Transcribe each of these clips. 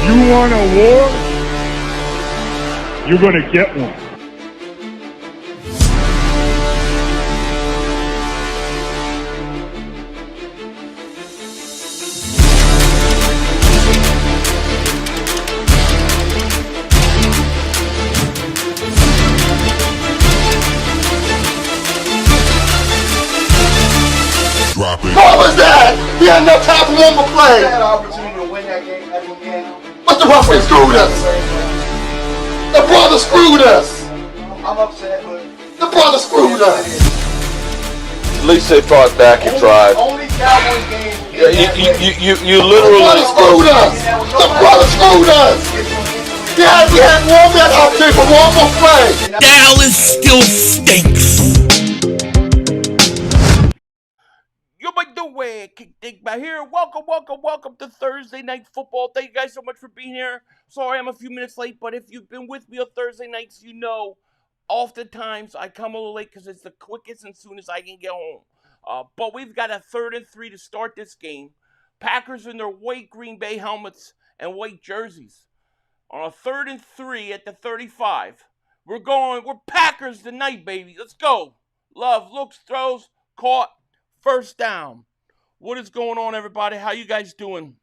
You want a war? You're going to get one. What was that? He had no time for one more play. He had an opportunity to win that game at the end. But the referee screwed us. The brother screwed us. I'm upset, but the brother screwed us. At least they fought back and tried. Only Cowboys game. You literally The brother screwed us. The brother screwed us. He had one man opportunity for one more play. Dallas still stinks. Yo, by the way, Dingbat here. Welcome to Thursday Night Football. Thank you guys so much for being here. Sorry I'm a few minutes late, but if you've been with me on Thursday nights, you know oftentimes I come a little late because it's the quickest and soonest I can get home. But we've got a 3rd and 3 to start this game. Packers in their white Green Bay helmets and white jerseys. On a 3rd and 3 at the 35. We're Packers tonight, baby. Let's go. Love, looks, throws, caught. First down. What is going on, everybody? How you guys doing?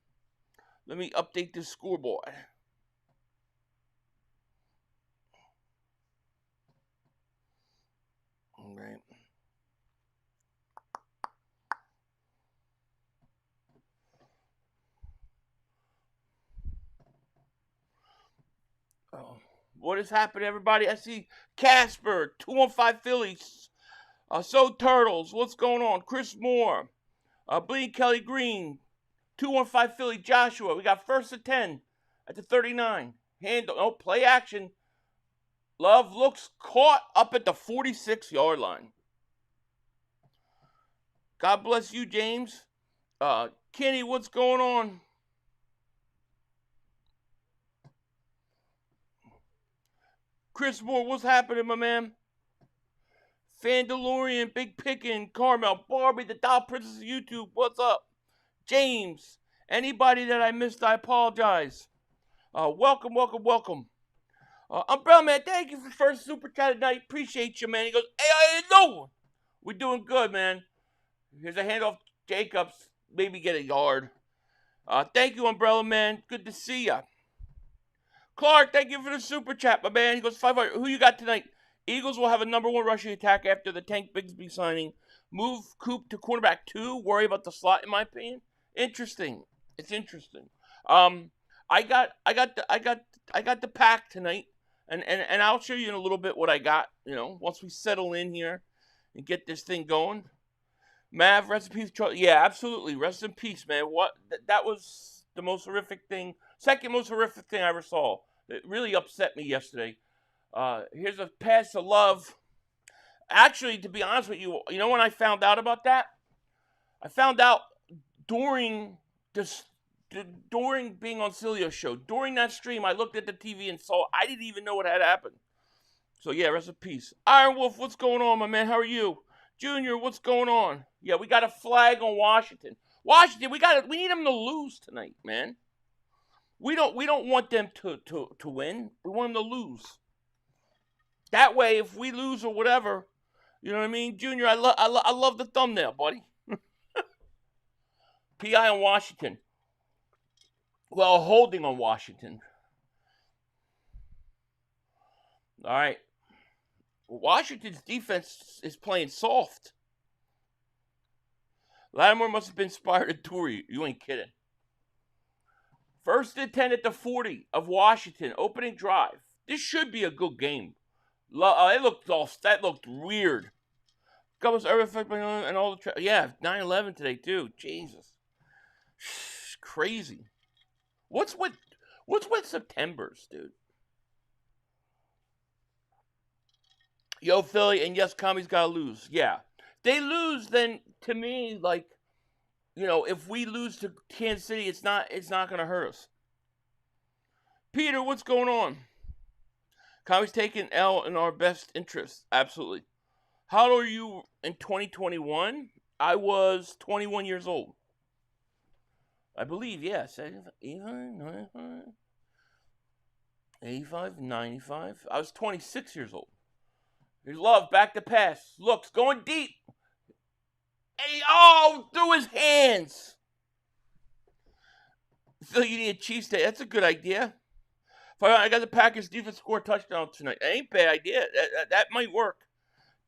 Let me update this scoreboard. All right. Oh, what is happening, everybody? I see Casper, 215 Phillies. So Turtles, what's going on? Chris Moore, Bleed Kelly Green, 215 Philly Joshua. We got 1st and 10 at the 39. Play action. Love looks caught up at the 46-yard line. God bless you, James. Kenny, what's going on? Chris Moore, what's happening, my man? Fandalorian, Big Pickin', Carmel, Barbie, the Doll Princess of YouTube, what's up? James, anybody that I missed, I apologize. Welcome. Umbrella Man, thank you for the first super chat tonight. Appreciate you, man. He goes, hey, how you doing? We're doing good, man. Here's a handoff, Jacobs, maybe get a yard. Thank you, Umbrella Man. Good to see ya. Clark, thank you for the super chat, my man. He goes, 500. Who you got tonight? Eagles will have a number 1 rushing attack after the Tank Bigsby signing. Move Coop to cornerback 2. Worry about the slot, in my opinion. Interesting. It's interesting. I got the pack tonight, and I'll show you in a little bit what I got. You know, once we settle in here and get this thing going. Mav, rest in peace, Charlie. Yeah, absolutely, rest in peace, man. That was the most horrific thing. Second most horrific thing I ever saw. It really upset me yesterday. Here's a pass to Love. Actually, to be honest with you, you know when I found out about that? I found out during being on Cilio's show. During that stream, I looked at the TV and saw I didn't even know what had happened. So yeah, rest in peace. Iron Wolf, what's going on, my man? How are you? Junior, what's going on? Yeah, we got a flag on Washington. Washington, we need them to lose tonight, man. We don't want them to win. We want them to lose. That way, if we lose or whatever, you know what I mean? Junior, I love the thumbnail, buddy. PI on Washington. Well, holding on Washington. All right. Washington's defense is playing soft. Lattimore must have been inspired to Tory. You ain't kidding. 1st and 10 at the 40 of Washington. Opening drive. This should be a good game. That looked weird. Government's and all the 9/11 today too. Jesus, crazy. What's with September's, dude? Yo, Philly, and yes, Commies gotta lose. Yeah, they lose. Then to me, like, you know, if we lose to Kansas City, it's not gonna hurt us. Peter, what's going on? Commies taking L in our best interest. Absolutely. How old are you in 2021? I was 21 years old. I believe, yes. 85, 95. I was 26 years old. Here's Love, back to pass. Looks, going deep. Hey, oh, through his hands. Phil, you need a cheesesteak. That's a good idea. I got the Packers defense score a touchdown tonight. That ain't a bad idea. That might work.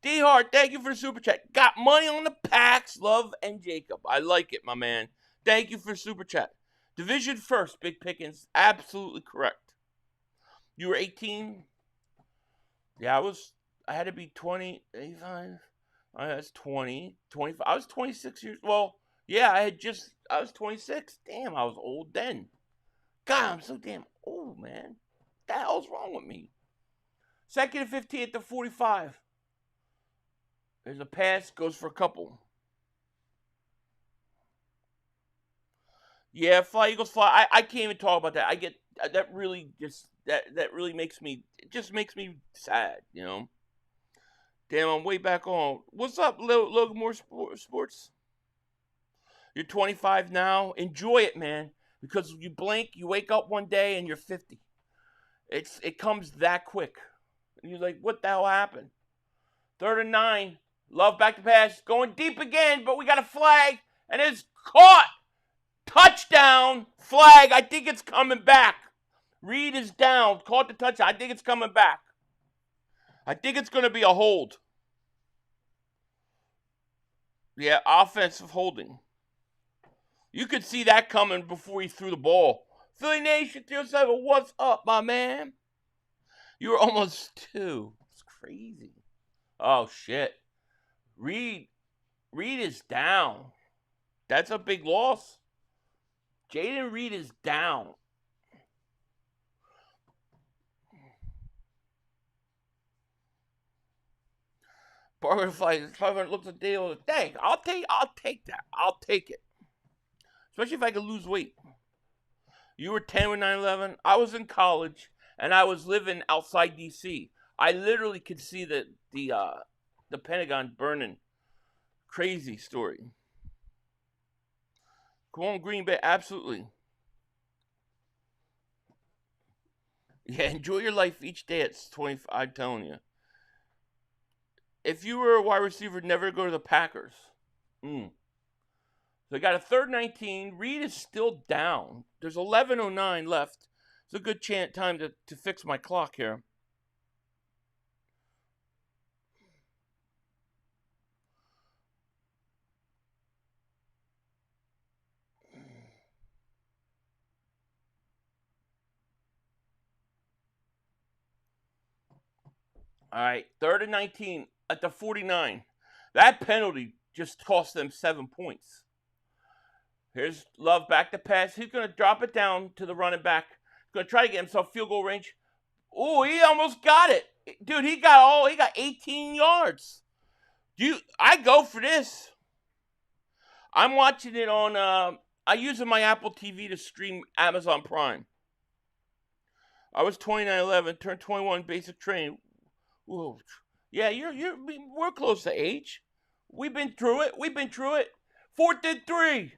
D Hart, thank you for the super chat. Got money on the Packs, Love, and Jacob. I like it, my man. Thank you for the super chat. Division first, Big Pickens. Absolutely correct. You were 18. Yeah, I had to be 20, 85. I was 20, 25. I was 26 years. Well, yeah, I was 26. Damn, I was old then. God, I'm so damn old, man. What the hell's wrong with me? 2nd and 15 at the 45. There's a pass, goes for a couple. Yeah, fly, Eagles, fly. I can't even talk about that. I get, that really just, that really makes me, it just makes me sad, you know? Damn, I'm way back on. What's up, Logan Moore Sports? You're 25 now. Enjoy it, man. Because you blink, you wake up one day, and you're 50. It comes that quick. And you're like, what the hell happened? 3rd and 9. Love back to pass. Going deep again, but we got a flag. And it's caught. Touchdown. Flag. I think it's coming back. Reed is down. Caught the touchdown. I think it's coming back. I think it's going to be a hold. Yeah, offensive holding. You could see that coming before he threw the ball. Philly Nation 307, what's up, my man? You were almost 2. It's crazy. Oh, shit. Reed is down. That's a big loss. Jaden Reed is down. Barber fight. 500 looks a deal. Dang, I'll take that. I'll take it. Especially if I could lose weight. You were 10 with 9/11. I was in college, and I was living outside D.C. I literally could see the Pentagon burning. Crazy story. Come on, Green Bay. Absolutely. Yeah, enjoy your life each day at 25. I'm telling you. If you were a wide receiver, never go to the Packers. So I got a 3rd 19. Reed is still down. There's 11:09 left. It's a good time to fix my clock here. All right, 3rd and 19 at the 49. That penalty just cost them 7 points. Here's Love back to pass. He's going to drop it down to the running back. He's going to try to get himself field goal range. Oh, he almost got it. Dude, he got 18 yards. I go for this. I'm watching it on, I using my Apple TV to stream Amazon Prime. I was 29/11, turned 21 basic training. Whoa. Yeah, we're close to age. We've been through it. 4th and 3.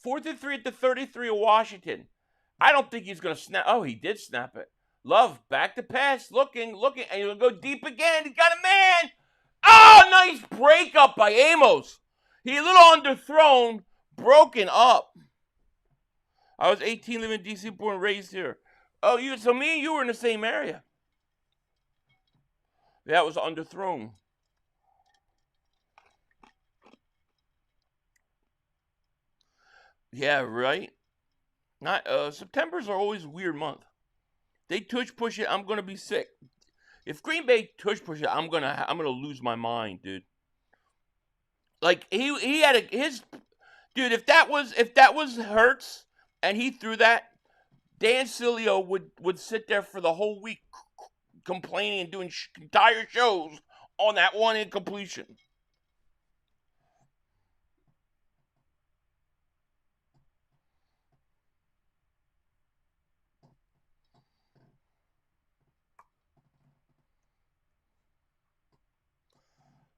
4th and 3 at the 33 of Washington. I don't think he's going to snap. Oh, he did snap it. Love, back to pass, looking, and he'll go deep again. He got a man. Oh, nice breakup by Amos. He a little underthrown, broken up. I was 18, living in D.C., born and raised here. Oh, so me and you were in the same area. That was underthrown. Yeah, right. Not September's are always a weird month. They tush push it, I'm gonna be sick. If Green Bay tush push it, I'm gonna lose my mind, dude. Like he had his dude. If that was Hurts and he threw that, Dan Sileo would sit there for the whole week complaining and doing entire shows on that one incompletion.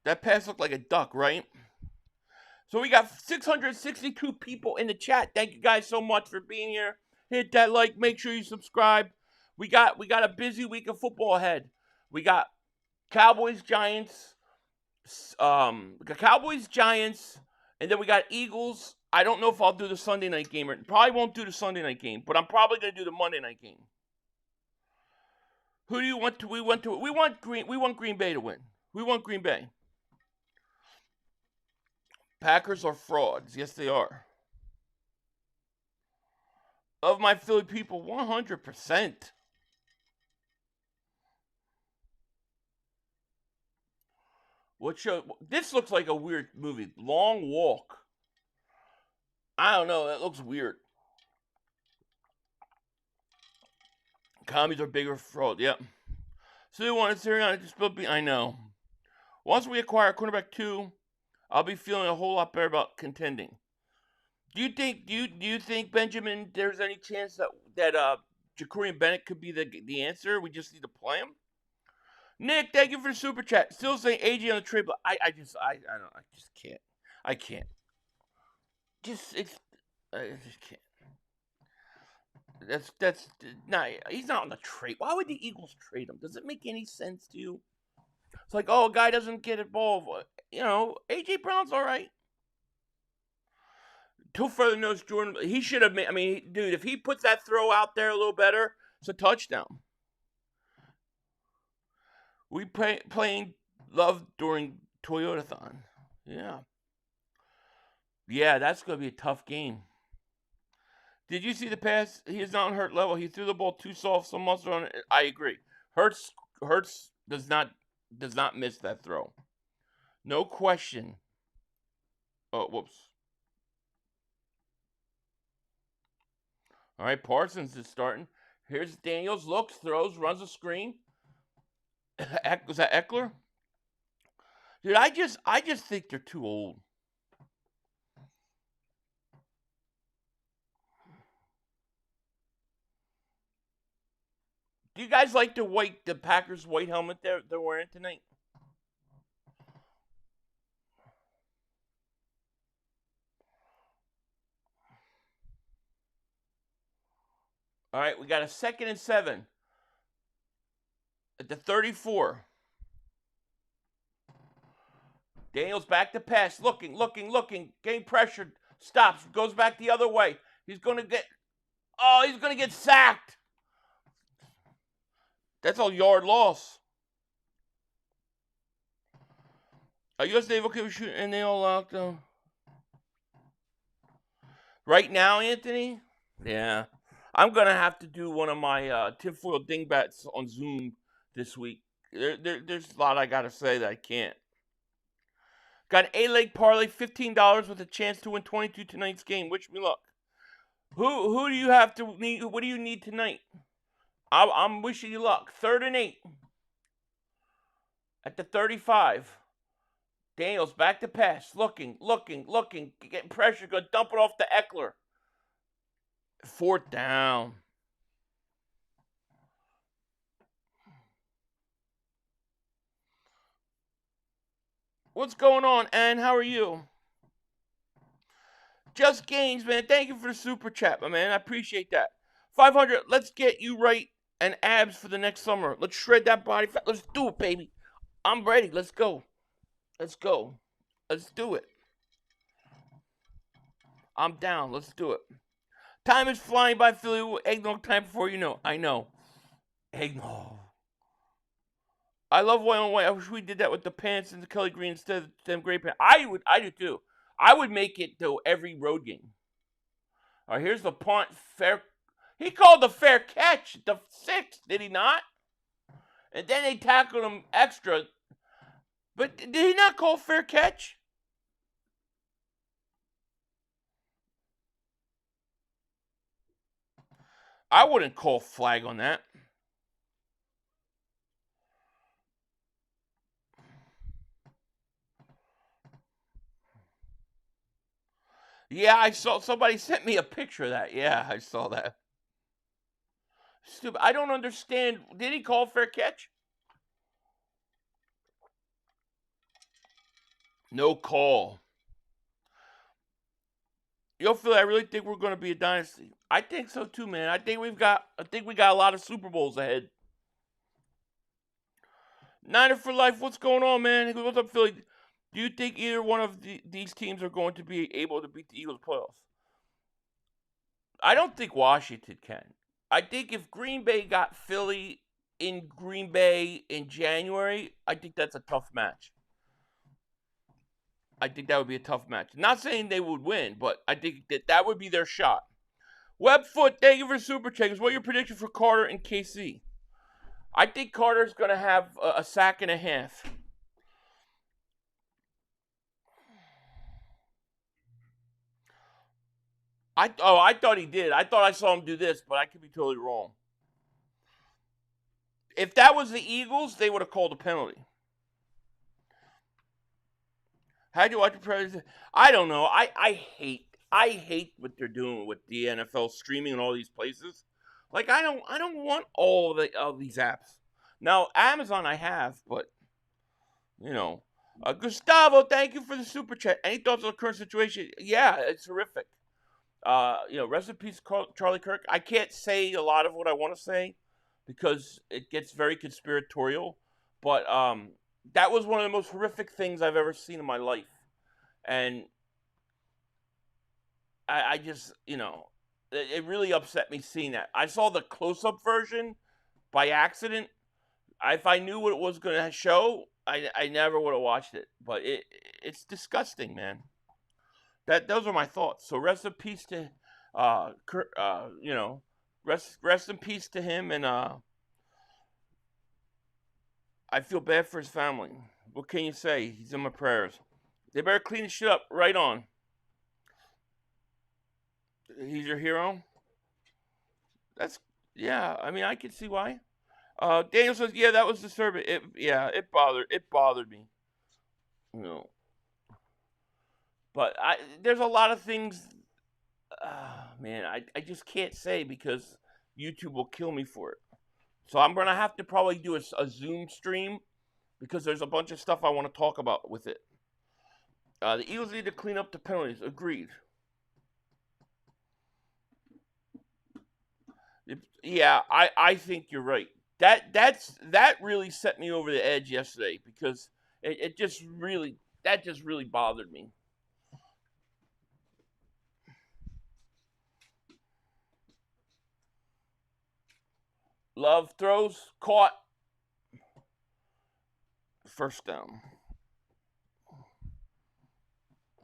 That pass looked like a duck, right? So we got 662 people in the chat. Thank you guys so much for being here. Hit that like. Make sure you subscribe. We got a busy week of football ahead. We got Cowboys, Giants, and then we got Eagles. I don't know if I'll do the Sunday night game or probably won't do the Sunday night game, but I'm probably gonna do the Monday night game. Who do you want to? We want Green Bay to win. We want Green Bay. Packers are frauds. Yes, they are. Of my Philly people, 100%. What show? This looks like a weird movie. Long Walk. I don't know. That looks weird. Commies are bigger fraud. Yep. So you want to say on just build? I know. Once we acquire cornerback 2, I'll be feeling a whole lot better about contending. Do you think Benjamin? There's any chance that Jacorian Bennett could be the answer? We just need to play him. Nick, thank you for the super chat. Still saying AJ on the trade, but I just can't. I can't. I just can't. That's not. He's not on the trade. Why would the Eagles trade him? Does it make any sense to you? It's like, oh, a guy doesn't get involved. AJ Brown's all right. Till further notice, Jordan. He should have made. I mean, dude, if he puts that throw out there a little better, it's a touchdown. We playing love during Toyotathon. Yeah. Yeah, that's going to be a tough game. Did you see the pass? He is not on Hurt level. He threw the ball too soft, some muscle on it. I agree. Hurts does not miss that throw. No question. Oh, whoops. All right, Parsons is starting. Here's Daniels. Looks, throws, runs a screen. Was that Eckler? Dude, I just think they're too old. Do you guys like the Packers white helmet they're wearing tonight? All right, we got a 2nd and 7 at the 34. Daniels back to pass, looking, getting pressured, stops, goes back the other way. He's going to get sacked. That's a yard loss. U.S. Naval Cable shooting, and they all locked them. Right now, Anthony? Yeah. I'm going to have to do one of my tinfoil dingbats on Zoom this week. There's a lot I got to say that I can't. Got an 8-leg parlay, $15 with a chance to win 22 tonight's game. Wish me luck. Who do you have to need? What do you need tonight? I'm wishing you luck. 3rd and 8 at the 35. Daniels back to pass, looking, getting pressure, going to dump it off to Eckler. 4th down. What's going on, Ann? How are you? Just Games, man. Thank you for the super chat, my man. I appreciate that. 500. Let's get you right and abs for the next summer. Let's shred that body fat. Let's do it, baby. I'm ready. Let's go. Let's do it. I'm down. Let's do it. Time is flying by, Philly. Eggnog time before you know. I know. Eggnog. I love white on white. I wish we did that with the pants and the Kelly Green instead of them gray pants. I do too. I would make it though every road game. All right, here's the punt. Fair. He called the fair catch. The 6th, did he not? And then they tackled him extra. But did he not call fair catch? I wouldn't call flag on that. Yeah, I saw somebody sent me a picture of that. Yeah, I saw that. Stupid. I don't understand. Did he call fair catch? No call. Yo, Philly, I really think we're going to be a dynasty. I think so too, man. I think we got a lot of Super Bowls ahead. Niner for life. What's going on, man? What's up, Philly? Do you think either one of these teams are going to be able to beat the Eagles playoffs? I don't think Washington can. I think if Green Bay got Philly in Green Bay in January, I think that's a tough match. I think that would be a tough match. Not saying they would win, but I think that would be their shot. Webfoot, thank you for super checks. What are your prediction for Carter and KC? I think Carter's going to have a sack and a half. I thought he did. I thought I saw him do this, but I could be totally wrong. If that was the Eagles, they would have called a penalty. How do you watch the president? I don't know. I hate what they're doing with the NFL streaming and all these places. Like I don't want all these apps. Now Amazon I have, but you know, Gustavo, thank you for the super chat. Any thoughts on the current situation? Yeah, it's horrific. Rest in peace, Charlie Kirk. I can't say a lot of what I want to say because it gets very conspiratorial. But that was one of the most horrific things I've ever seen in my life, and I just, it really upset me seeing that. I saw the close-up version by accident. If I knew what it was going to show, I never would have watched it. But it's disgusting, man. Those are my thoughts. So rest in peace to, rest in peace to him, and I feel bad for his family. What can you say? He's in my prayers. They better clean the shit up. Right on. He's your hero? I mean, I can see why. Daniel says, yeah, that was disturbing. It bothered me. But there's a lot of things, man, I just can't say because YouTube will kill me for it. So I'm going to have to probably do a Zoom stream because there's a bunch of stuff I want to talk about with it. The Eagles need to clean up the penalties. Agreed. Yeah, I think you're right. That really set me over the edge yesterday because that just really bothered me. Love throws, caught, first down.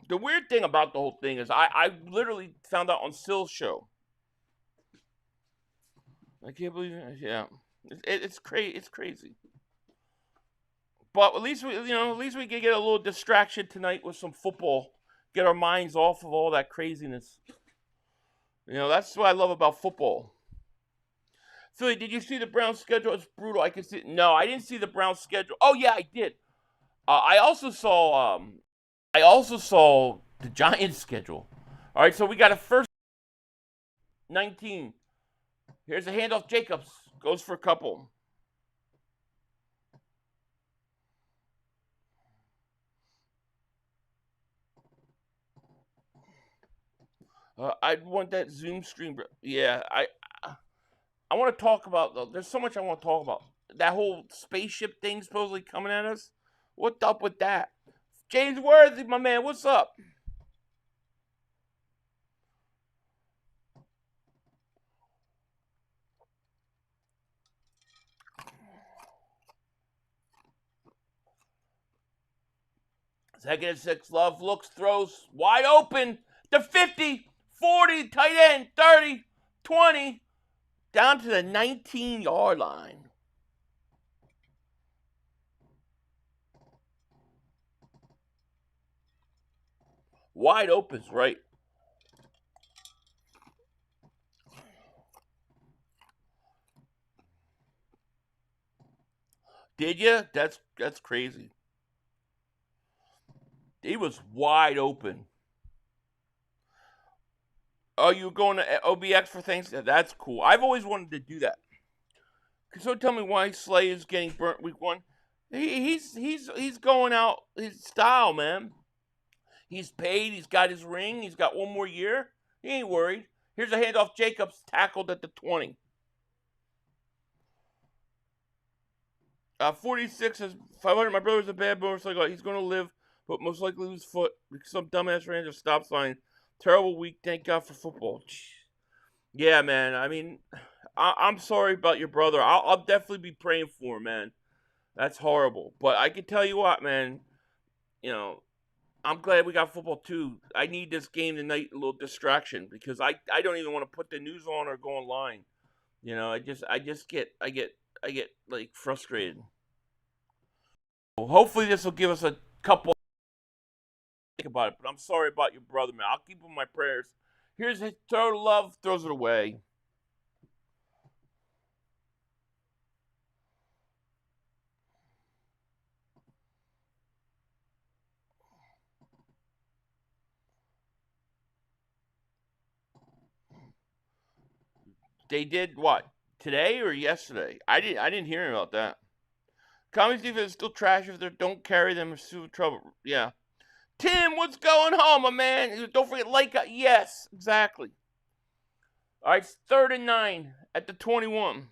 The weird thing about the whole thing is I literally found out on Sill's show. I can't believe it. Yeah, it's crazy. It's crazy. But at least we can get a little distraction tonight with some football. Get our minds off of all that craziness. That's what I love about football. Philly, did you see the Browns schedule? It's brutal. I can see it. No, I didn't see the Browns schedule. Oh yeah, I did. I also saw the Giants schedule. All right, so we got a first 19. Here's a handoff. Jacobs goes for a couple. I want that Zoom stream. Yeah, I want to talk about. There's so much I want to talk about. That whole spaceship thing supposedly coming at us. What's up with that? James Worthy, my man, what's up? Second and 6, Love looks, throws, wide open, the 50, 40, tight end, 30, 20, down to the 19-yard line. Wide open's right. Did you? That's crazy. He was wide open. Oh, you going to OBX for things? Yeah, that's cool. I've always wanted to do that. So tell me why Slay is getting burnt week 1. He's going out his style, man. He's paid. He's got his ring. He's got one more year. He ain't worried. Here's a handoff. Jacobs tackled at the 20. 46 is 500. My brother's a bad motorcycle. He's going to live, but most likely lose foot because some dumbass ran to a stop sign. Terrible week. Thank God for football. Yeah, man. I mean, I'm sorry about your brother. I'll definitely be praying for him, man. That's horrible. But I can tell you what, man. You know, I'm glad we got football too. I need this game tonight, a little distraction, because I don't even want to put the news on or go online. You know, I get like frustrated. Hopefully this will give us a couple think about it, but I'm sorry about your brother, man. I'll keep him in my prayers. Here's his throw to Love, throws it away. They did what? Today or yesterday? I didn't hear about that. Commies defense is still trash if they don't carry them into trouble. Yeah. Tim, what's going on, my man? Don't forget yes, exactly. All right, it's 3rd and 9 at the 21.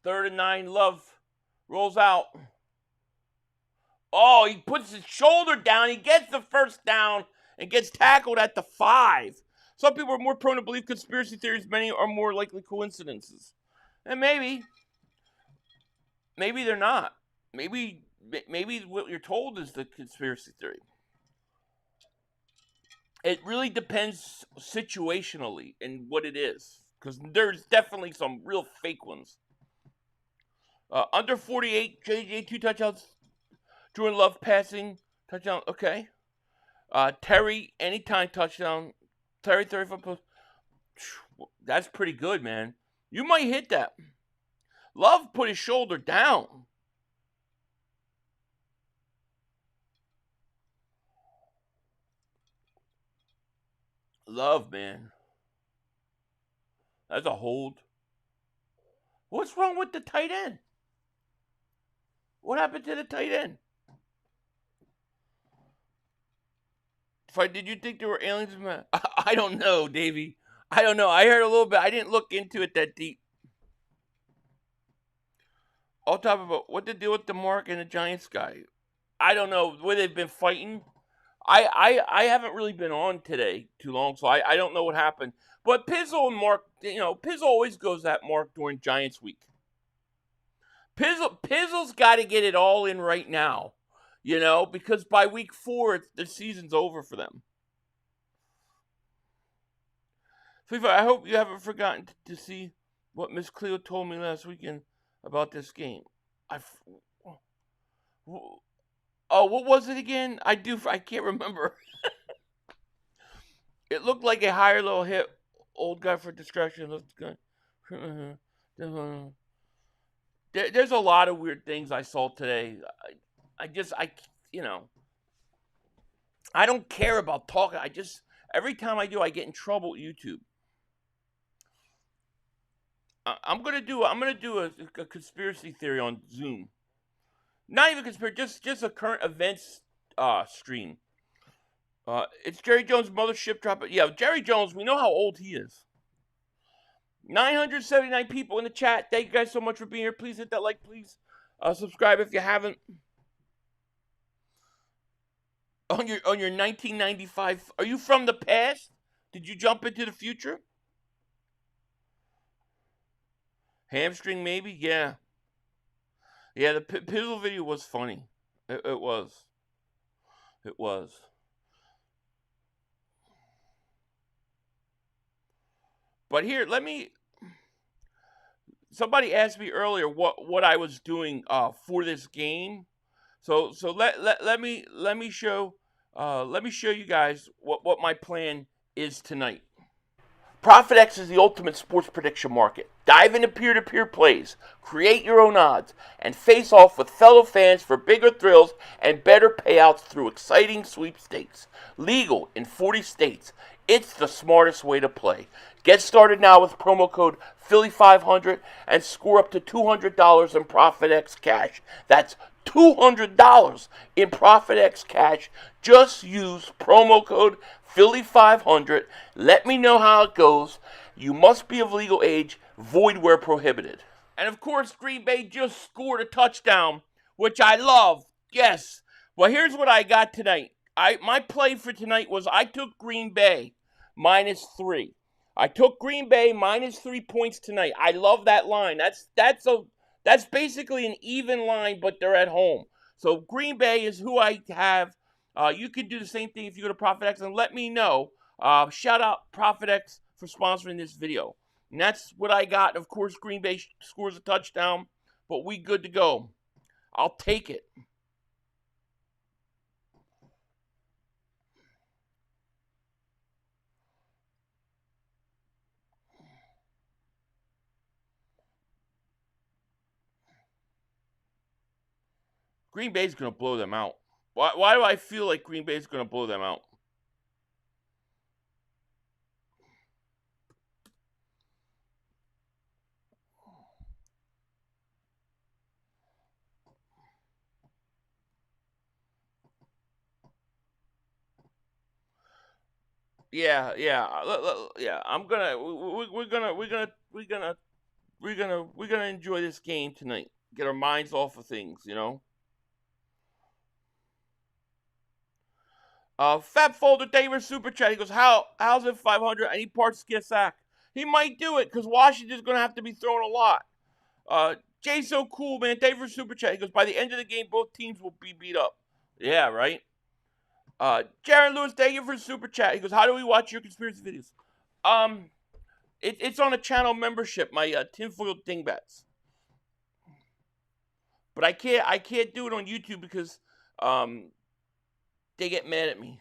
Third and 9, Love rolls out. Oh, he puts his shoulder down. He gets the first down and gets tackled at the 5. Some people are more prone to believe conspiracy theories. Many are more likely coincidences. And maybe they're not. Maybe what you're told is the conspiracy theory. It really depends situationally in what it is, because there's definitely some real fake ones. Under 48, JJ 2 touchdowns. Drew and Love passing touchdown. Okay. Terry anytime touchdown. Terry 35 post. That's pretty good, man. You might hit that. Love put his shoulder down. Love, man. That's a hold. What's wrong with the tight end? What happened to the tight end? Did you think there were aliens? I don't know, Davey. I don't know. I heard a little bit. I didn't look into it that deep. I'll talk about what to do with the Mark and the Giants guy. I don't know where they've been fighting. I haven't really been on today too long, so I don't know what happened. But Pizzle and Mark, Pizzle always goes at Mark during Giants week. Pizzle's got to get it all in right now, because by week 4, the season's over for them. I hope you haven't forgotten to see what Miss Cleo told me last weekend about this game. What was it again? I can't remember. It looked like a higher level hit. Old guy for distraction. Looks good. There's a lot of weird things I saw today. I don't care about talking. Every time I do, I get in trouble with YouTube. I'm gonna do a conspiracy theory on Zoom. Not even conspiracy, just a current events stream. It's Jerry Jones' mothership drop. Yeah, Jerry Jones. We know how old he is. 979 people in the chat. Thank you guys so much for being here. Please hit that like. Please subscribe if you haven't. On your 1995. Are you from the past? Did you jump into the future? Hamstring maybe? Yeah. Yeah, the Pizzle video was funny. It was. It was. But here, somebody asked me earlier what I was doing for this game. So let me show you guys what my plan is tonight. ProfitX is the ultimate sports prediction market. Dive into peer-to-peer plays, create your own odds, and face off with fellow fans for bigger thrills and better payouts through exciting sweepstakes. Legal in 40 states. It's the smartest way to play. Get started now with promo code Philly500 and score up to $200 in ProfitX cash. That's $200 in ProfitX cash. Just use promo code Philly500. Let me know how it goes. You must be of legal age. Void where prohibited. And of course, Green Bay just scored a touchdown, which I love. Yes. Well, here's what I got tonight. My play for tonight was I took Green Bay -3. I took Green Bay -3 points tonight. I love that line. That's basically an even line, but they're at home. So Green Bay is who I have. You can do the same thing if you go to ProfitX and let me know. Shout out ProfitX for sponsoring this video. And that's what I got. Of course, Green Bay scores a touchdown, but we good to go. I'll take it. Green Bay's going to blow them out. Why do I feel like Green Bay's going to blow them out? Yeah. We're gonna enjoy this game tonight. Get our minds off of things, you know. Fat Folder David Super Chat. He goes, how's it 500? I need parts to get a sack. He might do it because Washington's gonna have to be throwing a lot. Jay's so cool, man. David Super Chat. He goes, by the end of the game, both teams will be beat up. Yeah, right. Jaron Lewis, thank you for Super Chat. He goes, how do we watch your conspiracy videos? It's on a channel membership, my tinfoil dingbats. But I can't do it on YouTube because they get mad at me.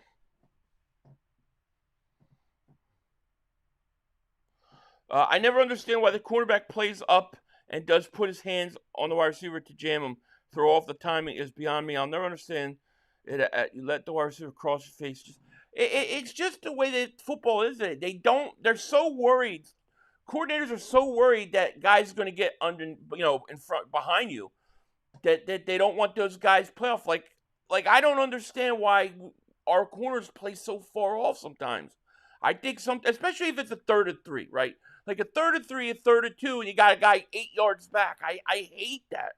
I never understand why the quarterback plays up and does put his hands on the wide receiver to jam him. Throw off the timing is beyond me. I'll never understand it. You let the wide receiver cross your face. It's just the way that football is. They're so worried. Coordinators are so worried that guys are going to get under, in front, behind you, that they don't want those guys play off. Like I don't understand why our corners play so far off sometimes. I think especially if it's a 3rd and 3, right? Like a 3rd and 3, a 3rd and 2, and you got a guy 8 yards back. I hate that.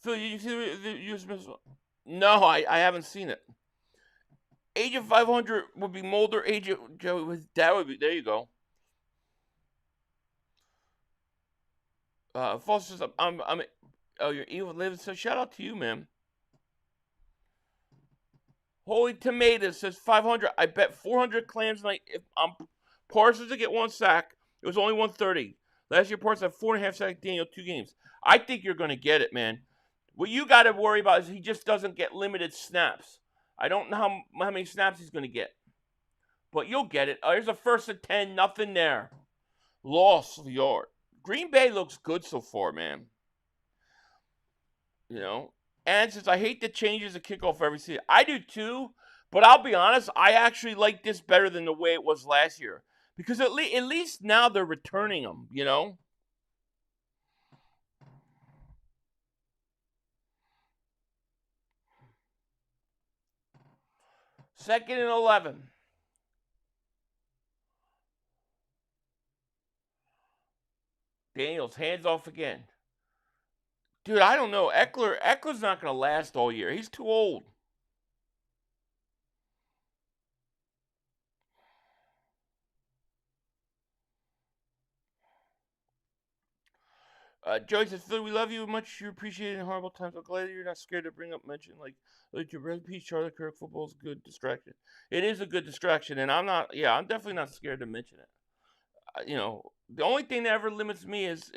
So you just missed one? No, I haven't seen it. Age of 500 would be Mulder. Age of Joey, that would be, there you go. False says, oh, you're evil living. So shout out to you, man. Holy Tomatoes says 500. I bet 400 clams tonight if I'm Parsons to get 1 sack. It was only 130. Last year, Parsons had 4.5 sacks. Daniel 2 games. I think you're going to get it, man. What you got to worry about is he just doesn't get limited snaps. I don't know how many snaps he's going to get. But you'll get it. There's a 1st and 10. Nothing there. Loss of yard. Green Bay looks good so far, man. You know. And since I hate the changes of kickoff every season. I do too. But I'll be honest. I actually like this better than the way it was last year. Because at least now they're returning them, you know. Second and 11. Daniels, hands off again. Dude, I don't know. Eckler's not going to last all year. He's too old. Joey says, Phil, we love you much. You appreciate it in horrible times. I'm glad you're not scared to bring up mention like your red piece, Charlie Kirk. Football's a good distraction. It is a good distraction, and I'm definitely not scared to mention it. The only thing that ever limits me is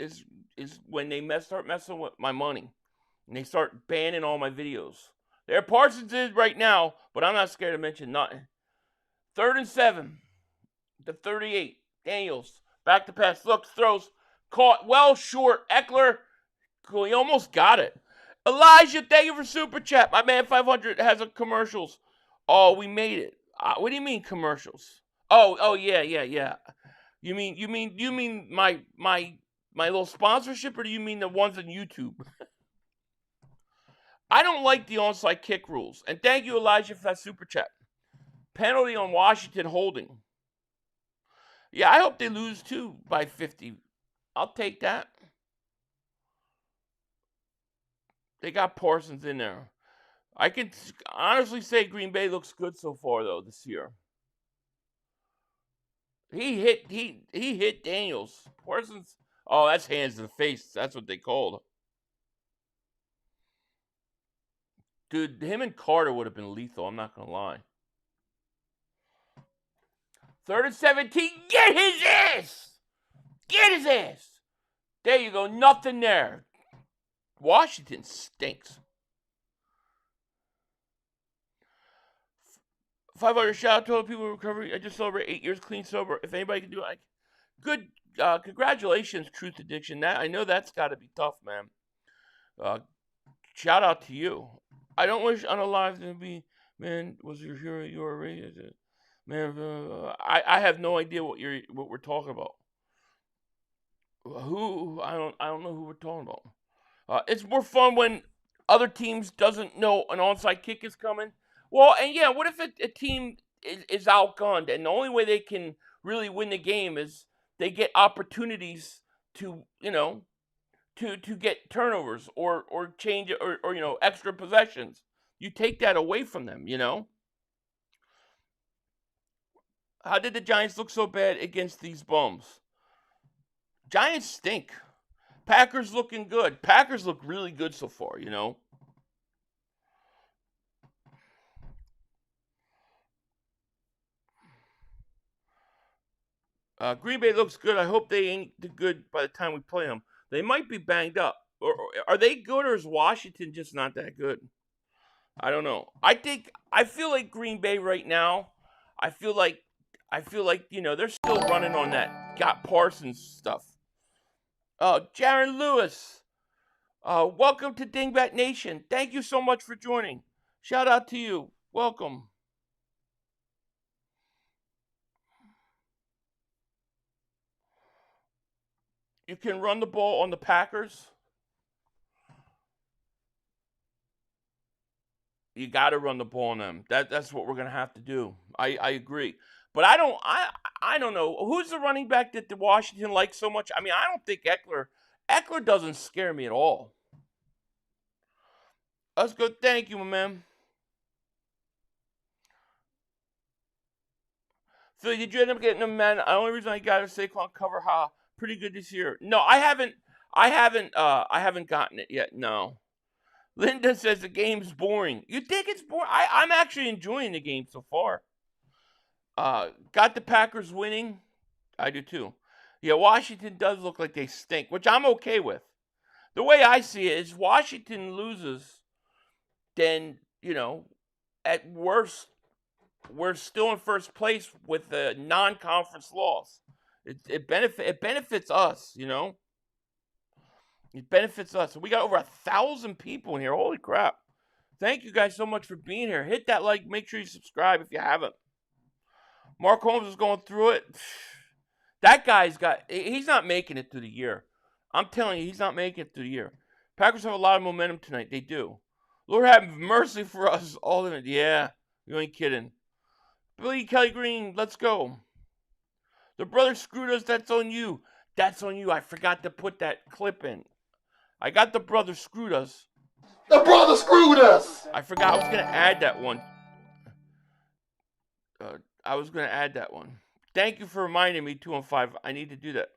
when they start messing with my money, and they start banning all my videos. There, Parsons is right now, but I'm not scared to mention nothing. 3rd and 7, the 38. Daniels back to pass, looks, throws. Caught well short. Eckler, he almost got it. Elijah, thank you for Super Chat. My man 500 has a commercials. Oh, we made it. What do you mean commercials? Oh, yeah. You mean my little sponsorship, or do you mean the ones on YouTube? I don't like the onside kick rules. And thank you, Elijah, for that super chat. Penalty on Washington holding. Yeah, I hope they lose too by 50. I'll take that. They got Parsons in there. I can honestly say Green Bay looks good so far though this year. He hit Daniels. Parsons. Oh, that's hands to the face. That's what they called. Dude, him and Carter would have been lethal. I'm not gonna lie. 3rd and 17. Get his ass! Get his ass! There you go. Nothing there. Washington stinks. 500 shout out to all the people in recovery. I just celebrated 8 years clean sober. If anybody can do it, good. Congratulations, Truth Addiction. I know that's got to be tough, man. Shout out to you. I don't wish unalive to be, man. Was your hero you were raised? Man, I have no idea what we're talking about. Who I don't know who we're talking about. It's more fun when other teams doesn't know an onside kick is coming. Well, and yeah, what if a team is outgunned and the only way they can really win the game is they get opportunities to, to get turnovers or change or extra possessions. You take that away from them, How did the Giants look so bad against these bums? Giants stink. Packers looking good. Packers look really good so far, Green Bay looks good. I hope they ain't good by the time we play them. They might be banged up. Or are they good, or is Washington just not that good? I don't know. I feel like Green Bay right now. I feel like they're still running on that got Parsons stuff. Jaron Lewis, welcome to Dingbat Nation. Thank you so much for joining. Shout out to you. Welcome. You can run the ball on the Packers. You got to run the ball on them. That's what we're gonna have to do. I agree, but I don't know who's the running back that the Washington likes so much. I mean, I don't think Eckler. Eckler doesn't scare me at all. Let's go. Thank you, my man. Philly, did you end up getting them, man? The only reason I got a Saquon cover, pretty good this year. No, I haven't gotten it yet. No. Linda says the game's boring. You think it's boring? I'm actually enjoying the game so far. Got the Packers winning. I do too. Yeah, Washington does look like they stink, which I'm okay with. The way I see it is Washington loses, then, at worst, we're still in first place with a non-conference loss. It benefits us, It benefits us. We got over 1,000 people in here. Holy crap. Thank you guys so much for being here. Hit that like. Make sure you subscribe if you haven't. Mark Holmes is going through it. That guy's he's not making it through the year. I'm telling you, he's not making it through the year. Packers have a lot of momentum tonight. They do. Lord have mercy for us all in it. Yeah, you ain't kidding. Billy Kelly Green, let's go. The brother screwed us. That's on you. That's on you. I forgot to put that clip in. I got the brother screwed us. The brother screwed us. I forgot I was going to add that one. Thank you for reminding me, 215. I need to do that.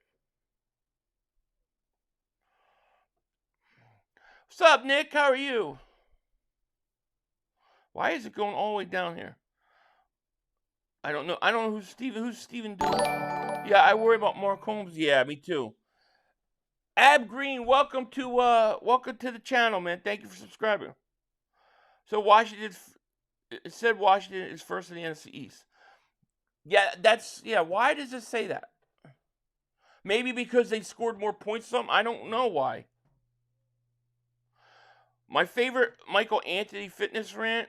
What's up, Nick? How are you? Why is it going all the way down here? I don't know. I don't know who's Steven doing. Yeah, I worry about Mark Holmes. Yeah, me too. Ab Green, welcome to the channel, man. Thank you for subscribing. So it said Washington is first in the NFC East. Yeah, why does it say that? Maybe because they scored more points than them? I don't know why. My favorite Michael Anthony fitness rant.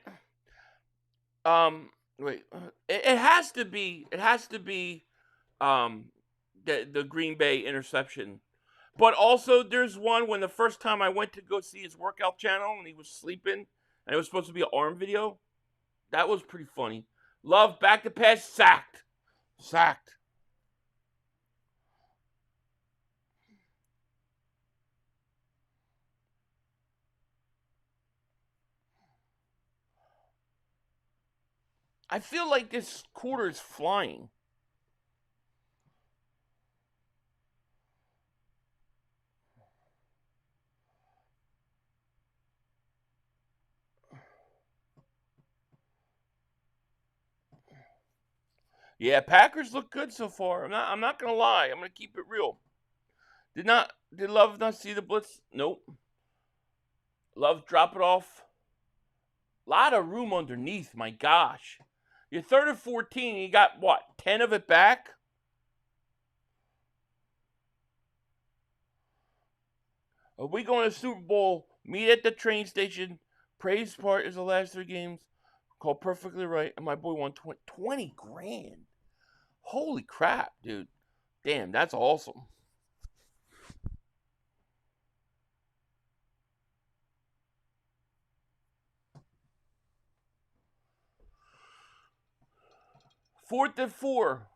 Wait, it has to be. It has to be the Green Bay interception. But also, there's one when the first time I went to go see his workout channel and he was sleeping, and it was supposed to be an arm video. That was pretty funny. Love back to pass, sacked. I feel like this quarter is flying. Yeah, Packers look good so far. I'm not gonna lie. I'm gonna keep it real. Did Love not see the blitz? Nope. Love drop it off. Lot of room underneath, my gosh. You're 3rd and 14, you got what, 10 of it back? Are we going to Super Bowl? Meet at the train station. Praise part is the last 3 games. Called perfectly right. And my boy won 20 grand. Holy crap, dude. Damn, that's awesome. Fourth and 4.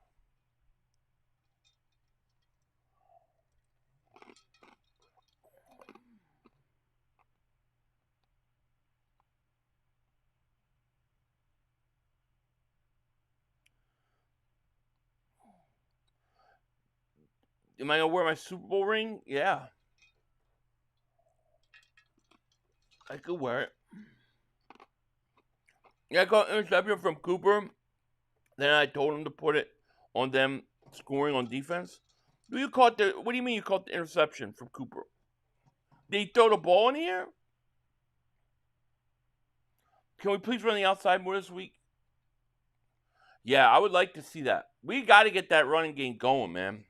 Am I gonna wear my Super Bowl ring? Yeah. I could wear it. Yeah, I got an interception from Cooper. Then I told him to put it on them scoring on defense. What do you mean you caught the interception from Cooper? Did he throw the ball in the air? Can we please run the outside more this week? Yeah, I would like to see that. We got to get that running game going, man.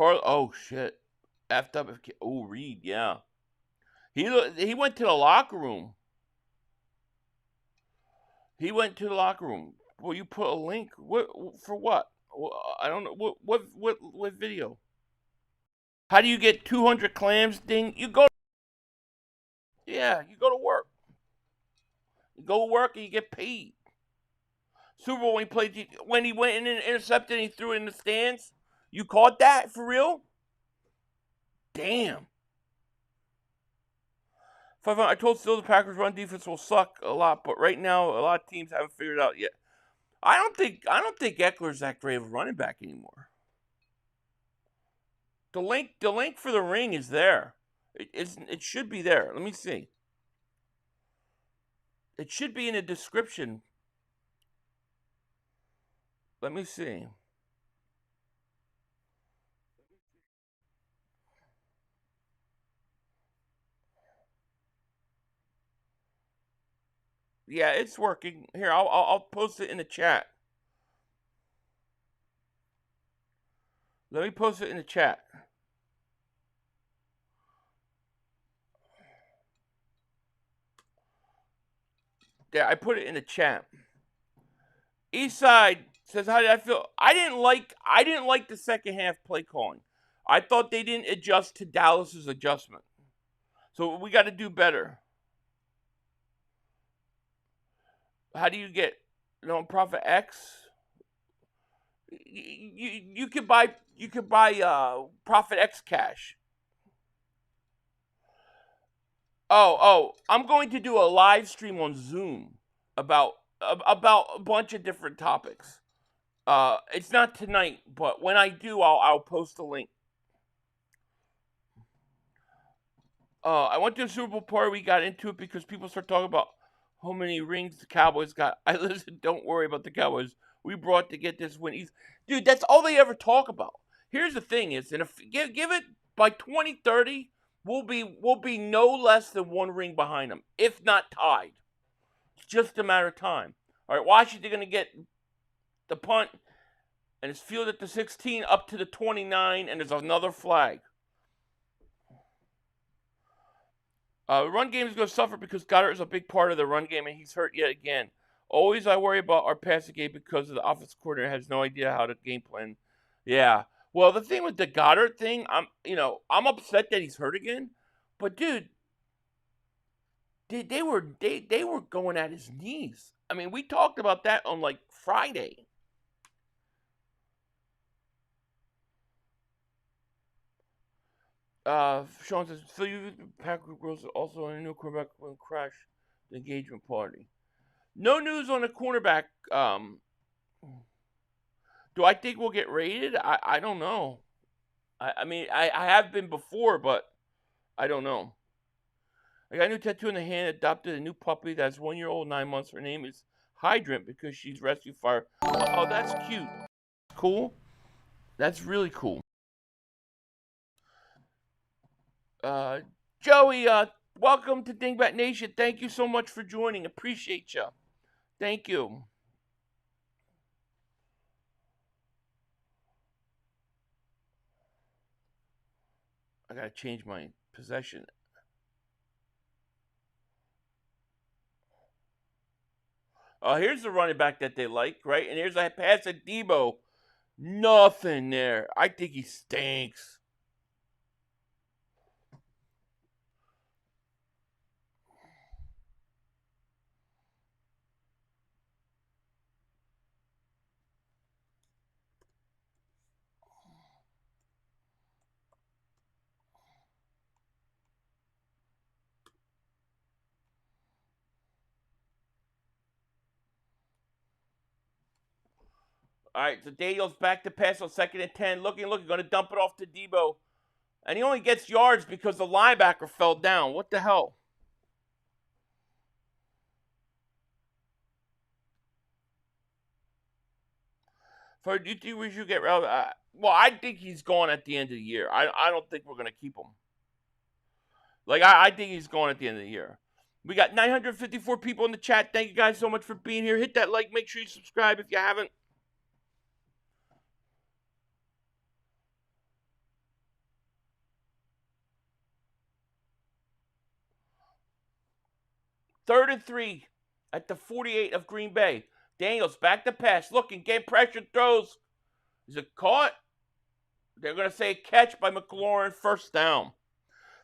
Oh shit, effed up. Oh, Reed, yeah. He went to the locker room. Well, you put a link. What for? What? I don't know. What video? How do you get 200 clams? Ding. You go. Yeah, you go to work. You go to work and you get paid. Super Bowl when he went in and intercepted and he threw it in the stands. You caught that for real? Damn. I told Still the Packers' run defense will suck a lot, but right now a lot of teams haven't figured it out yet. I don't think Eckler's that great of a running back anymore. The link for the ring is there. It should be there. Let me see. It should be in the description. Let me see. Yeah, it's working. Here, I'll post it in the chat. Let me post it in the chat. Yeah, I put it in the chat. Eastside says, "How did I feel? I didn't like the second half play calling. I thought they didn't adjust to Dallas's adjustment. So we got to do better. How do you get Profit X? You could buy Profit X cash. Oh, I'm going to do a live stream on Zoom about a bunch of different topics. It's not tonight, but when I do, I'll post a link. I went to a Super Bowl party. We got into it because people start talking about how many rings the Cowboys got. I listen. Don't worry about the Cowboys. We brought to get this win. Dude, that's all they ever talk about. Here's the thing: and if give it by 2030, we'll be no less than 1 ring behind them, if not tied. It's just a matter of time. All right, Washington going to get the punt, and it's fielded at the 16 up to the 29, and there's another flag. Run game is going to suffer because Goddard is a big part of the run game, and he's hurt yet again. Always I worry about our passing game because of the offensive coordinator has no idea how to game plan. Yeah. Well, the thing with the Goddard thing, I'm upset that he's hurt again. But dude, they were going at his knees. I mean, we talked about that on like Friday. Sean says, Phil, you Packers girls also on a new quarterback will crash the engagement party. No news on the cornerback. Do I think we'll get raided? I don't know. I mean, I have been before, but I don't know. I got a new tattoo in the hand, adopted a new puppy that's 1 year old, 9 months. Her name is Hydrant because she's rescue fire. Oh, that's cute. Cool. That's really cool. Joey, welcome to Dingbat Nation. Thank you so much for joining. Appreciate you. Thank you. I gotta change my possession. Here's the running back that they like, right? And here's a pass at Debo. Nothing there. I think he stinks. All right, so Daniels back to pass on 2nd and 10. Looking, going to dump it off to Debo. And he only gets yards because the linebacker fell down. What the hell? So do you think we should get rid of well, I think he's gone at the end of the year. I don't think we're going to keep him. Like, I think he's gone at the end of the year. We got 954 people in the chat. Thank you guys so much for being here. Hit that like. Make sure you subscribe if you haven't. Third and 3 at the 48 of Green Bay. Daniels back to pass. Looking, get pressure, throws. Is it caught? They're going to say catch by McLaurin. First down.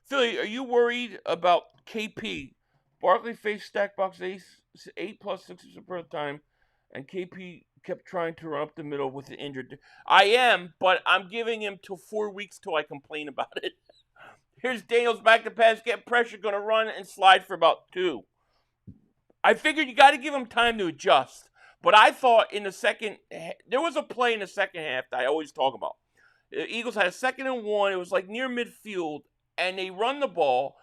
Philly, are you worried about KP? Barkley faced stack box 8 plus 6 per time, and KP kept trying to run up the middle with the injured. I am, but I'm giving him till 4 weeks till I complain about it. Here's Daniels back to pass, get pressure, going to run and slide for about 2. I figured you got to give him time to adjust. But I thought in the second, there was a play in the second half that I always talk about. The Eagles had a 2nd and 1. It was like near midfield, and they run the ball.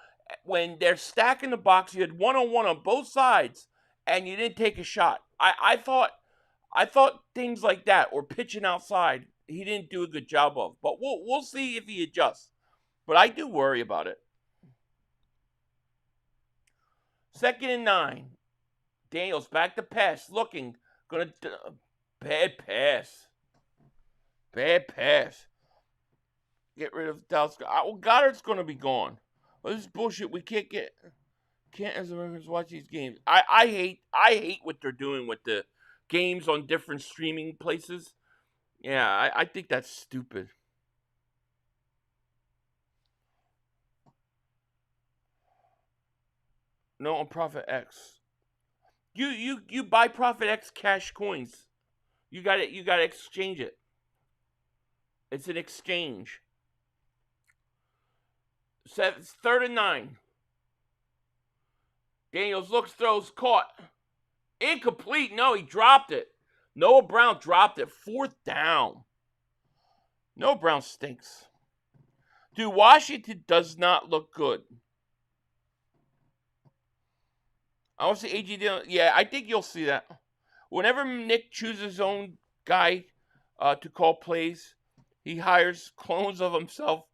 When they're stacking the box, you had one-on-one on both sides, and you didn't take a shot. I thought things like that, or pitching outside, he didn't do a good job of. But we'll see if he adjusts. But I do worry about it. 2nd and 9. Daniels back to pass, looking, bad pass. Bad pass. Get rid of Dallas. Well, Goddard's going to be gone. Well, this is bullshit. We can't as Americans watch these games. I hate what they're doing with the games on different streaming places. Yeah, I think that's stupid. No, on Profit X. You buy Profit X cash coins. You got to exchange it. It's an exchange. 3rd and 9. Daniels looks, throws, caught. Incomplete. No, he dropped it. Noah Brown dropped it. 4th down. Noah Brown stinks. Dude, Washington does not look good. I want to see AG Dillon. Yeah, I think you'll see that. Whenever Nick chooses his own guy to call plays, he hires clones of himself,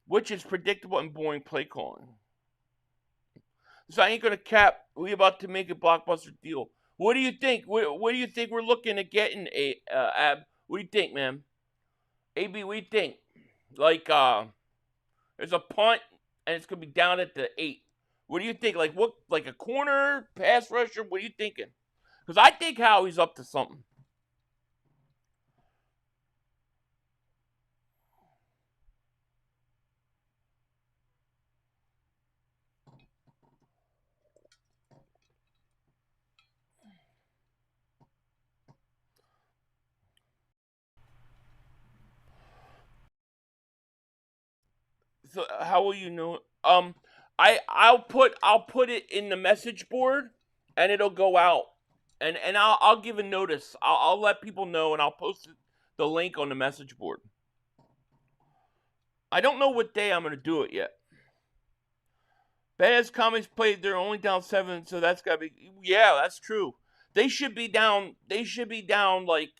which is predictable and boring play calling. So I ain't going to cap. We about to make a blockbuster deal. What do you think? What do you think we're looking at getting, Ab? What do you think, man? AB, what do you think? Like, there's a punt, and it's going to be down at the 8. What do you think? Like what? Like a corner, pass rusher? What are you thinking? Because I think Howie's up to something. So how will you know? I'll put it in the message board, and it'll go out, and I'll give a notice. I'll let people know, and I'll post the link on the message board. I don't know what day I'm gonna do it yet. Badass Comics played. They're only down 7, so that's gotta be. Yeah, that's true. They should be down. They should be down like.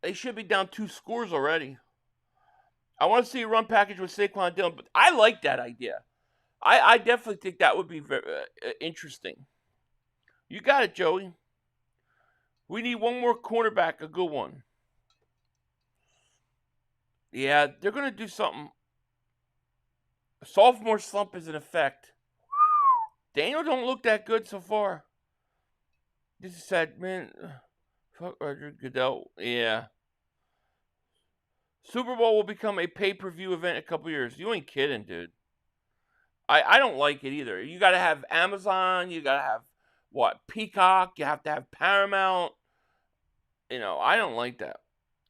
They should be down 2 scores already. I want to see a run package with Saquon and Dillon, but I like that idea. I definitely think that would be very interesting. You got it, Joey. We need one more cornerback, a good one. Yeah, they're going to do something. Sophomore slump is in effect. Daniel don't look that good so far. This is sad, man. Fuck Roger Goodell. Yeah. Super Bowl will become a pay-per-view event in a couple years. You ain't kidding, dude. I don't like it either. You got to have Amazon. You got to have, what, Peacock. You have to have Paramount. I don't like that.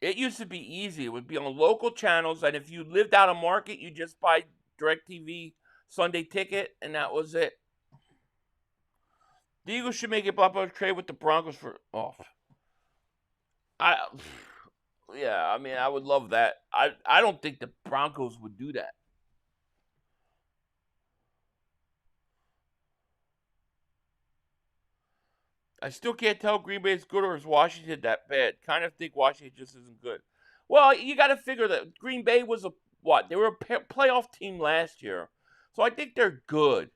It used to be easy. It would be on local channels, and if you lived out of market, you just buy DirecTV Sunday ticket, and that was it. The Eagles should make a blockbuster trade with the Broncos for... Oh. Yeah, I mean, I would love that. I don't think the Broncos would do that. I still can't tell Green Bay is good or is Washington that bad. Kind of think Washington just isn't good. Well, you got to figure that Green Bay was they were a playoff team last year. So I think they're good.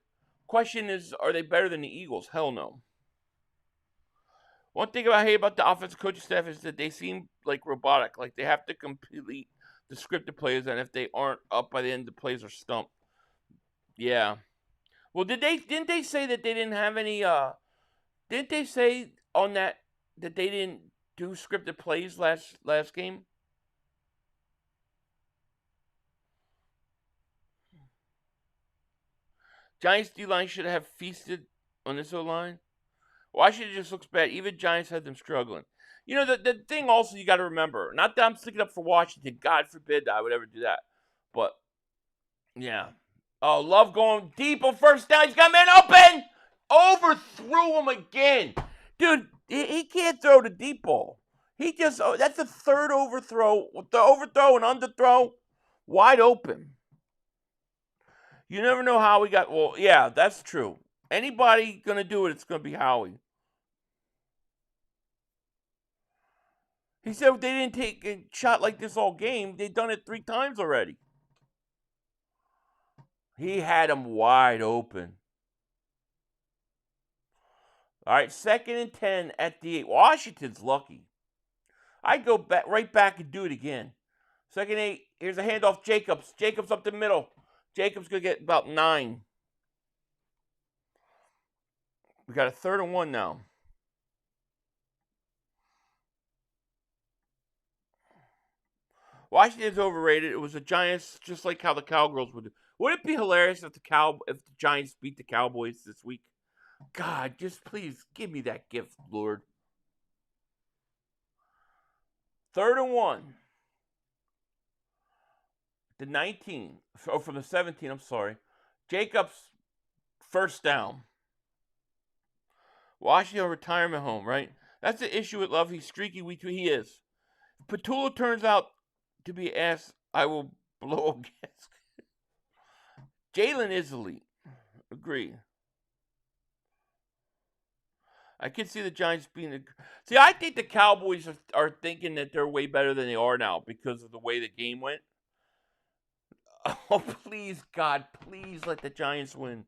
Question is, are they better than the Eagles? Hell no. One thing I hate about the offensive coaching staff is that they seem like robotic. Like they have to complete the scripted plays, and if they aren't up by the end, the plays are stumped. Yeah. Well, didn't they say that they didn't have any? Didn't they say on that they didn't do scripted plays last game? Giants D-line should have feasted on this O-line. Washington just looks bad. Even Giants had them struggling. The thing also you got to remember, not that I'm sticking up for Washington. God forbid that I would ever do that. But, yeah. Oh, Love going deep on first down. He's got a man open. Overthrew him again. Dude, he can't throw the deep ball. That's the third overthrow. The overthrow and underthrow, wide open. You never know how we got. Well, yeah, that's true. Anybody going to do it, it's going to be Howie. He said if they didn't take a shot like this all game, they've done it 3 times already. He had him wide open. All right, 2nd and 10 at the 8. Washington's lucky. I'd go right back and do it again. 2nd and 8. Here's a handoff. Jacobs. Jacobs up the middle. Jacobs going to get about 9. We got a 3rd and 1 now. Washington's overrated. It was the Giants, just like how the Cowgirls would do. Would it be hilarious if the Giants beat the Cowboys this week? God, just please give me that gift, Lord. 3rd and 1. The 19. Oh, from the 17, I'm sorry. Jacobs, first down. Washington retirement home, right? That's the issue with Love. He's streaky. He is. If Petula turns out to be ass, I will blow a gasket. Jalen is elite. Agree. I can see the Giants being See, I think the Cowboys are thinking that they're way better than they are now because of the way the game went. Oh, please, God, please let the Giants win.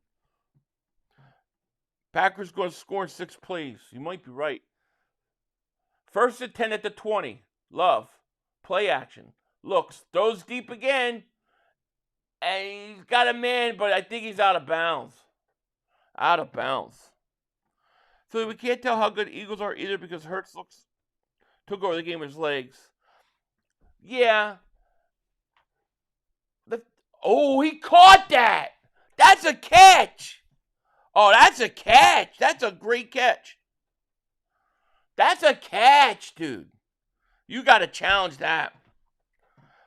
Packers going to score in 6 plays. You might be right. 1st and 10 at the 20. Love. Play action. Looks. Throws deep again. And he's got a man, but I think he's out of bounds. Out of bounds. So we can't tell how good Eagles are either because Hurts took over the game with his legs. Yeah. He caught that. That's a catch. Oh, that's a catch. That's a great catch. That's a catch, dude. You got to challenge that.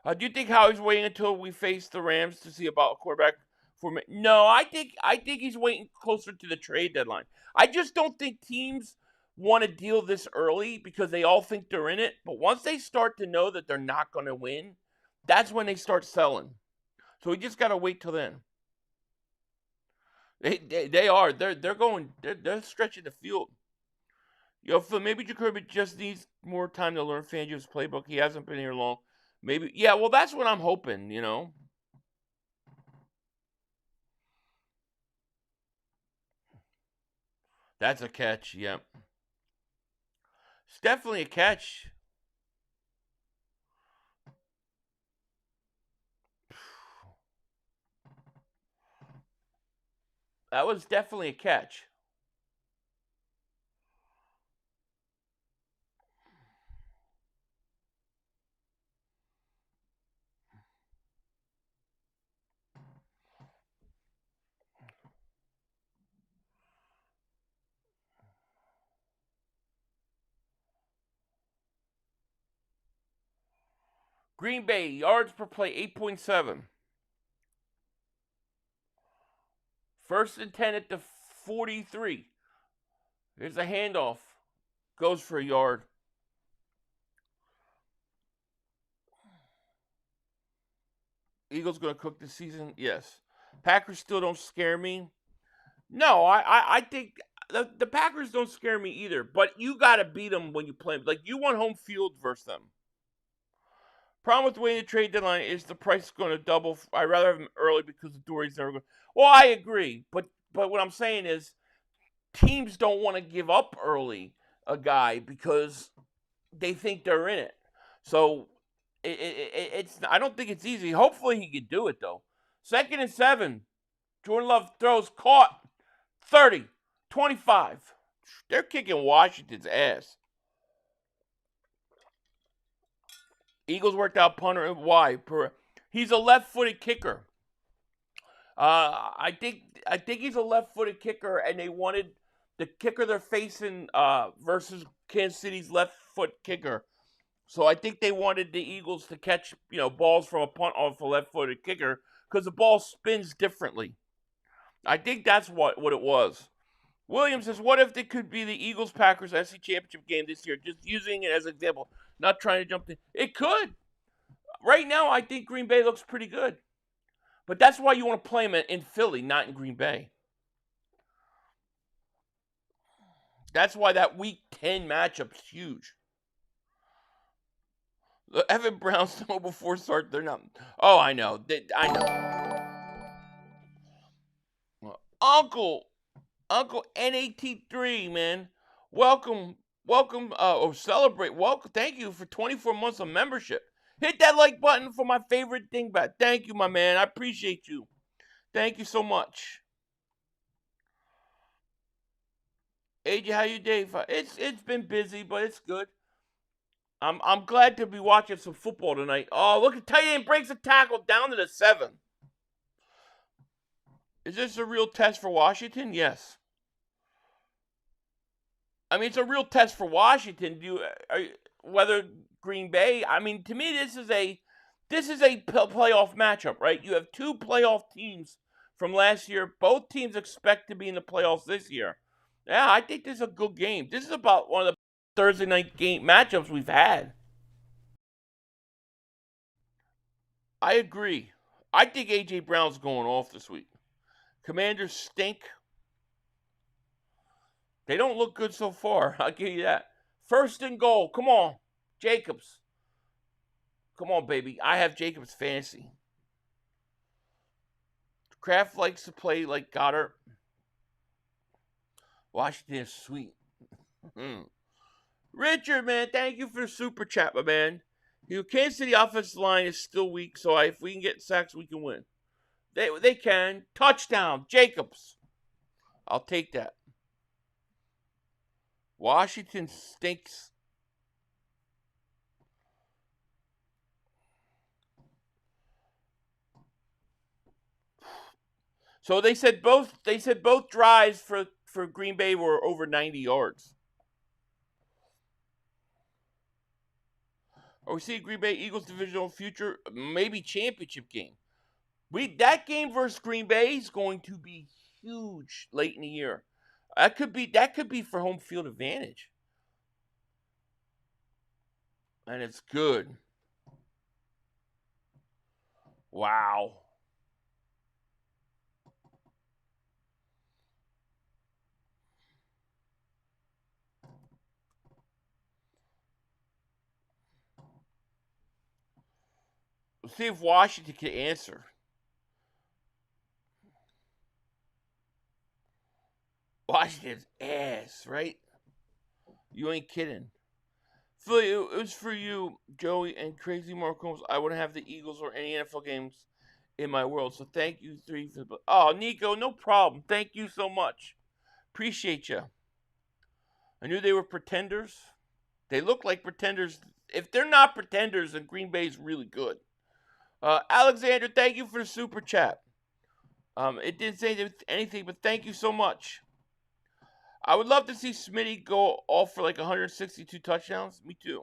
Do you think Howie's waiting until we face the Rams to see about a quarterback for? No, I think he's waiting closer to the trade deadline. I just don't think teams want to deal this early because they all think they're in it. But once they start to know that they're not going to win, that's when they start selling. So we just got to wait till then. They are. They're stretching the field. Phil, maybe Jacoby just needs more time to learn Fangio's playbook. He hasn't been here long. Maybe. Yeah, well, that's what I'm hoping, That's a catch, yep. It's definitely a catch. That was definitely a catch. Green Bay, yards per play, 8.7. First and 10 at the 43. There's a handoff. Goes for a yard. Eagles going to cook this season? Yes. Packers still don't scare me. No, I think the Packers don't scare me either. But you got to beat them when you play them. Like, you want home field versus them. Problem with waiting the trade deadline is the price is going to double. I'd rather have him early because the Dory's never going. Well, I agree, but what I'm saying is, teams don't want to give up early a guy because they think they're in it. So it's. I don't think it's easy. Hopefully he can do it though. 2nd and 7. Jordan Love throws caught. 30, 25. They're kicking Washington's ass. Eagles worked out punter. Why? He's a left-footed kicker. I think he's a left-footed kicker, and they wanted the kicker they're facing versus Kansas City's left-foot kicker. So I think they wanted the Eagles to catch balls from a punt off a left-footed kicker because the ball spins differently. I think that's what it was. Williams says, what if it could be the Eagles-Packers SC Championship game this year? Just using it as an example. Not trying to jump in. It could. Right now, I think Green Bay looks pretty good. But that's why you want to play them in Philly, not in Green Bay. That's why that Week 10 matchup's huge. The Evan Brown's no before start. They're not. Oh, I know. I know. Uncle N83, man. Welcome. Celebrate. Welcome. Thank you for 24 months of membership. Hit that like button for my favorite Dingbat. Thank you, my man. I appreciate you. Thank you so much. AJ, how you day? It's been busy, but it's good. I'm glad to be watching some football tonight. Oh, look at tight end breaks a tackle down to the 7. Is this a real test for Washington? Yes. I mean, it's a real test for Washington. Whether Green Bay. I mean, to me, this is a playoff matchup, right? You have 2 playoff teams from last year. Both teams expect to be in the playoffs this year. Yeah, I think this is a good game. This is about one of the Thursday night game matchups we've had. I agree. I think A.J. Brown's going off this week. Commanders stink. They don't look good so far. I'll give you that. 1st and goal. Come on. Jacobs. Come on, baby. I have Jacobs fantasy. Kraft likes to play like Goddard. Washington is sweet. Richard, man, thank you for the super chat, my man. Kansas City offensive line is still weak, so if we can get sacks, we can win. They can. Touchdown, Jacobs. I'll take that. Washington stinks. So they said both drives for Green Bay were over 90 yards. Or we see Green Bay Eagles divisional future, maybe championship game. That game versus Green Bay is going to be huge late in the year. That could be for home field advantage. And it's good. Wow. Let's see if Washington can answer. Washington's ass, right? You ain't kidding. Philly, it was for you, Joey, and Crazy Mark Holmes. I wouldn't have the Eagles or any NFL games in my world. So thank you, three. Oh, Nico, no problem. Thank you so much. Appreciate you. I knew they were pretenders. They look like pretenders. If they're not pretenders, then Green Bay's really good. Alexander, thank you for the super chat. It didn't say anything, but thank you so much. I would love to see Smitty go off for like 162 touchdowns. Me too.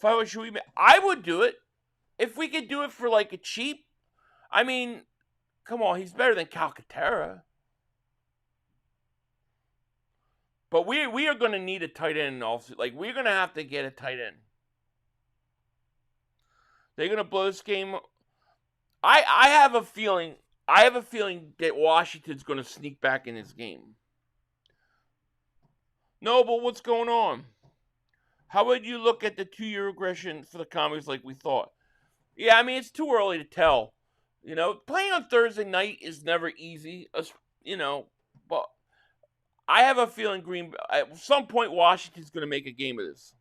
I would do it. If we could do it for like a cheap. I mean, come on, he's better than Calcaterra. But we are going to need a tight end also. Like, we're going to have to get a tight end. They're going to blow this game. I have a feeling that Washington's going to sneak back in this game. No, but what's going on? How would you look at the 2-year regression for the Commodores like we thought? Yeah, I mean, it's too early to tell. You know, playing on Thursday night is never easy. You know, but I have a feeling at some point Washington's going to make a game of this.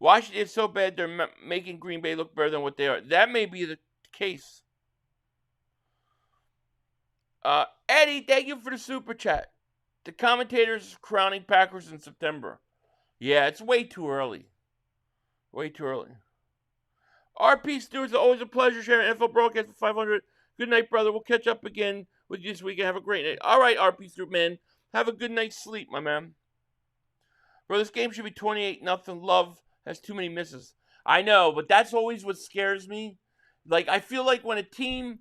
Washington is so bad they're making Green Bay look better than what they are. That may be the case. Eddie, thank you for the super chat. The commentators crowning Packers in September. Yeah, it's way too early. Way too early. RP Stewart's always a pleasure sharing NFL broadcast for 500. Good night, brother. We'll catch up again with you this weekend. Have a great night. All right, RP Stewart, man. Have a good night's sleep, my man. Bro, this game should be 28-0. Love has too many misses. I know, but that's always what scares me. Like, I feel like when a team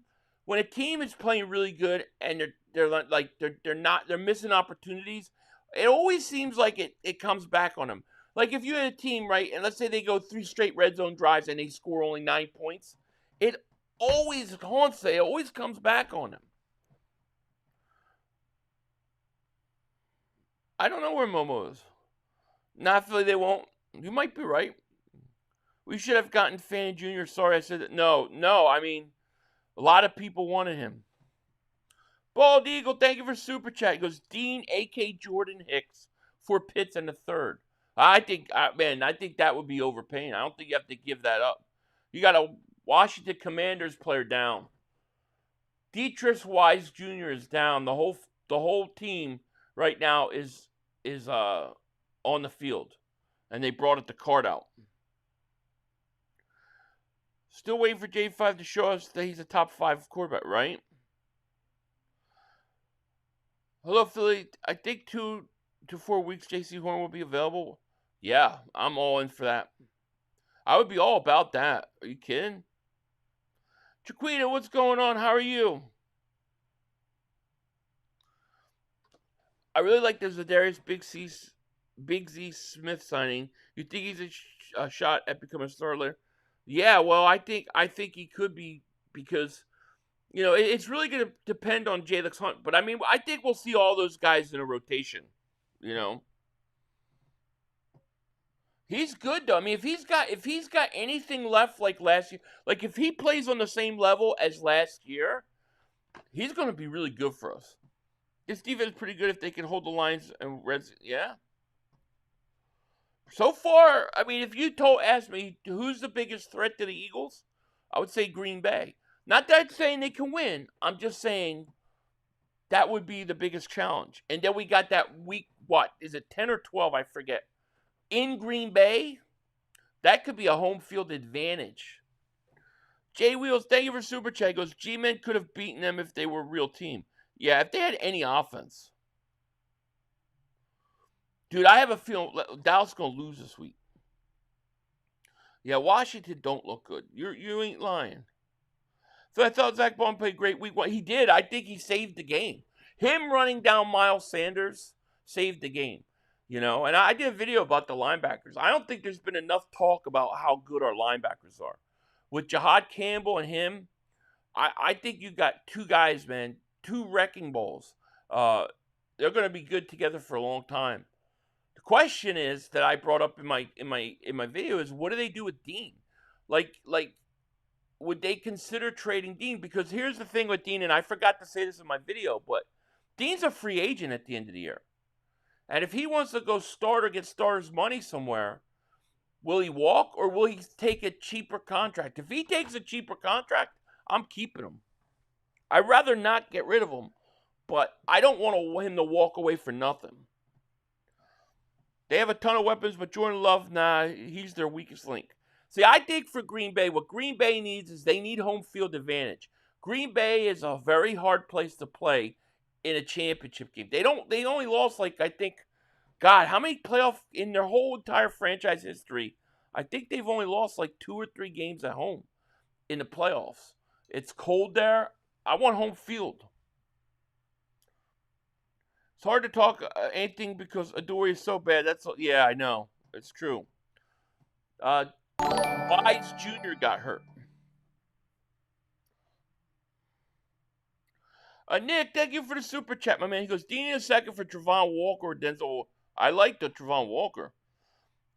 is playing really good and they're missing opportunities, it always seems like it comes back on them. Like, if you had a team, right, and let's say they go 3 straight red zone drives and they score only 9 points, it always haunts them. It always comes back on them. I don't know where Momo is. Not Philly, they won't. You might be right. We should have gotten Fanning Jr. Sorry I said that. No. I mean, a lot of people wanted him. Bald Eagle, thank you for super chat. He goes, Dean, A.K. Jordan Hicks for Pitts in the third. I think that would be overpaying. I don't think you have to give that up. You got a Washington Commanders player down. Dietrich Wise Jr. is down. The whole team right now is on the field, and they brought the card out. Still waiting for J5 to show us that he's a top 5 quarterback, right? Hello, Philly. I think 2 to 4 weeks J.C. Horn will be available. Yeah, I'm all in for that. I would be all about that. Are you kidding? Chiquita, what's going on? How are you? I really like the Zadarius Big Z Smith signing. You think he's a shot at becoming a starter? Yeah, well, I think he could be, because, you know, it's really going to depend on Jalen Hunt. But I mean, I think we'll see all those guys in a rotation. You know, he's good though. I mean, if he's got anything left like last year, like if he plays on the same level as last year, he's going to be really good for us. This defense is pretty good if they can hold the lines and Reds. Yeah. So far, I mean, if you asked me who's the biggest threat to the Eagles, I would say Green Bay. Not that I'm saying they can win. I'm just saying that would be the biggest challenge. And then we got that week, what? Is it 10 or 12? I forget. In Green Bay, that could be a home field advantage. Jay Wheels, thank you for Super Chat. He goes, G-Men could have beaten them if they were a real team. Yeah, if they had any offense. Dude, I have a feeling Dallas is going to lose this week. Yeah, Washington don't look good. You ain't lying. So I thought Zach Bond played great week one. He did. I think he saved the game. Him running down Miles Sanders saved the game. You know, and I did a video about the linebackers. I don't think there's been enough talk about how good our linebackers are. With Jihad Campbell and him, I think you got two guys, man, two wrecking balls. They're going to be good together for a long time. The question is that I brought up in my video is, what do they do with Dean? Like would they consider trading Dean? Because here's the thing with Dean, and I forgot to say this in my video, but Dean's a free agent at the end of the year. And if he wants to go start or get starter's money somewhere, will he walk or will he take a cheaper contract? If he takes a cheaper contract, I'm keeping him. I'd rather not get rid of him, but I don't want him to walk away for nothing. They have a ton of weapons, but Jordan Love, nah, he's their weakest link. See, I think for Green Bay, what Green Bay needs is they need home field advantage. Green Bay is a very hard place to play in a championship game. They only lost, like, I think, God, how many playoff in their whole entire franchise history? I think they've only lost like 2 or 3 games at home in the playoffs. It's cold there. I want home field. It's hard to talk anything because Adoree is so bad. Yeah, I know. It's true. Wise Jr. got hurt. Nick, thank you for the super chat, my man. He goes, Dean in a second for Travon Walker or Denzel. I like the Travon Walker.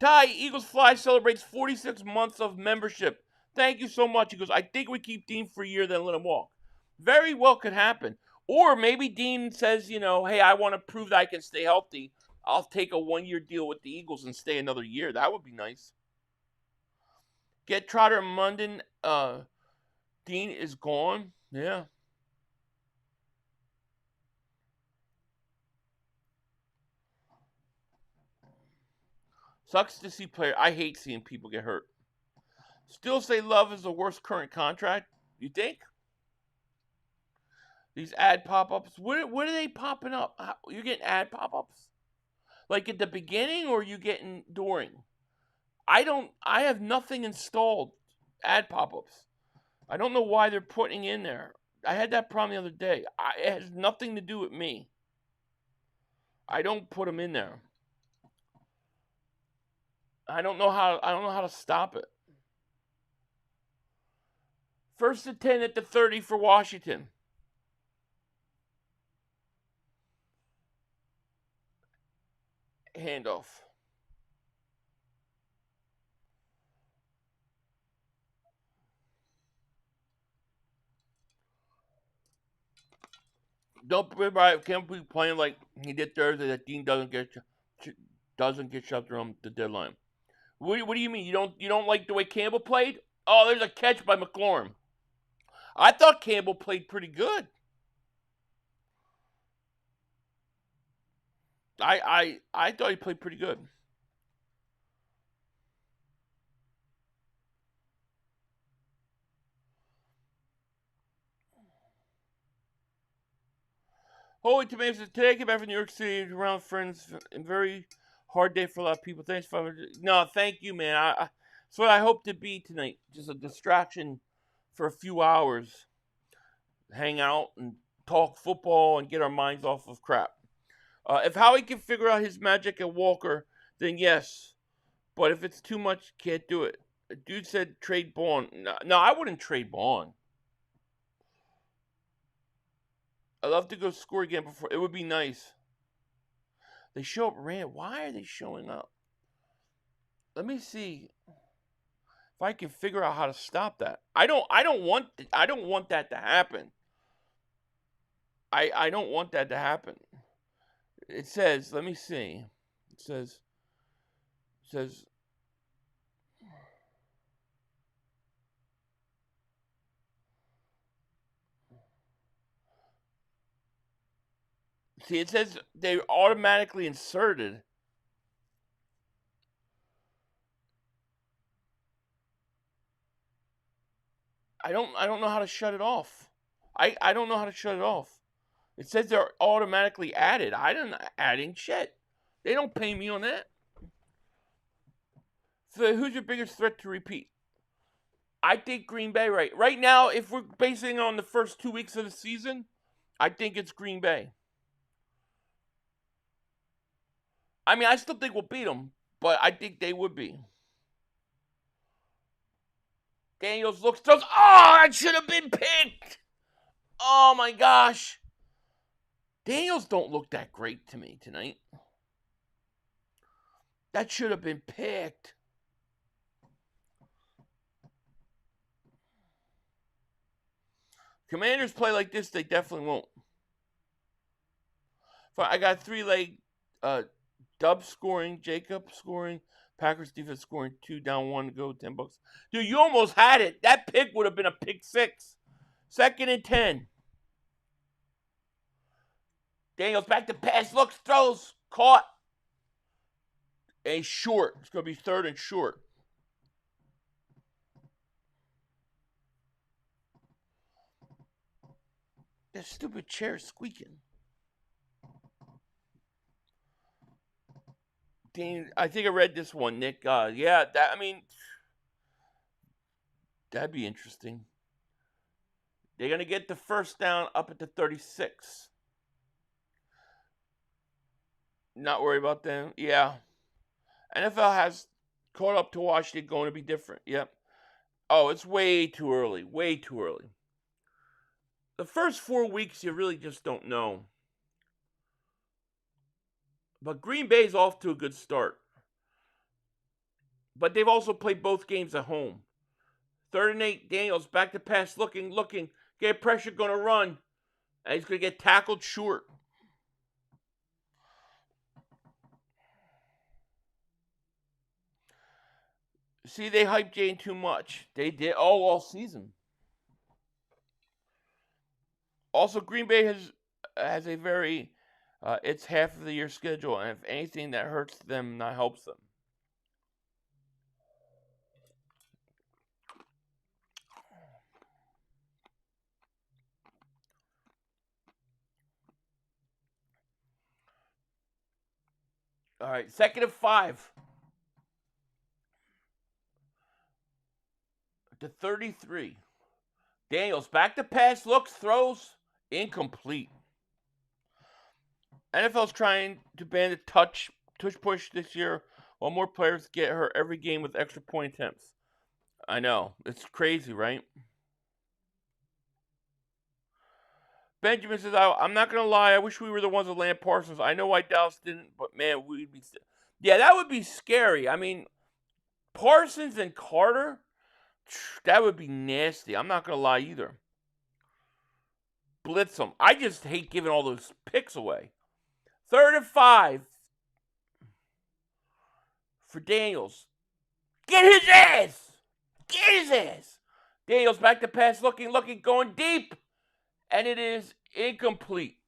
Ty, Eagles Fly celebrates 46 months of membership. Thank you so much. He goes, I think we keep Dean for a year, then let him walk. Very well could happen. Or maybe Dean says, you know, hey, I want to prove that I can stay healthy. I'll take a 1-year deal with the Eagles and stay another year. That would be nice. Get Trotter and Munden. Dean is gone. Yeah. Sucks to see players. I hate seeing people get hurt. Still say Love is the worst current contract. You think? These ad pop-ups. What are they popping up? You getting ad pop-ups? Like at the beginning or you getting during? I have nothing installed. Ad pop-ups. I don't know why they're putting in there. I had that problem the other day. It has nothing to do with me. I don't put them in there. I don't know how to stop it. 1st and 10 at the 30 for Washington. Handoff. Can't be playing like he did Thursday that Dean doesn't get shoved around the deadline. What do you mean? You don't like the way Campbell played? Oh, there's a catch by McLaurin. I thought Campbell played pretty good. I thought he played pretty good. Holy Tomatoes says, today I came back from New York City around friends and very hard day for a lot of people. Thanks for no, thank you, man. That's what I hope to be tonight. Just a distraction for a few hours. Hang out and talk football and get our minds off of crap. If Howie can figure out his magic at Walker, then yes. But if it's too much, can't do it. A dude said trade Bond. No, I wouldn't trade Bond. I'd love to go score again before. It would be nice. They show up random. Why are they showing up? Let me see if I can figure out how to stop that. I don't want that to happen. I don't want that to happen. It says, let me see. It says See, it says they automatically inserted. I don't know how to shut it off. I don't know how to shut it off. It says they're automatically added. I don't adding shit. They don't pay me on that. So who's your biggest threat to repeat? I think Green Bay right now, if we're basing on the first 2 weeks of the season, I think it's Green Bay. I mean, I still think we'll beat them, but I think they would be. Daniels looks, throws. Oh, that should have been picked. Oh my gosh. Daniels don't look that great to me tonight. That should have been picked. Commanders play like this, they definitely won't. I got 3-leg Dub scoring, Jacob scoring, Packers defense scoring 2 down 1 to go, $10. Dude, you almost had it. That pick would have been a pick 6. 2nd and 10. Daniels back to pass, looks, throws, caught. A short. It's going to be 3rd and short. That stupid chair is squeaking. I think I read this one, Nick. Yeah, that'd be interesting. They're going to get the first down up at the 36. Not worried about them. Yeah. NFL has caught up to Washington, going to be different. Yep. Oh, it's way too early. Way too early. The first 4 weeks, you really just don't know. But Green Bay's off to a good start. But they've also played both games at home. 3rd and 8, Daniels back to pass, looking. Get pressure, going to run. And he's going to get tackled short. See, they hyped Jane too much. They did all season. Also, Green Bay has a very it's half of the year schedule, and if anything, that hurts them, not helps them. All right, 2nd and 5. To 33. Daniels back to pass, looks, throws, incomplete. NFL's trying to ban the tush push this year, while more players get hurt every game with extra point attempts. I know. It's crazy, right? Benjamin says, I'm not going to lie. I wish we were the ones that land Parsons. I know why Dallas didn't, but man, we'd be... Yeah, that would be scary. I mean, Parsons and Carter, that would be nasty. I'm not going to lie either. Blitz them. I just hate giving all those picks away. 3rd and 5 for Daniels. Get his ass! Get his ass! Daniels back to pass, looking, going deep. And it is incomplete.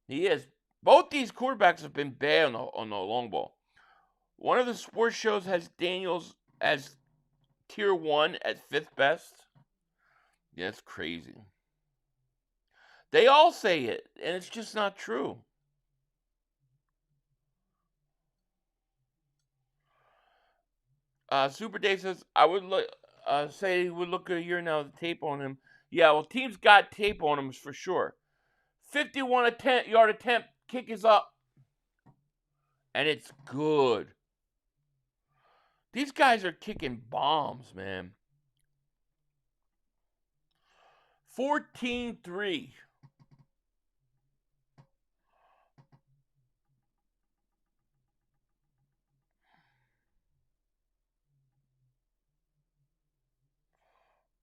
He is. Both these quarterbacks have been bad on the long ball. One of the sports shows has Daniels as tier 1 at 5th best. Yeah, that's crazy. They all say it, and it's just not true. Super Dave says, I would say he would look a year now with the tape on him. Yeah, well, teams got tape on him for sure. 51-yard attempt, kick is up. And it's good. These guys are kicking bombs, man. 14-3.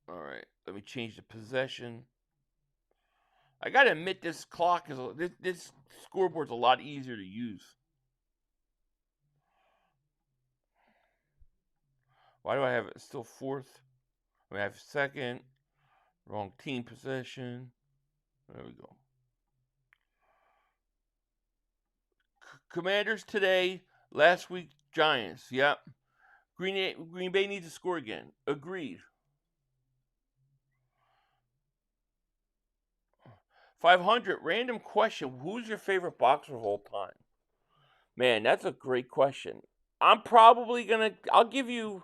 All right, let me change the possession. I gotta admit, this clock is this scoreboard's a lot easier to use. Why do I have it still 4th? I have 2nd. Wrong team possession. There we go. Commanders today. Last week, Giants. Yep. Green Bay needs to score again. Agreed. 500. Random question. Who's your favorite boxer of all time? Man, that's a great question. I'm probably gonna. I'll give you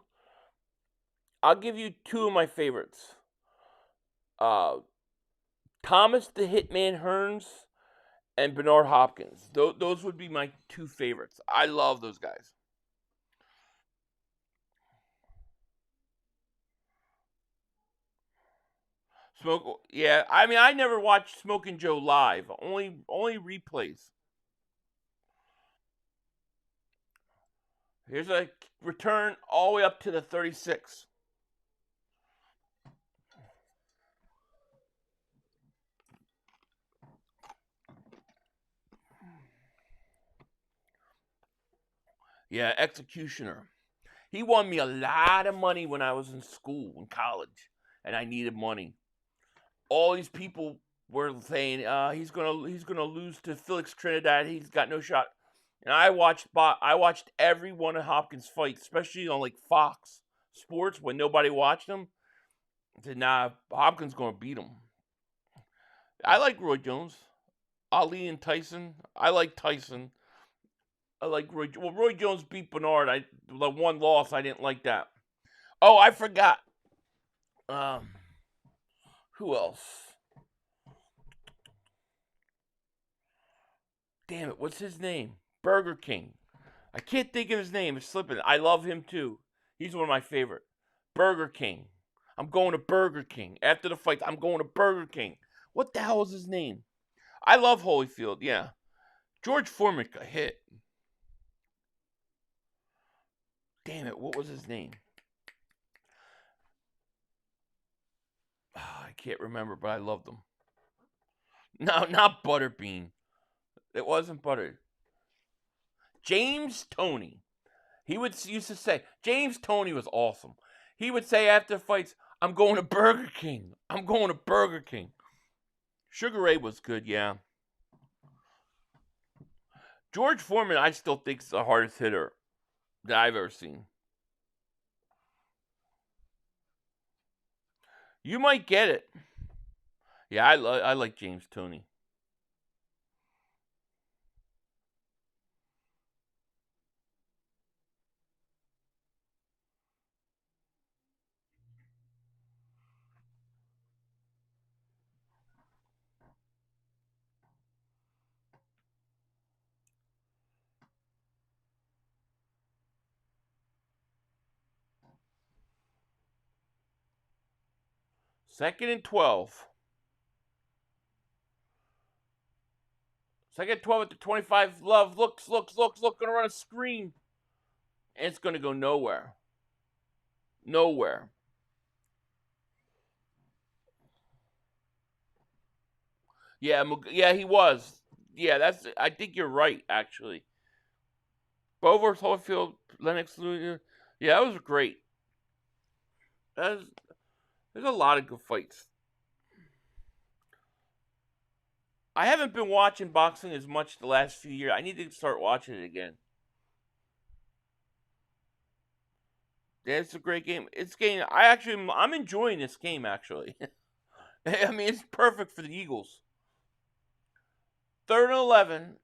two of my favorites. Thomas the Hitman Hearns and Bernard Hopkins. Those would be my two favorites. I love those guys. Smoke, yeah. I mean, I never watched Smoking Joe live. Only replays. Here's a return all the way up to the 36. Yeah, Executioner. He won me a lot of money when I was in school, in college, and I needed money. All these people were saying he's gonna lose to Felix Trinidad. He's got no shot. And I watched every one of Hopkins' fights, especially on like Fox Sports when nobody watched him. I said, nah, Hopkins gonna beat him. I like Roy Jones, Ali and Tyson. I like Tyson. I like Roy. Well, Roy Jones beat Bernard. The one loss I didn't like that. Oh, I forgot. Who else? Damn it, what's his name? Burger King. I can't think of his name. It's slipping. I love him too. He's one of my favorite. Burger King. I'm going to Burger King. After the fight, I'm going to Burger King. What the hell is his name? I love Holyfield, yeah. George Foreman got hit. Damn it, what was his name? I can't remember, but I loved him. No, not Butterbean. It wasn't Butter. James Toney. He used to say, James Toney was awesome. He would say after fights, I'm going to Burger King. I'm going to Burger King. Sugar Ray was good, yeah. George Foreman, I still think is the hardest hitter that I've ever seen. You might get it. Yeah, I like James Toney. Second and 12. Second and 12 at the 25. Love looks. Gonna run a screen. And it's gonna go nowhere. Nowhere. Yeah, he was. Yeah, I think you're right, actually. Bovers, Holyfield, Lennox, Lewis. Yeah, that was great. There's a lot of good fights. I haven't been watching boxing as much the last few years. I need to start watching it again. Yeah, it's a great game. I'm enjoying this game actually. I mean, it's perfect for the Eagles. 3rd and 11.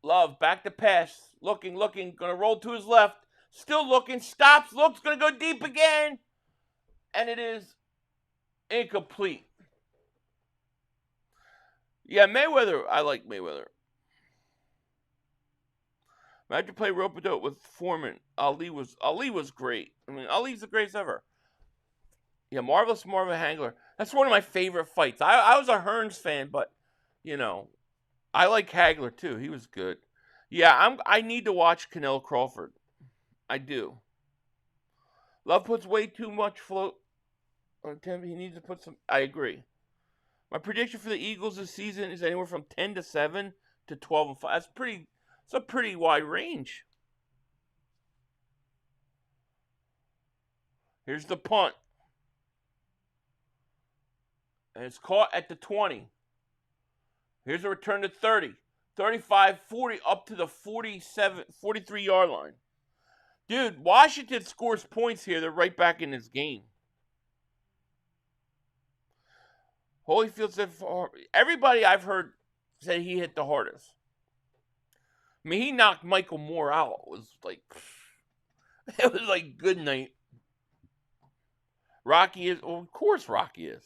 Love back to pass. Looking, gonna roll to his left. Still looking, stops, looks, gonna go deep again. And it is incomplete. Yeah, Mayweather. I like Mayweather. Imagine play rope-a-dope with Foreman. Ali was great. I mean, Ali's the greatest ever. Yeah, Marvelous Marvin Hagler. That's one of my favorite fights. I was a Hearns fan, but I like Hagler too. He was good. Yeah, I need to watch Canelo Crawford. I do. Love puts way too much float on Tim. He needs to put some. I agree. My prediction for the Eagles this season is anywhere from 10-7 to 12-5. It's a pretty wide range. Here's the punt. And it's caught at the 20. Here's a return to 30. 35, 40, up to the 43-yard line. Dude, Washington scores points here. They're right back in this game. Holyfield said, everybody I've heard said he hit the hardest. I mean, he knocked Michael Moore out. It was like good night. Rocky is, well, of course Rocky is.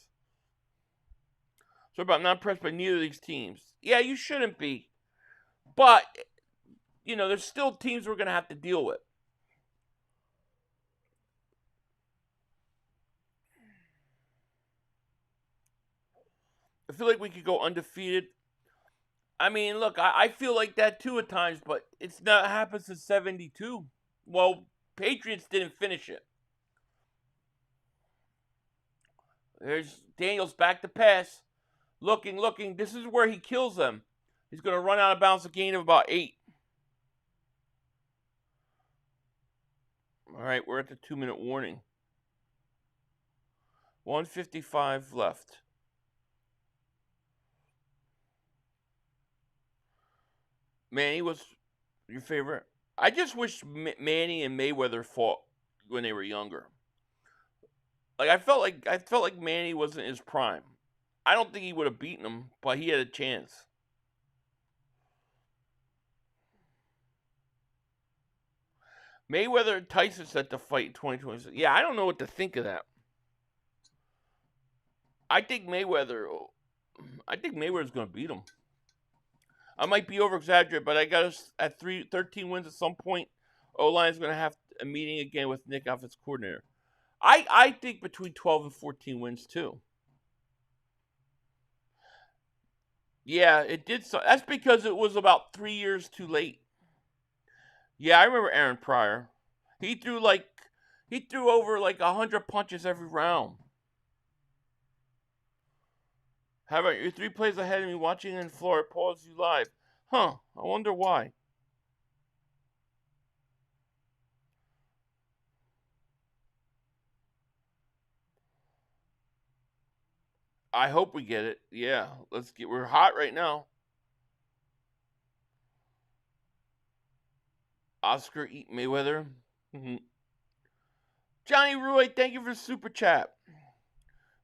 So about not impressed by neither of these teams. Yeah, you shouldn't be. But, you know, there's still teams we're going to have to deal with. I feel like we could go undefeated. I mean, look, I feel like that too at times, but it's not happened since 72. Well, Patriots didn't finish it. There's Daniels back to pass. Looking. This is where he kills them. He's going to run out of bounds, a gain of about 8. All right, we're at the 2-minute warning. 1:55 left. Manny was your favorite? I just wish Manny and Mayweather fought when they were younger. Like I felt like Manny wasn't his prime. I don't think he would have beaten him, but he had a chance. Mayweather and Tyson set the fight in 2026. Yeah, I don't know what to think of that. I think Mayweather's going to beat him. I might be over-exaggerated, but I got us at 13 wins at some point. O-line's going to have a meeting again with Nick, offensive coordinator. I think between 12 and 14 wins, too. Yeah, it did so. That's because it was about 3 years too late. Yeah, I remember Aaron Pryor. He threw over like 100 punches every round. How about you're 3 plays ahead of me watching in Florida? Pause you live. Huh, I wonder why. I hope we get it. Yeah, we're hot right now. Oscar eat Mayweather. Johnny Roy, thank you for the super chat.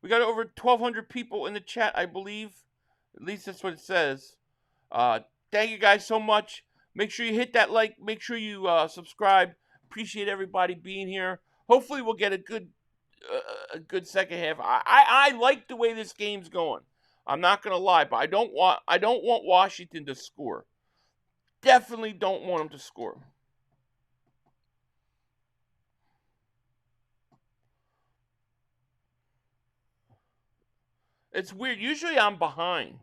We got over 1,200 people in the chat, I believe. At least that's what it says. Thank you guys so much. Make sure you hit that like. Make sure you subscribe. Appreciate everybody being here. Hopefully we'll get a good second half. I like the way this game's going. I'm not gonna lie, but I don't want Washington to score. Definitely don't want them to score. It's weird. Usually I'm behind.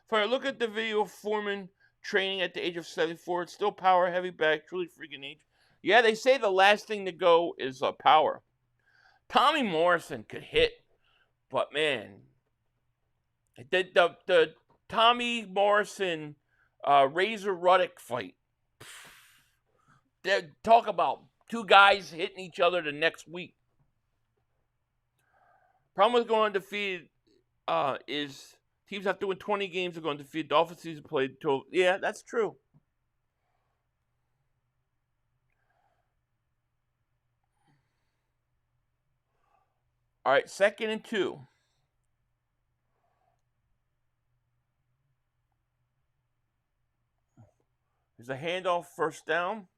If I look at the video of Foreman training at the age of 74, it's still power, heavy back, truly freaking age. Yeah, they say the last thing to go is power. Tommy Morrison could hit, but man, the Tommy Morrison Razor Ruddock fight. Talk about 2 guys hitting each other the next week. Problem with going undefeated is teams have to win 20 games to go undefeated. Dolphins season played. Yeah, that's true. All right, 2nd and 2. There's a handoff, 1st down.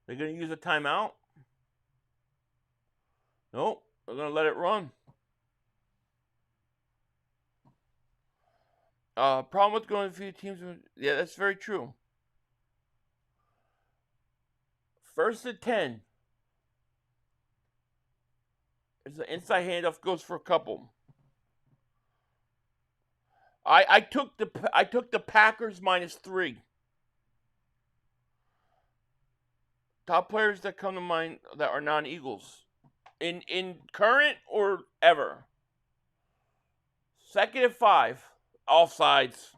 They're going to use a timeout. Nope, they're going to let it run. Problem with going to few teams. Yeah, that's very true. 1st and 10. There's an inside handoff, goes for a couple. I took the Packers -3. Top players that come to mind that are non-Eagles in current or ever. 2nd and 5. Offsides.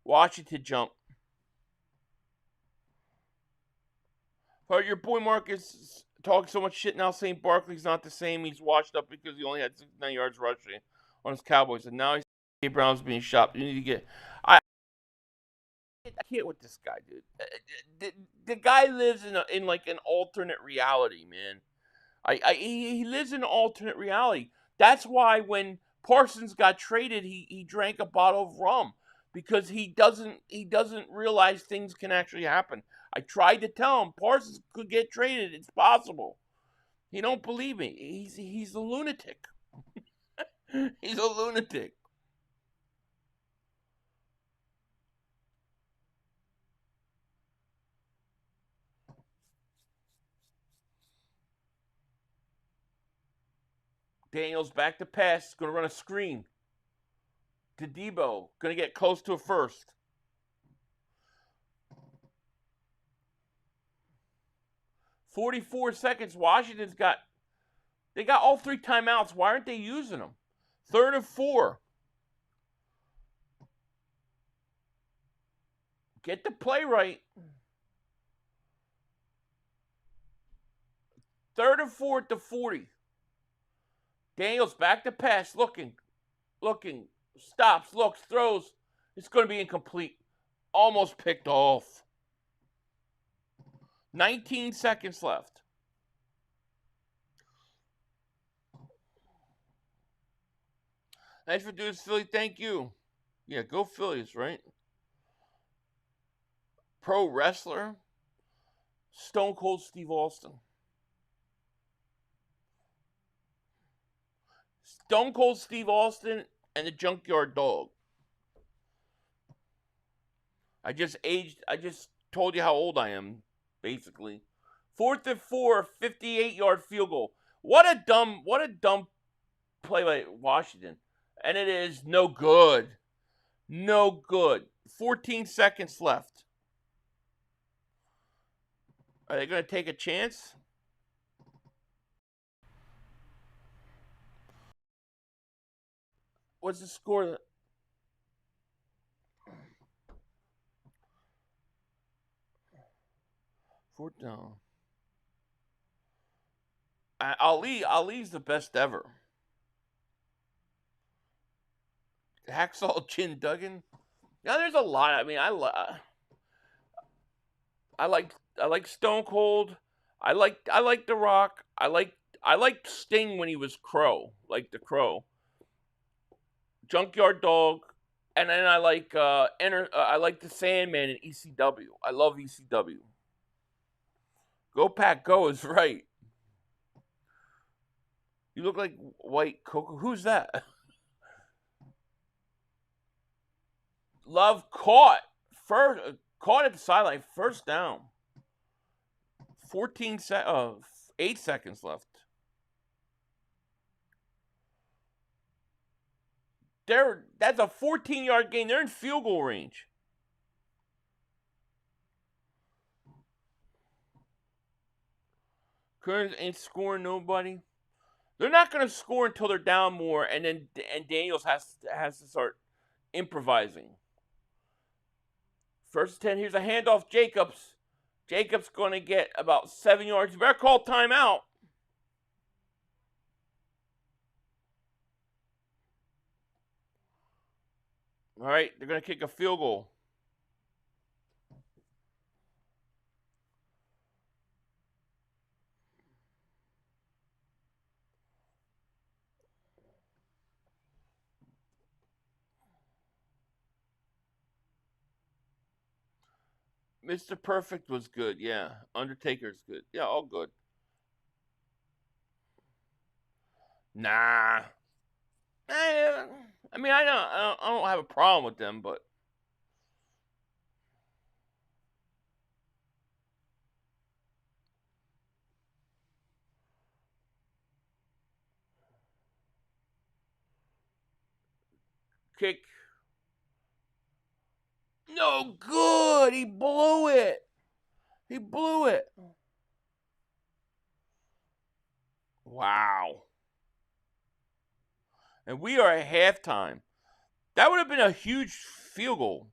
Washington jump. But your boy Marcus talking so much shit now, saying Barkley's not the same. He's washed up because he only had 69 yards rushing on his Cowboys, and now he's Brown's being shopped. You need to get. I can't with this guy, dude. The guy lives in like an alternate reality, man. He lives in an alternate reality. That's why when Parsons got traded, he drank a bottle of rum because he doesn't realize things can actually happen. I tried to tell him Parsons could get traded. It's possible. He don't believe me. He's a lunatic. He's a lunatic. Daniels back to pass. Going to run a screen to Debo. Going to get close to a first. $44. They got all 3 timeouts. Why aren't they using them? 3rd and 4. Get the play right. 3rd and 4 at the 40. Daniels back to pass. Looking. Stops, looks, throws. It's going to be incomplete. Almost picked off. 19 seconds left. Thanks for doing this, Philly. Thank you. Yeah, go Phillies, right? Pro wrestler. Stone Cold Steve Austin. Stone Cold Steve Austin and the Junkyard Dog. I just told you how old I am, basically. 4th and 4, 58-yard field goal. What a dumb play by Washington. And it is no good. No good. 14 seconds left. Are they going to take a chance? What's the score? 4th down. Ali's the best ever. Hacksaw Chin Duggan. Yeah, there's a lot. I mean, I like Stone Cold. I like The Rock. I liked Sting when he was Crow, like the Crow. Junkyard Dog, and then I like the Sandman in ECW. I love ECW. Go Pack Go is right. You look like White Coco. Who's that? Love caught at the sideline. 1st down. 8 seconds left. That's a 14-yard gain. They're in field goal range. Kearns ain't scoring nobody. They're not going to score until they're down more, and Daniels has to start improvising. 1st and 10. Here's a handoff. Jacobs. Jacobs going to get about 7 yards. You better call timeout. All right, they're going to kick a field goal. Mr. Perfect was good, yeah. Undertaker's good. Yeah, all good. Nah. I mean, I don't have a problem with them, but kick. No good. He blew it. He blew it. Wow. And we are at halftime. That would have been a huge field goal.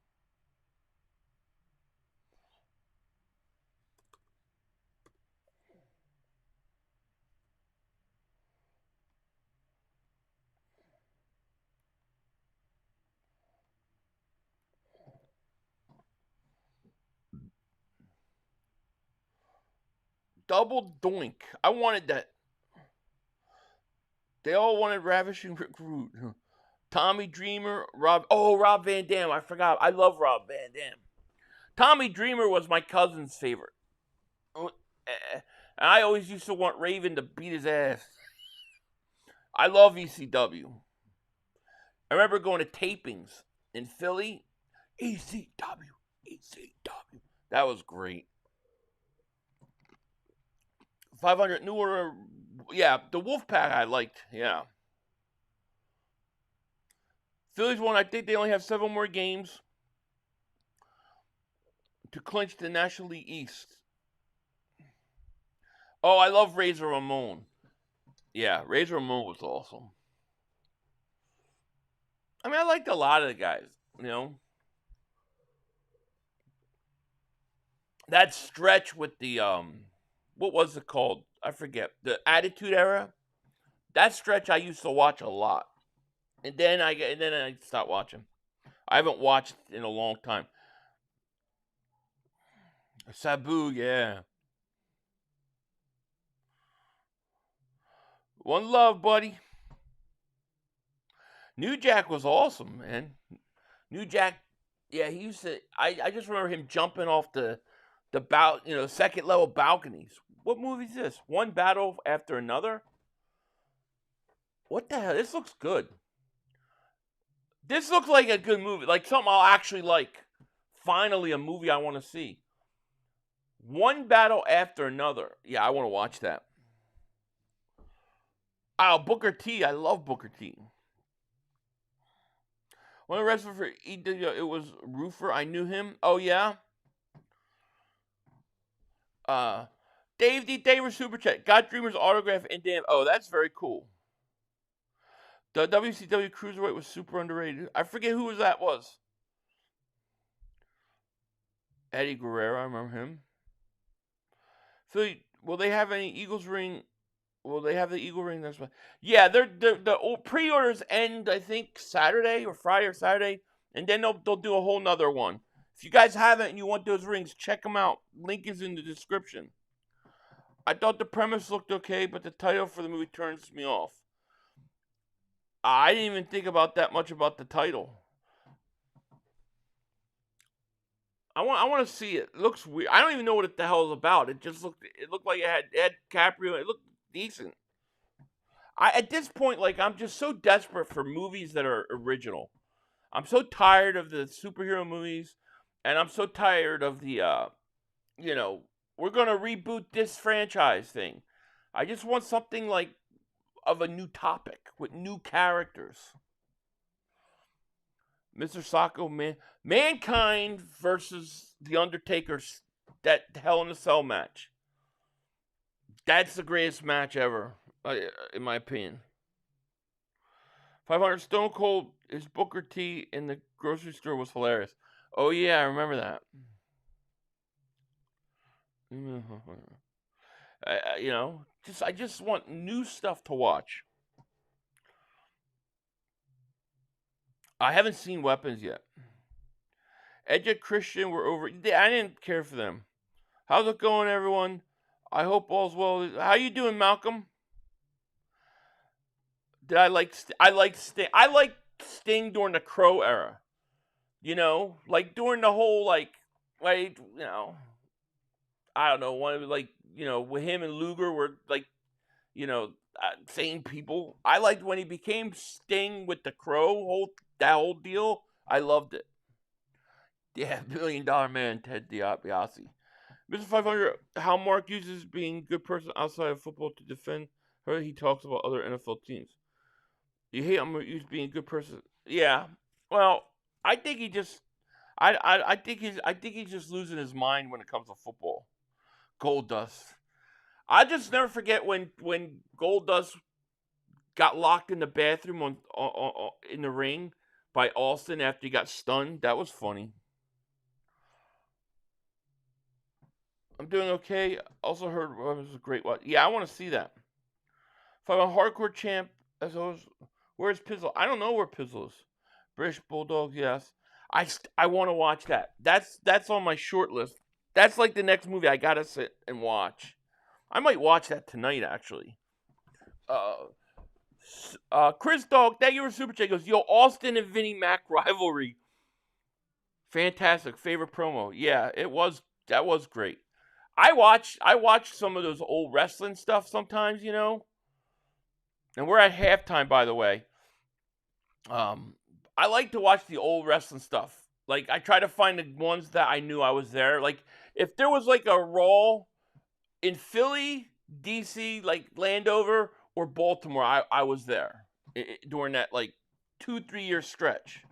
Double Doink. I wanted that. They all wanted Ravishing Recruit. Tommy Dreamer, Rob Van Dam. I forgot. I love Rob Van Dam. Tommy Dreamer was my cousin's favorite. And I always used to want Raven to beat his ass. I love ECW. I remember going to tapings in Philly. ECW. That was great. 500 New Order. Yeah, the Wolfpack I liked. Yeah. Phillies won. I think they only have 7 more games to clinch the National League East. Oh, I love Razor Ramon. Yeah, Razor Ramon was awesome. I mean, I liked a lot of the guys, you know. That stretch with the, what was it called? I forget. The Attitude Era. That stretch I used to watch a lot. And then I stopped watching. I haven't watched in a long time. Sabu, yeah. One love, buddy. New Jack was awesome, man. New Jack, yeah, he used to. I just remember him jumping off the second level balconies. What movie is this? One battle after another. What the hell? This looks good. This looks like a good movie, like something I'll actually like. Finally, a movie I want to see. One battle after another. Yeah, I want to watch that. Oh, Booker T. I love Booker T. One of the wrestlers for EW, it was Roofer. I knew him. Oh, yeah? Dave D. Davis Super Chat. Got Dreamer's autograph and damn. Oh, that's very cool. The WCW Cruiserweight was super underrated. I forget who that was. Eddie Guerrero, I remember him. Philly, will they have any Eagles ring? Will they have the Eagle ring? That's yeah. The pre-orders end, I think, Saturday or Friday or Saturday, and then they'll do a whole nother one. If you guys haven't and you want those rings, check them out. Link is in the description. I thought the premise looked okay, but the title for the movie turns me off. I didn't even think about that much about the title. I want to see it. It looks weird. I don't even know what the hell it's about. It looked like it had Ed Caprio. It looked decent. At this point, like, I'm just so desperate for movies that are original. I'm so tired of the superhero movies, and I'm so tired of the we're gonna reboot this franchise thing. I just want something like of a new topic with new characters. Mr. Sacco, Mankind versus The Undertaker's that Hell in a Cell match. That's the greatest match ever, in my opinion. 500 Stone Cold, his Booker T in the grocery store was hilarious. Oh yeah, I remember that. I just want new stuff to watch. I haven't seen Weapons yet. Edge and Christian were over. I didn't care for them. How's it going, everyone? I hope all's well. How you doing, Malcolm? I liked Sting. I liked Sting during the Crow era. You know, like during the whole I don't know, with him and Luger were same people. I liked when he became Sting with the Crow, that whole deal. I loved it. Yeah, $1 Million Man, Ted DiBiase. Mr. 500, how Mark uses being a good person outside of football to defend her. He talks about other NFL teams. You hate him being a good person. Yeah. Well, I think he just I think he's just losing his mind when it comes to football. Goldust. I just never forget when Goldust got locked in the bathroom in the ring by Austin after he got stunned. That was funny. I'm doing okay. Also heard it was a great watch. Yeah, I want to see that. If I'm a hardcore champ, as always, where's Pizzle? I don't know where Pizzle is. British Bulldog, yes. I want to watch that. That's on my short list. That's like the next movie I gotta sit and watch. I might watch that tonight, actually. Chris Dog, thank you for super chat. He goes, yo, Austin and Vinnie Mac rivalry. Fantastic. Favorite promo. Yeah, that was great. I watch some of those old wrestling stuff sometimes, you know. And we're at halftime, by the way. I like to watch the old wrestling stuff. Like, I try to find the ones that I knew I was there. Like, if there was like a Raw in Philly, DC, like Landover, or Baltimore, I was there during that like 2-3 year stretch.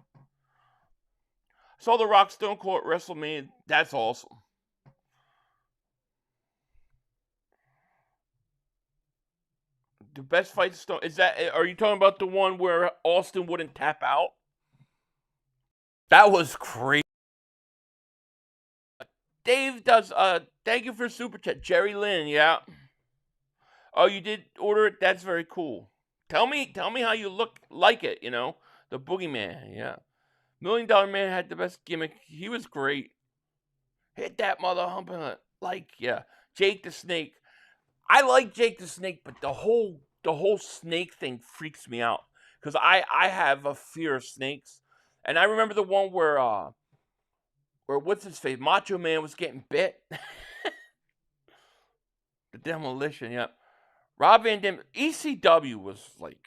Saw The Rock Stone Cold at WrestleMania. That's awesome. The best fight Stone is that? Are you talking about the one where Austin wouldn't tap out? That was crazy. Dave does. Thank you for super chat, Jerry Lynn. Yeah. Oh, you did order it. That's very cool. Tell me how you like it. You know, the Boogeyman. Yeah. $1 Million Man had the best gimmick. He was great. Hit that mother humping it. Like, yeah. Jake the Snake. I like Jake the Snake, but the whole snake thing freaks me out. Because I have a fear of snakes. And I remember the one where what's his face? Macho Man was getting bit. The Demolition, yeah. Rob Van Dam. ECW was like,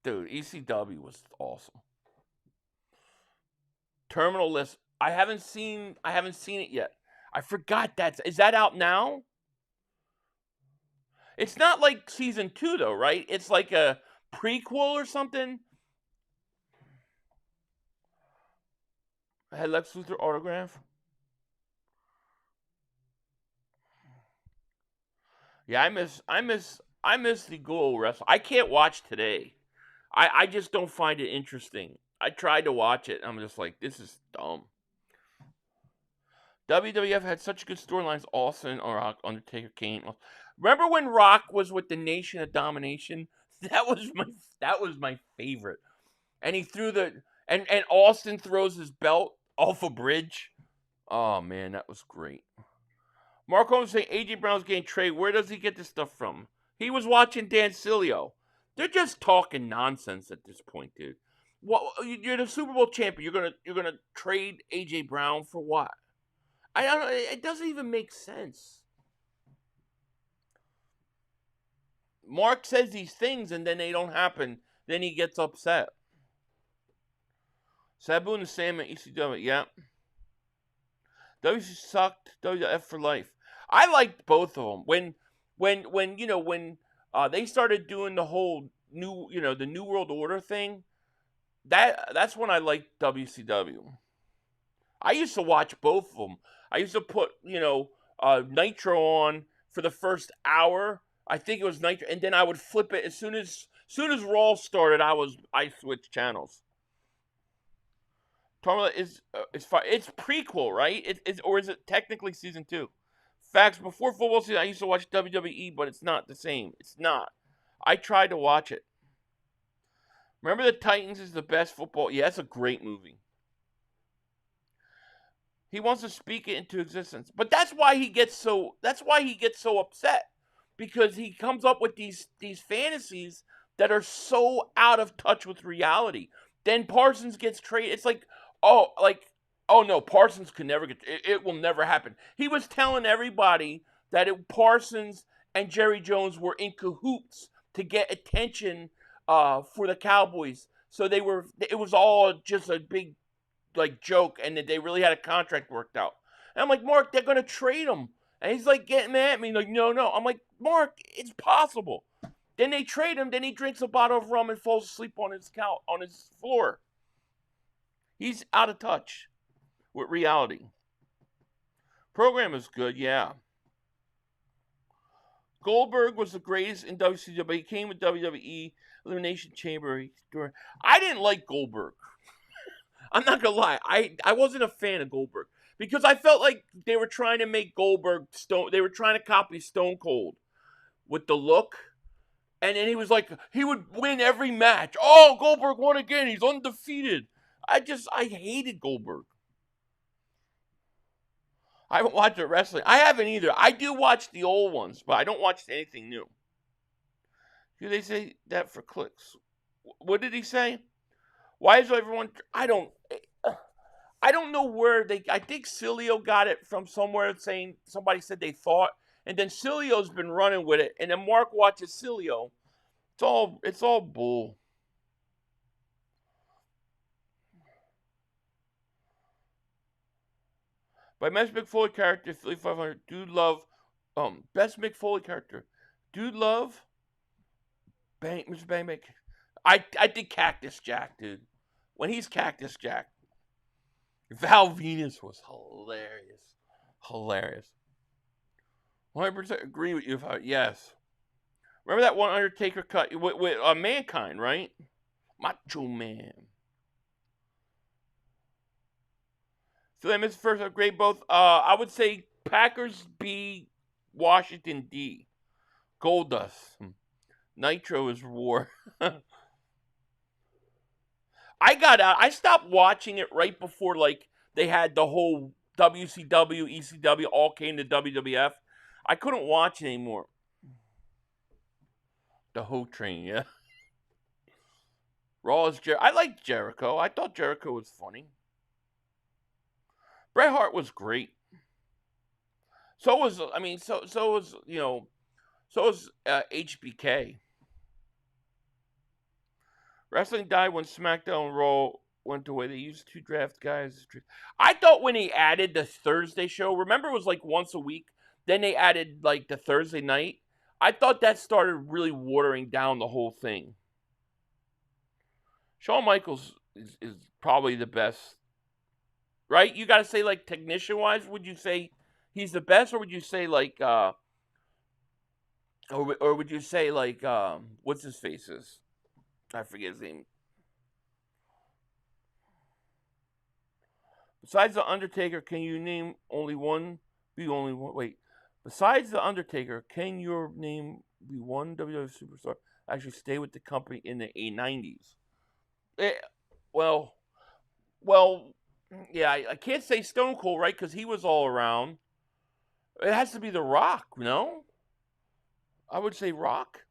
dude, ECW was awesome. Terminal List. I haven't seen it yet. I forgot is that out now? It's not like season 2 though, right? It's like a prequel or something. I had Lex Luthor autograph. Yeah, I miss the good old wrestling. I can't watch today. I just don't find it interesting. I tried to watch it. I'm just like, this is dumb. WWF had such good storylines. Austin, Rock, Undertaker, Kane. Remember when Rock was with the Nation of Domination? That was my favorite. And he threw and Austin throws his belt off a bridge. Oh man, that was great. Mark Holmes saying AJ Brown's getting traded. Where does he get this stuff from? He was watching Dan Sileo. They're just talking nonsense at this point, dude. What, you're the Super Bowl champion. You're gonna trade AJ Brown for what? I don't know. It doesn't even make sense. Mark says these things and then they don't happen. Then he gets upset. Sabu and Sam at ECW, yeah. WC sucked. WF for life. I liked both of them. When they started doing the whole the New World Order thing, that's when I liked WCW. I used to watch both of them. I used to put Nitro on for the first hour. I think it was Nitro, and then I would flip it as soon as Raw started. I switched channels. Tormula is fine. It's prequel, right? Or is it technically season 2? Facts. Before football season, I used to watch WWE, but it's not the same. It's not. I tried to watch it. Remember the Titans is the best football. Yeah, it's a great movie. He wants to speak it into existence, but that's why he gets so upset, because he comes up with these fantasies that are so out of touch with reality. Then Parsons gets traded. It's like, oh no, Parsons could never get. It will never happen. He was telling everybody that Parsons and Jerry Jones were in cahoots to get attention for the Cowboys. So it was all just a big joke, and that they really had a contract worked out. And I'm like, Mark, they're gonna trade him. And he's like getting mad at me, like, no. I'm like, Mark, it's possible. Then they trade him. Then he drinks a bottle of rum and falls asleep on his couch, on his floor. He's out of touch with reality. Program is good, yeah. Goldberg was the greatest in WCW, but he came with WWE Elimination Chamber. I didn't like Goldberg. I'm not gonna lie. I wasn't a fan of Goldberg because I felt like they were trying to make Goldberg They were trying to copy Stone Cold with the look. And then he was like, he would win every match. Oh, Goldberg won again. He's undefeated. I hated Goldberg. I haven't watched the wrestling. I haven't either. I do watch the old ones, but I don't watch anything new. Do they say that for clicks? What did he say? Why is everyone? I don't know where they. I think Cilio got it from somewhere, saying somebody said they thought, and then Cilio's been running with it, and then Mark watches Cilio. It's all bull. By best Mick Foley character, 500. Dude love, best Mick Foley character. Dude love, Bang, Mr. Bang Bang. I did Cactus Jack, dude. When he's Cactus Jack, Val Venus was hilarious. 100% agree with you. Yes. Remember that one Undertaker cut with Mankind, right? Macho Man. So they missed the first upgrade both. I would say Packers B, Washington D. Goldust. Nitro is war. I got out. I stopped watching it right before like they had the whole WCW, ECW all came to WWF. I couldn't watch it anymore. The Ho Train, yeah. Raw is I liked Jericho. I thought Jericho was funny. Bret Hart was great. So was HBK. Wrestling died when SmackDown and Raw went away. They used 2 draft guys. I thought when he added the Thursday show, remember it was like once a week. Then they added like the Thursday night. I thought that started really watering down the whole thing. Shawn Michaels is probably the best. Right? You got to say, like, technician-wise, would you say he's the best? Or would you say, like, or would you say, like, what's his face's? I forget his name. Besides The Undertaker, can you name only one? Wait. Besides The Undertaker, can your name be one WWF superstar actually stay with the company in the 90s? Well, yeah, I can't say Stone Cold, right? Because he was all around. It has to be The Rock, no? I would say Rock.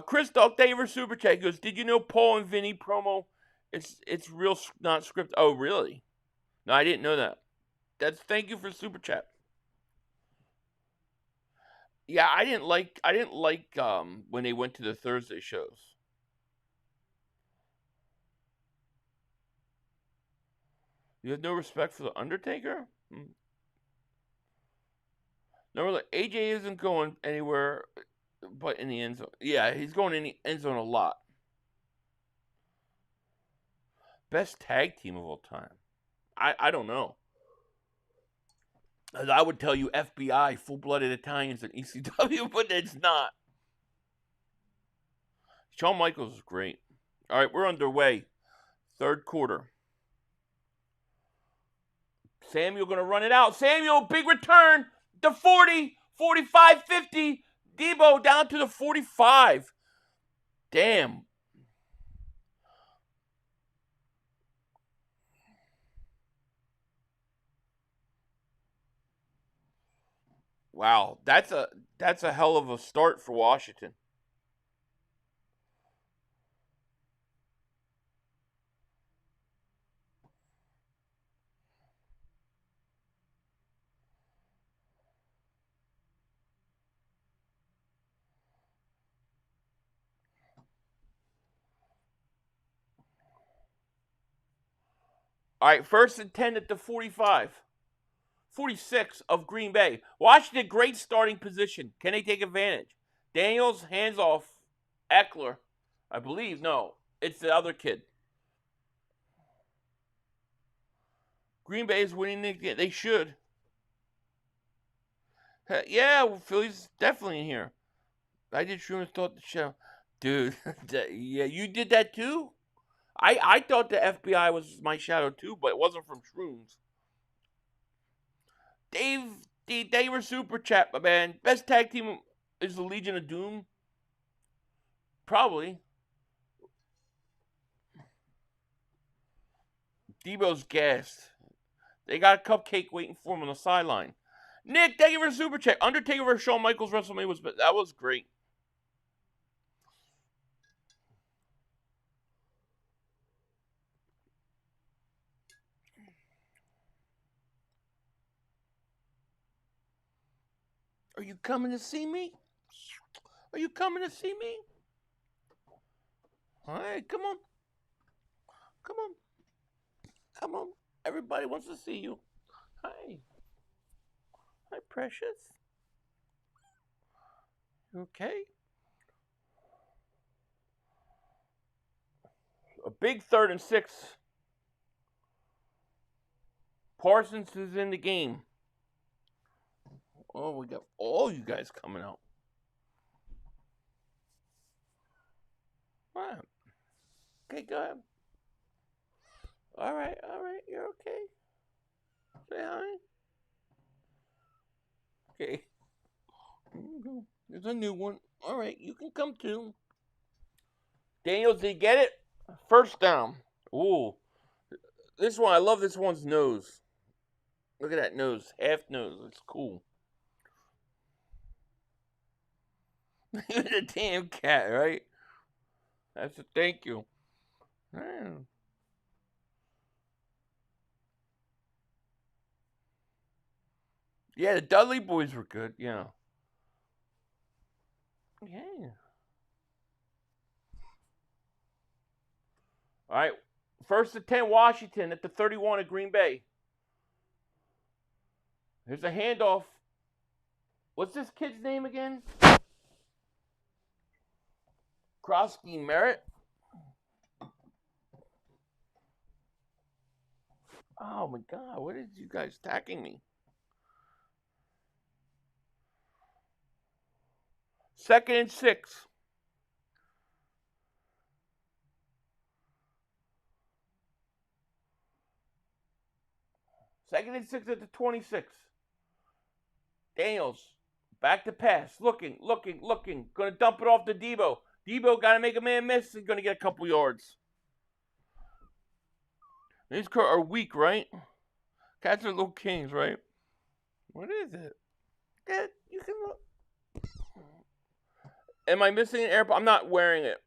Chris Dog Daver Super Chat goes, did you know Paul and Vinny promo? It's real, not scripted. Oh, really? No, I didn't know that. Thank you for Super Chat. Yeah, I didn't like when they went to the Thursday shows. You have no respect for The Undertaker? No, like, AJ isn't going anywhere but in the end zone. Yeah, he's going in the end zone a lot. Best tag team of all time? I don't know. I would tell you FBI, Full-Blooded Italians, and ECW, but it's not. Shawn Michaels is great. All right, we're underway. Third quarter. Samuel going to run it out. Samuel, big return. The 40, 45, 50. Debo down to the 45. Damn. Wow, that's a hell of a start for Washington. All right, 1st and 10 at the 45. 46 of Green Bay. Washington, great starting position. Can they take advantage? Daniels, hands off. Eckler, I believe. No, it's the other kid. Green Bay is winning the game. They should. Yeah, Philly's definitely in here. I did Shrooms thought the show. Dude, yeah, you did that too? I thought the FBI was my shadow too, but it wasn't from Shrooms. They were super chat, my man. Best tag team is the Legion of Doom. Probably. Debo's gassed. They got a cupcake waiting for him on the sideline. Nick, thank you for the super chat. Undertaker versus Shawn Michaels WrestleMania that was great. Are you coming to see me? Are you coming to see me? All right, come on. Come on. Come on. Everybody wants to see you. Hi. Hi, precious. Okay. A big 3rd and 6. Parsons is in the game. Oh, we got all you guys coming out. All right. Okay, go ahead. All right, you're okay. Say hi. Okay. Here you go. There's a new one. All right, you can come too. Daniels, did you get it? First down. Ooh. This one, I love this one's nose. Look at that nose. Half nose. It's cool. The damn cat, right? That's a thank you. Yeah, the Dudley boys were good. Yeah. Yeah. All right. 1st and 10, Washington at the 31 of Green Bay. Here's a handoff. What's this kid's name again? Krosky Merritt. Oh my God! What is you guys attacking me? 2nd and 6. Second and 6 at the 26. Daniels, back to pass. Looking. Gonna dump it off to Debo. Debo got to make a man miss. He's gonna get a couple yards. These are weak, right? Cats are little kings, right? What is it? Yeah, you can look. Am I missing an AirPod? I'm not wearing it.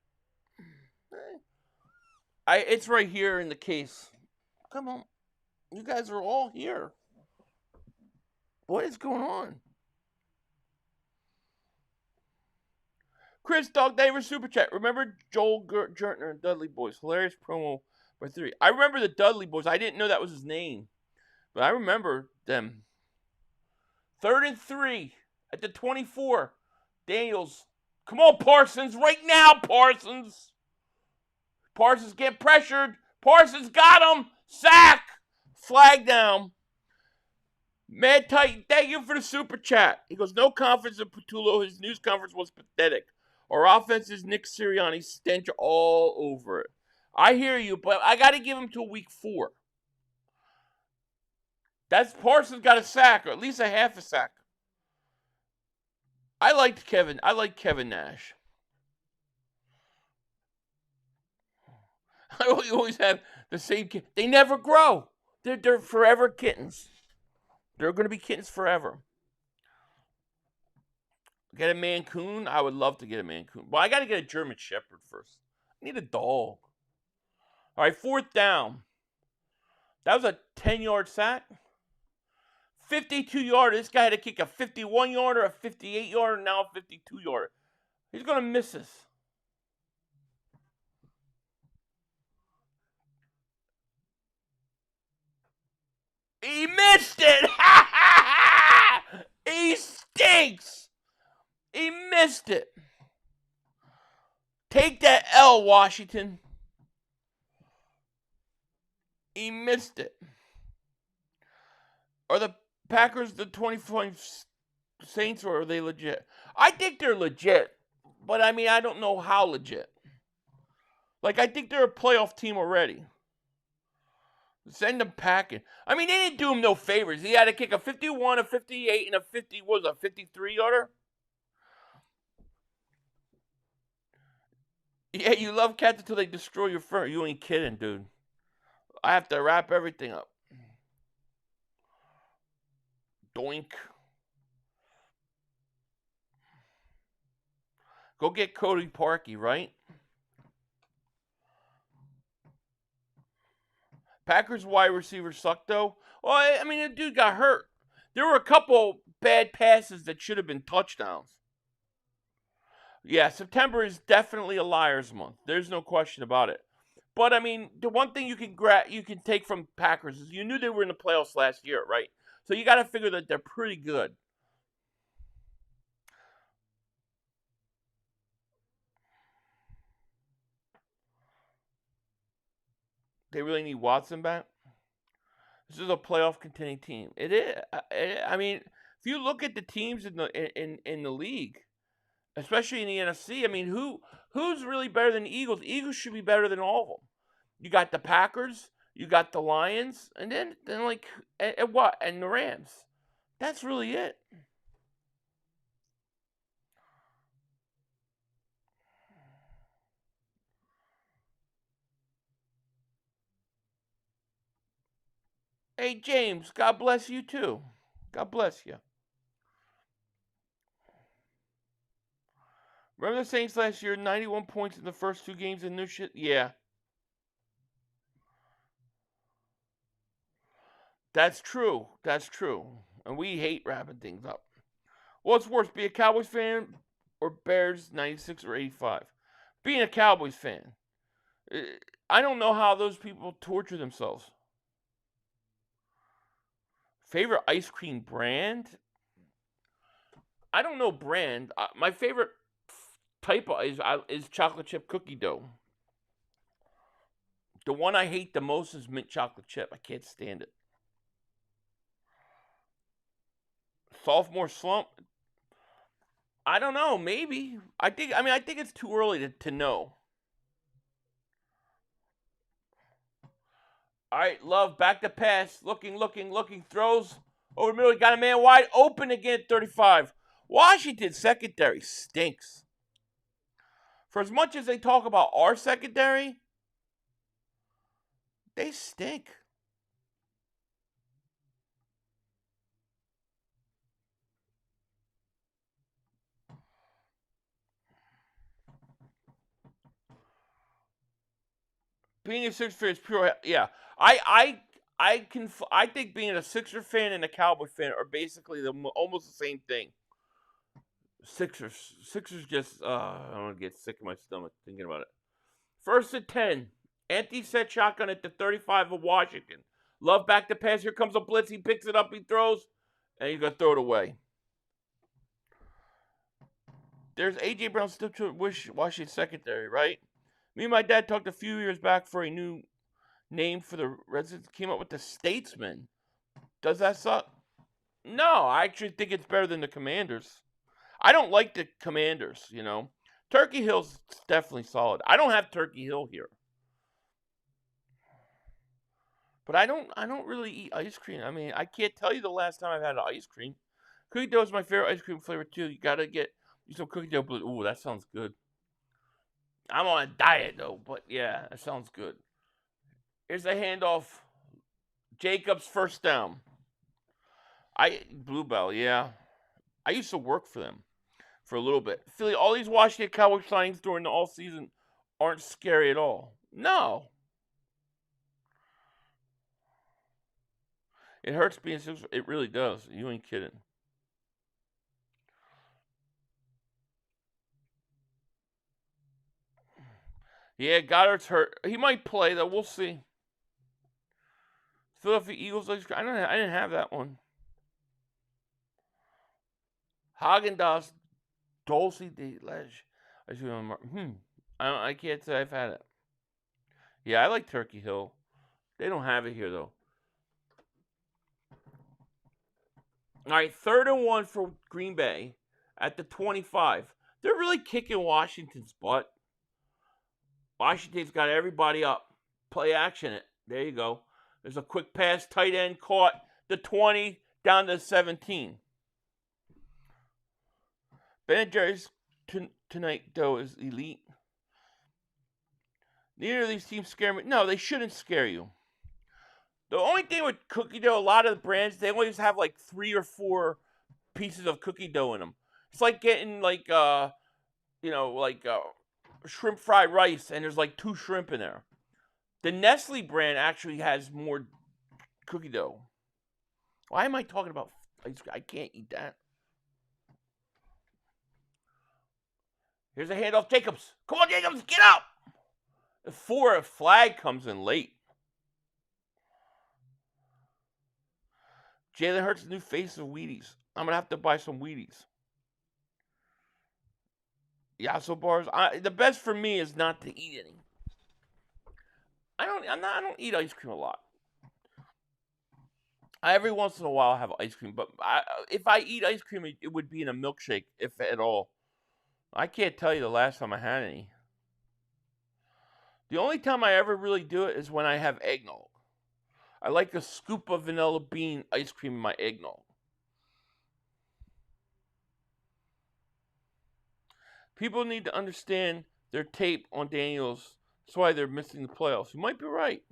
It's right here in the case. Come on. You guys are all here. What is going on? Chris Dog Davis Super Chat. Remember Joel Gertner and Dudley Boys? Hilarious promo by 3. I remember the Dudley Boys. I didn't know that was his name. But I remember them. 3rd and 3 at the 24. Daniels. Come on, Parsons. Right now, Parsons. Parsons get pressured. Parsons got him. Sack. Flag down. Mad Titan, thank you for the super chat. He goes, no confidence in Patullo. His news conference was pathetic. Our offense is Nick Sirianni stench all over it. I hear you, but I got to give him till week 4. That's Parsons got a sack, or at least a half a sack. I like Kevin Nash. I always have the same kid. They never grow. They're forever kittens. They're going to be kittens forever. Get a Mancoon? I would love to get a Mancoon. Well, I got to get a German Shepherd first. I need a dog. All right, 4th down. That was a 10-yard sack. 52-yarder. This guy had to kick a 51-yarder, a 58-yarder, and now a 52-yarder. He's going to miss this. He missed it! He stinks! He missed it. Take that L, Washington. He missed it. Are the Packers the 25 Saints, or are they legit? I think they're legit, but I mean, I don't know how legit. Like, I think they're a playoff team already. Send them packing. I mean, they didn't do him no favors. He had to kick a 51, a 58, and a 53-yarder? Yeah, you love cats until they destroy your fur. You ain't kidding, dude. I have to wrap everything up. Doink. Go get Cody Parkey, right? Packers wide receiver suck, though. Well, I mean, the dude got hurt. There were a couple bad passes that should have been touchdowns. Yeah, September is definitely a liar's month. There's no question about it. But I mean, the one thing you can take from Packers is you knew they were in the playoffs last year, right? So you got to figure that they're pretty good. They really need Watson back. This is a playoff contending team. It is. I mean, if you look at the teams in the league, especially in the NFC, I mean, who's really better than the Eagles? The Eagles should be better than all of them. You got the Packers, you got the Lions, and then like and what? And the Rams. That's really it. Hey James, God bless you too. God bless you. Remember the Saints last year? 91 points in the first 2 games and new shit? Yeah. That's true. That's true. And we hate wrapping things up. What's worse, be a Cowboys fan or Bears 96 or 85? Being a Cowboys fan. I don't know how those people torture themselves. Favorite ice cream brand? I don't know brand. My favorite type of is chocolate chip cookie dough. The one I hate the most is mint chocolate chip. I can't stand it. Sophomore slump? I don't know. Maybe. I think it's too early to know. All right, Love, back to pass. Looking. Throws over the middle. Got a man wide open again at 35. Washington secondary stinks. For as much as they talk about our secondary, they stink. Being a Sixers fan is pure. Yeah, I think being a Sixers fan and a Cowboy fan are basically almost the same thing. Sixers just I want to get sick of my stomach thinking about it. 1st and 10. Anthony set shotgun at the 35 of Washington. Love back to pass. Here comes a blitz. He picks it up. He throws, and he's gonna throw it away. There's A.J. Brown still to wish Washington secondary, right? Me and my dad talked a few years back for a new name for the Redskins. Came up with the Statesman. Does that suck? No, I actually think it's better than the Commanders. I don't like the Commanders, you know. Turkey Hill's definitely solid. I don't have Turkey Hill here. But I don't really eat ice cream. I mean, I can't tell you the last time I've had an ice cream. Cookie dough is my favorite ice cream flavor too. You gotta get some cookie dough. Ooh, that sounds good. I'm on a diet though, but yeah, that sounds good. Here's a handoff. Jacobs first down. Bluebell, yeah. I used to work for them for a little bit. Philly, all these Washington Cowboys signings during the all season aren't scary at all. No. It hurts being Sixers. It really does. You ain't kidding. Yeah, Goddard's hurt. He might play though. We'll see. Philadelphia Eagles. I didn't have that one. Haagen-Dazs, Dulce de Leche. I can't say I've had it. Yeah, I like Turkey Hill. They don't have it here though. All right, 3rd and 1 for Green Bay at the 25. They're really kicking Washington's butt. Washington's got everybody up. Play action it. There you go. There's a quick pass, tight end caught the 20 down to 17. Ben & Jerry's tonight, though, is elite. Neither of these teams scare me. No, they shouldn't scare you. The only thing with cookie dough, a lot of the brands, they always have like 3 or 4 pieces of cookie dough in them. It's like getting like shrimp fried rice, and there's like 2 shrimp in there. The Nestle brand actually has more cookie dough. Why am I talking about ice cream? I can't eat that. Here's a handoff, Jacobs. Come on, Jacobs, get out! The 4 flag comes in late. Jalen Hurts, the new face of Wheaties. I'm gonna have to buy some Wheaties. Yasso bars. The best for me is not to eat any. I don't eat ice cream a lot. Every once in a while I have ice cream, but if I eat ice cream, it would be in a milkshake, if at all. I can't tell you the last time I had any. The only time I ever really do it is when I have eggnog. I like a scoop of vanilla bean ice cream in my eggnog. People need to understand their tape on Daniels. That's why they're missing the playoffs. You might be right.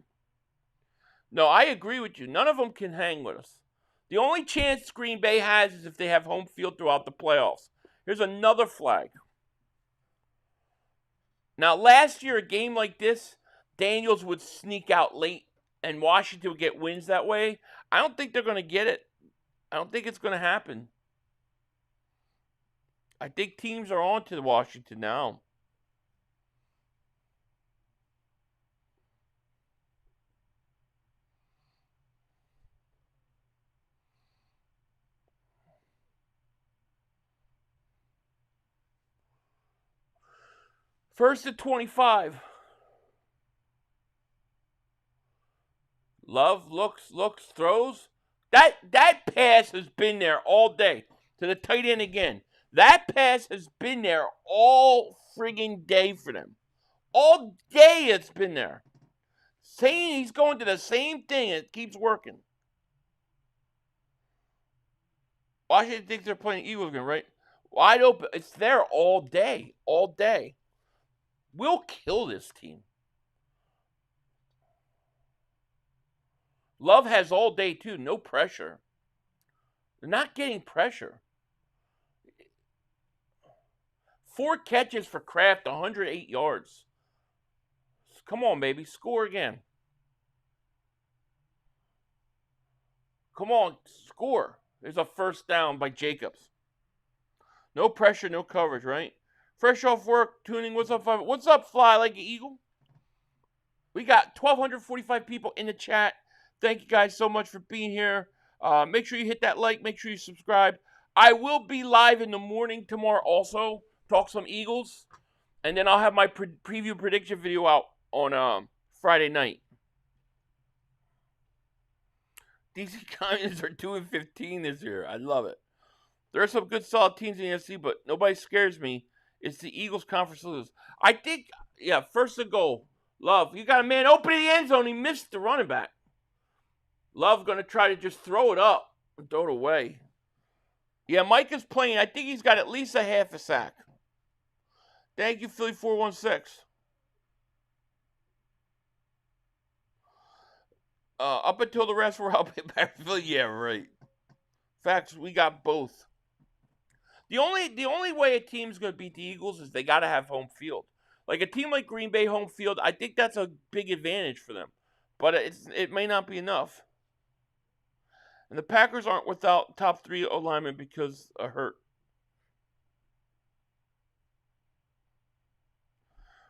No, I agree with you. None of them can hang with us. The only chance Green Bay has is if they have home field throughout the playoffs. Here's another flag. Now, last year, a game like this, Daniels would sneak out late, and Washington would get wins that way. I don't think they're going to get it. I don't think it's going to happen. I think teams are on to Washington now. First and 25. Love looks, throws. That pass has been there all day to the tight end again. That pass has been there all friggin' day for them. All day it's been there. Saying he's going to the same thing, it keeps working. Washington thinks they're playing Eagles again, right? Wide open. It's there all day. All day. We'll kill this team. Love has all day, too. No pressure. They're not getting pressure. 4 catches for Kraft, 108 yards. Come on, baby. Score again. Come on. Score. There's a first down by Jacobs. No pressure, no coverage, right? Fresh off work, tuning. What's up, Fly? What's up, Fly like an eagle? We got 1,245 people in the chat. Thank you guys so much for being here. Make sure you hit that like. Make sure you subscribe. I will be live in the morning tomorrow also. Talk some Eagles. And then I'll have my preview prediction video out on Friday night. DC Commanders are 2-15 this year. I love it. There are some good solid teams in the NFC, but nobody scares me. It's the Eagles conference lose. I think, first and goal. Love, you got a man open in the end zone. He missed the running back. Love going to try to just throw it up and throw it away. Yeah, Mike is playing. I think he's got at least a half a sack. Thank you, Philly 416. Up until the rest were helping back. Yeah, right. Facts, we got both. The only way a team's going to beat the Eagles is they got to have home field. Like a team like Green Bay home field, I think that's a big advantage for them. But it may not be enough. And the Packers aren't without top 3 O-linemen because of hurt.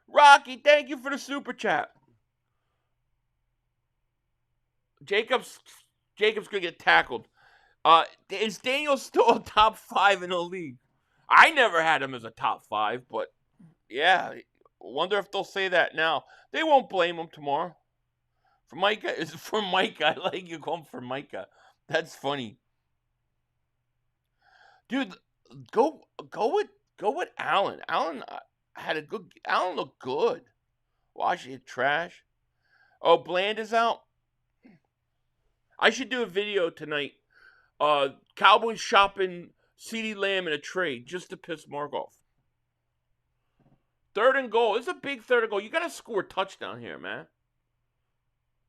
Rocky, thank you for the super chat. Jacobs going to get tackled. Is Daniel still a top 5 in the league? I never had him as a top 5, but yeah, wonder if they'll say that now. They won't blame him tomorrow. For Micah, is for Micah. I like you going for Micah. That's funny, dude. Go with Allen. Allen looked good. Washington trash. Oh, Bland is out. I should do a video tonight. Cowboys shopping CeeDee Lamb in a trade just to piss Mark off. 3rd and goal. It's a big 3rd and goal. You got to score a touchdown here, man.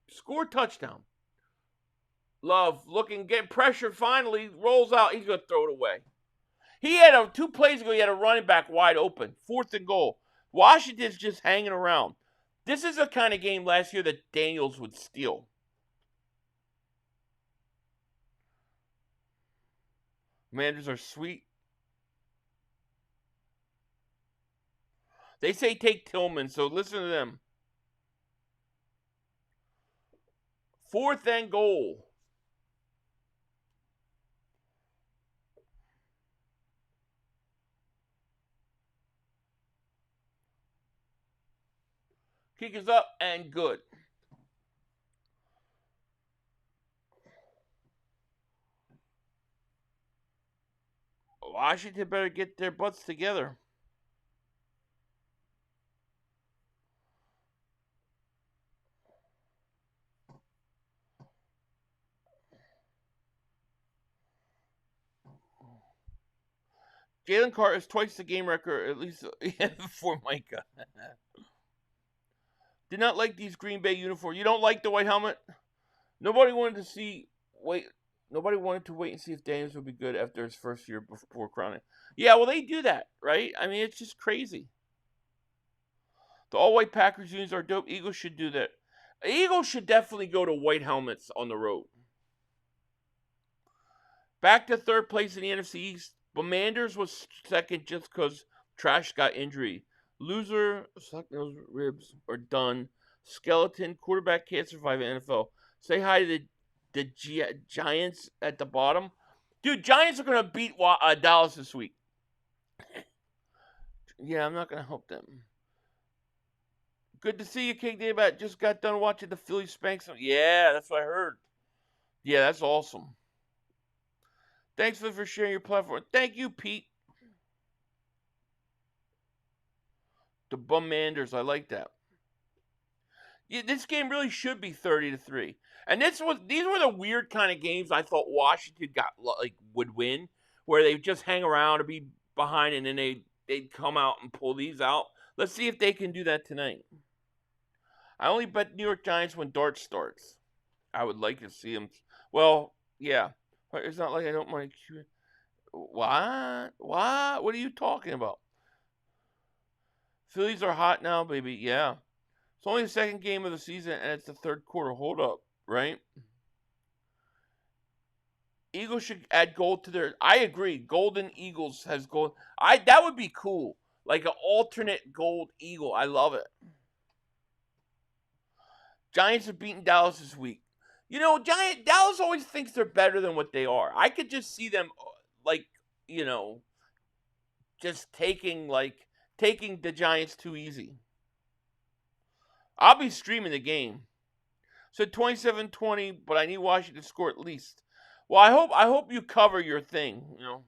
Score a touchdown. Love looking, getting pressured finally, rolls out. He's going to throw it away. He had 2 plays ago, he had a running back wide open. 4th and goal. Washington's just hanging around. This is the kind of game last year that Daniels would steal. Commanders are sweet. They say take Tillman, so listen to them. 4th and goal. Kick is up and good. Washington better get their butts together. Jalen Carter is twice the game record, at least before Micah. Did not like these Green Bay uniforms. You don't like the white helmet? Nobody wanted to wait and see if Daniels would be good after his first year before crowning. Yeah, well, they do that, right? I mean, it's just crazy. The all-white Packers unions are dope. Eagles should do that. Eagles should definitely go to white helmets on the road. Back to 3rd place in the NFC East. Commanders was 2nd just because Trash got injury. Loser, suck those ribs, are done. Skeleton, quarterback can't survive in NFL. Say hi to the Giants at the bottom. Dude, Giants are going to beat Dallas this week. Yeah, I'm not going to help them. Good to see you, King Dingbat. Just got done watching the Phillies spank some. Yeah, that's what I heard. Yeah, that's awesome. Thanks for sharing your platform. Thank you, Pete. The Bummanders, I like that. Yeah, this game really should be 30-3. And these were the weird kind of games I thought Washington would win, where they just hang around or be behind and then they'd come out and pull these out. Let's see if they can do that tonight. I only bet New York Giants when Dart starts. I would like to see them. Well, yeah. But it's not like I don't mind. What? What are you talking about? Phillies are hot now, baby. Yeah. It's only the 2nd game of the season, and it's the 3rd quarter. Hold up, right? Eagles should add gold to their. I agree. Golden Eagles has gold. That would be cool. Like an alternate gold eagle. I love it. Giants have beaten Dallas this week. You know, Dallas always thinks they're better than what they are. I could just see them, just taking the Giants too easy. I'll be streaming the game. So 27-20, but I need Washington to score at least. Well, I hope you cover your thing, you know.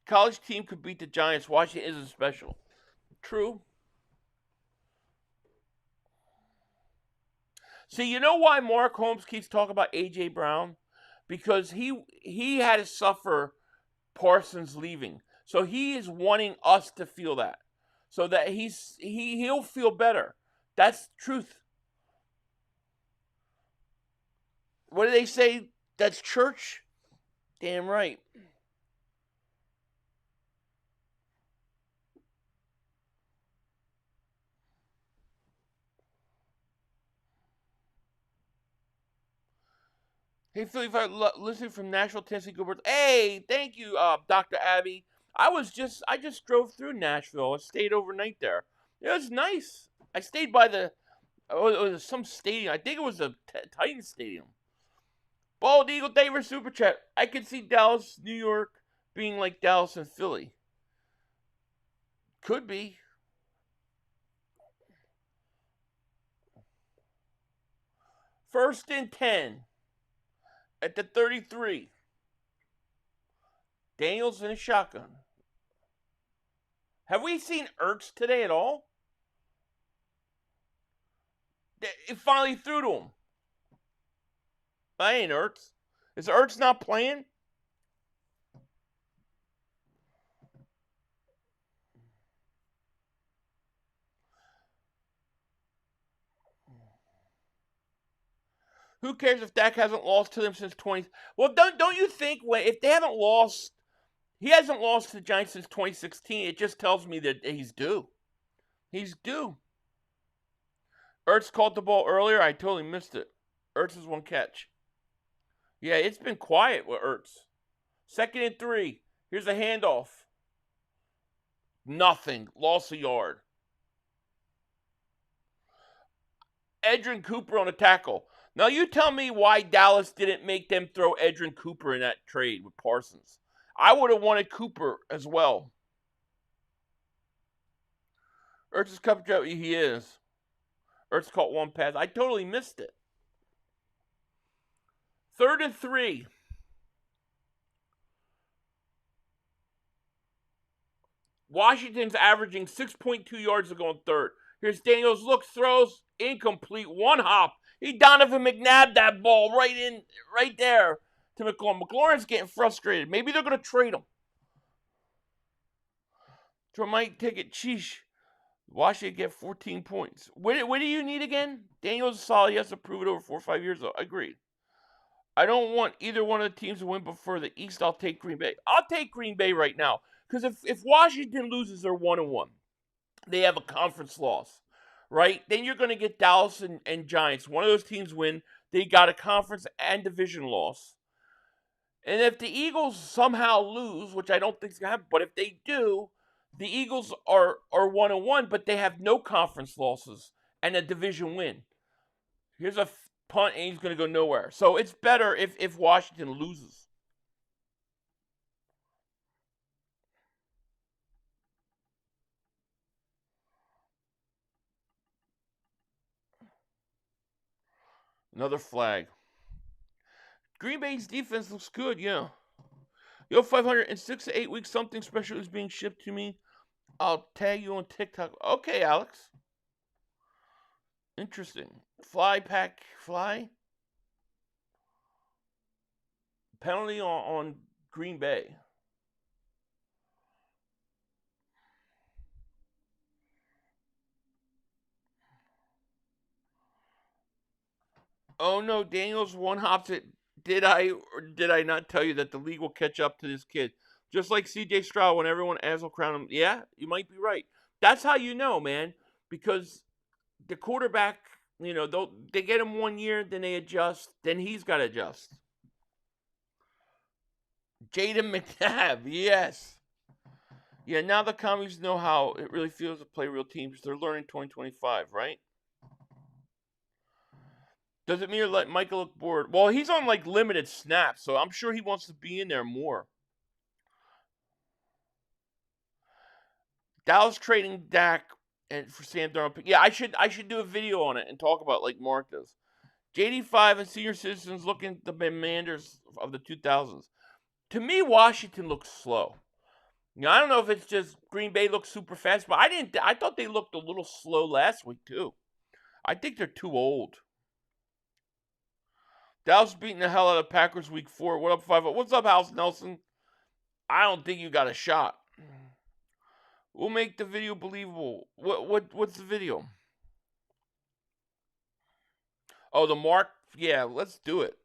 College team could beat the Giants. Washington isn't special. True. See, you know why Mark Holmes keeps talking about A.J. Brown? Because he had to suffer Parsons leaving. So he is wanting us to feel that. So that he'll feel better. That's the truth. What do they say? That's church? Damn right. Hey, Philly, if I listen from Nashville, Tennessee, go birds. Hey, thank you, Dr. Abby. I just drove through Nashville. I stayed overnight there. It was nice. I stayed by it was some stadium. I think it was the Titans Stadium. Bald Eagle Daver Super Chat. I could see Dallas, New York being like Dallas and Philly. Could be. First and 10. At the 33. Daniels in a shotgun. Have we seen Ertz today at all? It finally threw to him. That ain't Ertz. Is Ertz not playing? Who cares if Dak hasn't lost to them since 20? Well, don't you think if they haven't lost, he hasn't lost to the Giants since 2016. It just tells me that he's due. He's due. Ertz caught the ball earlier. I totally missed it. Ertz is one catch. Yeah, it's been quiet with Ertz. 2nd and 3. Here's a handoff. Nothing. Lost a yard. Edrin Cooper on a tackle. Now you tell me why Dallas didn't make them throw Edrin Cooper in that trade with Parsons. I would have wanted Cooper as well. Ertz is coverage out. He is. Ertz caught one pass. I totally missed it. 3rd and 3. Washington's averaging 6.2 yards to go on 3rd. Here's Daniels. Looks, throws, incomplete. One hop. He Donovan McNabb that ball right there to McLaurin. McLaurin's getting frustrated. Maybe they're going to trade him. So might take it. Sheesh. Washington get 14 points. What do you need again? Daniels is solid. He has to prove it over 4 or 5 years, though. Agreed. I don't want either one of the teams to win, but for the East, I'll take Green Bay. I'll take Green Bay right now. Because if Washington loses, they're 1-1. They have a conference loss, right? Then you're going to get Dallas and Giants. One of those teams win. They got a conference and division loss. And if the Eagles somehow lose, which I don't think is going to happen, but if they do, the Eagles are 1-1, but they have no conference losses and a division win. Here's a punt, and he's going to go nowhere. So it's better if Washington loses. Another flag. Green Bay's defense looks good, yeah. Yo, 506 to 8 weeks, something special is being shipped to me. I'll tag you on TikTok. Okay, Alex. Interesting. Fly. Penalty on Green Bay. Oh no, Daniels one hops it. Did I or did I not tell you that the league will catch up to this kid? Just like CJ Stroud when everyone will crown him. Yeah, you might be right. That's how you know, man. Because the quarterback, they get him 1 year, then they adjust, then he's got to adjust. Jaden McNabb, yes. Yeah, now the commies know how it really feels to play real teams. They're learning 2025, right? Does it mean let Michael look bored? Well, he's on limited snaps, so I'm sure he wants to be in there more. Dallas trading Dak and for Sam Darnold. Yeah, I should do a video on it and talk about like Mark does. JD5 and senior citizens looking at the commanders of the 2000s. To me, Washington looks slow. I don't know if it's just Green Bay looks super fast, but I thought they looked a little slow last week too. I think they're too old. Dallas beating the hell out of Packers week 4. What up, 5? What's up, House Nelson? I don't think you got a shot. We'll make the video believable. What's the video? Oh, the Mark. Yeah, let's do it.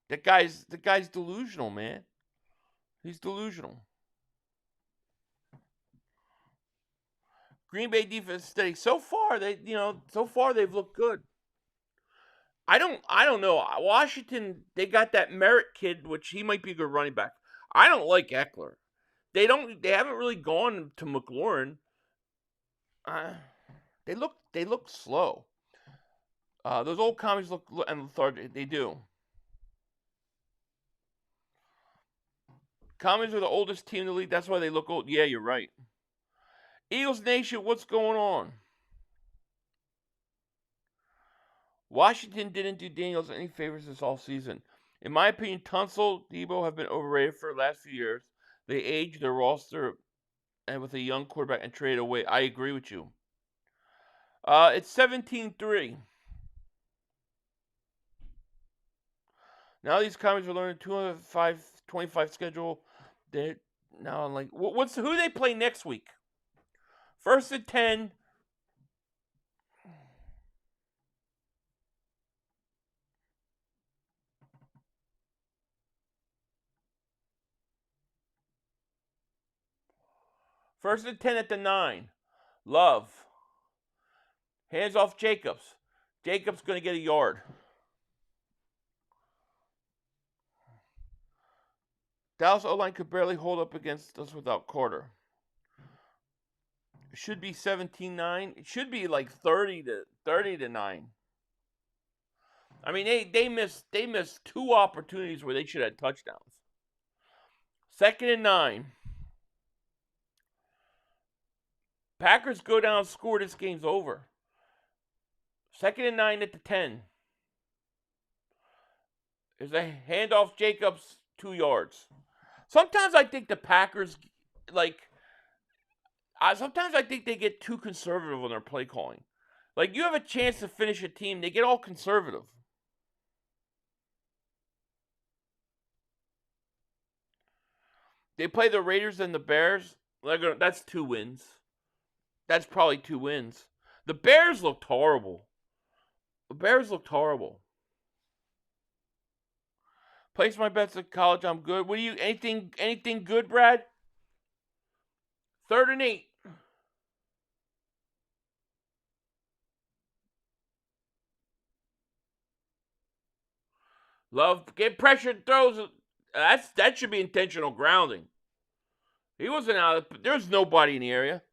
The guy's delusional, man. He's delusional. Green Bay defense steady. So far they've looked good. I don't know. Washington, they got that Merritt kid, which he might be a good running back. I don't like Eckler. They haven't really gone to McLaurin. They look slow. Those old commies look and lethargic. They do. Commies are the oldest team in the league. That's why they look old. Yeah, you're right. Eagles Nation, what's going on? Washington didn't do Daniels any favors this offseason. In my opinion, Tunsil, Debo have been overrated for the last few years. They aged their roster and with a young quarterback and traded away. I agree with you. It's 17-3. Now these commies are learning 225 schedule. They're now I'm like, who they play next week? 1st and 10. First and 10 at the 9. Love. Hands off Jacobs. Jacobs going to get a yard. Dallas O-line could barely hold up against us without Carter. It should be 17-9. It should be like 30 to 9. I mean, they missed 2 opportunities where they should have had touchdowns. 2nd and 9. Packers go down and score. This game's over. 2nd and 9 at the 10. There's a handoff. Jacobs, 2 yards. Sometimes I think the Packers, sometimes I think they get too conservative on their play calling. Like, you have a chance to finish a team, they get all conservative. They play the Raiders and the Bears. That's 2 wins. That's probably 2 wins. The Bears looked horrible. Place my bets at college. I'm good. What do you? Anything good, Brad? 3rd and 8. Love get pressured throws. That should be intentional grounding. He wasn't out. There's nobody in the area.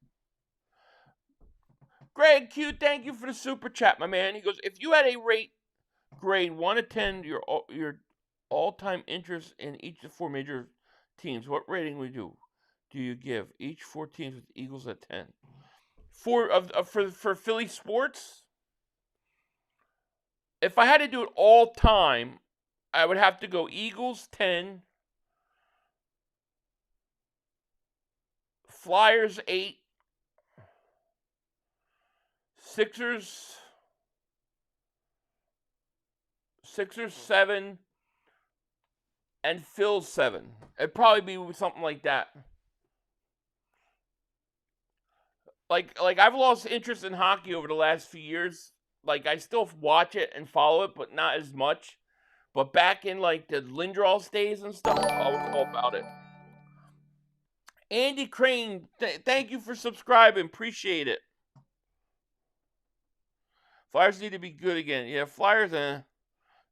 Greg Q, thank you for the super chat, my man. He goes, if you had a grade 1 to 10, your all-time interest in each of the 4 major teams, what rating would do you give each 4 teams with Eagles at 10? For Philly sports, if I had to do it all time, I would have to go Eagles 10, Flyers 8, Sixers 7, and Phil's 7. It'd probably be something like that. Like I've lost interest in hockey over the last few years. Like, I still watch it and follow it, but not as much. But back in like the Lindros days and stuff, I was all about it. Andy Crane, thank you for subscribing. Appreciate it. Flyers need to be good again. Yeah, Flyers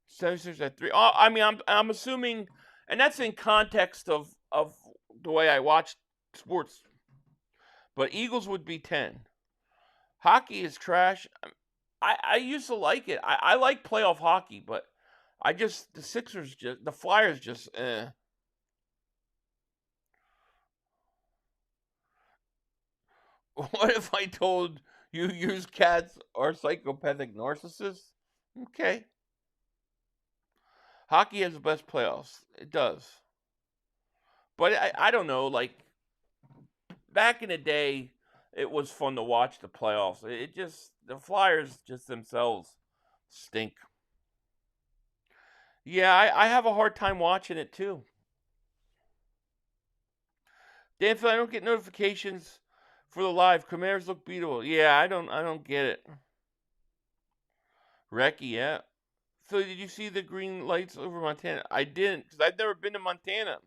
76 at 3. I mean, I'm assuming, and that's in context of the way I watch sports. But Eagles would be 10. Hockey is trash. I used to like it. I like playoff hockey, but the Flyers just What if I told you used cats are psychopathic narcissists? Okay. Hockey has the best playoffs. It does. But I don't know, like, back in the day, it was fun to watch the playoffs. The Flyers just themselves stink. Yeah, I have a hard time watching it too. Danfield, I don't get notifications for the live. Commanders look beatable. Yeah, I don't get it. Recky, yeah. Philly, did you see the green lights over Montana? I didn't, because I've never been to Montana.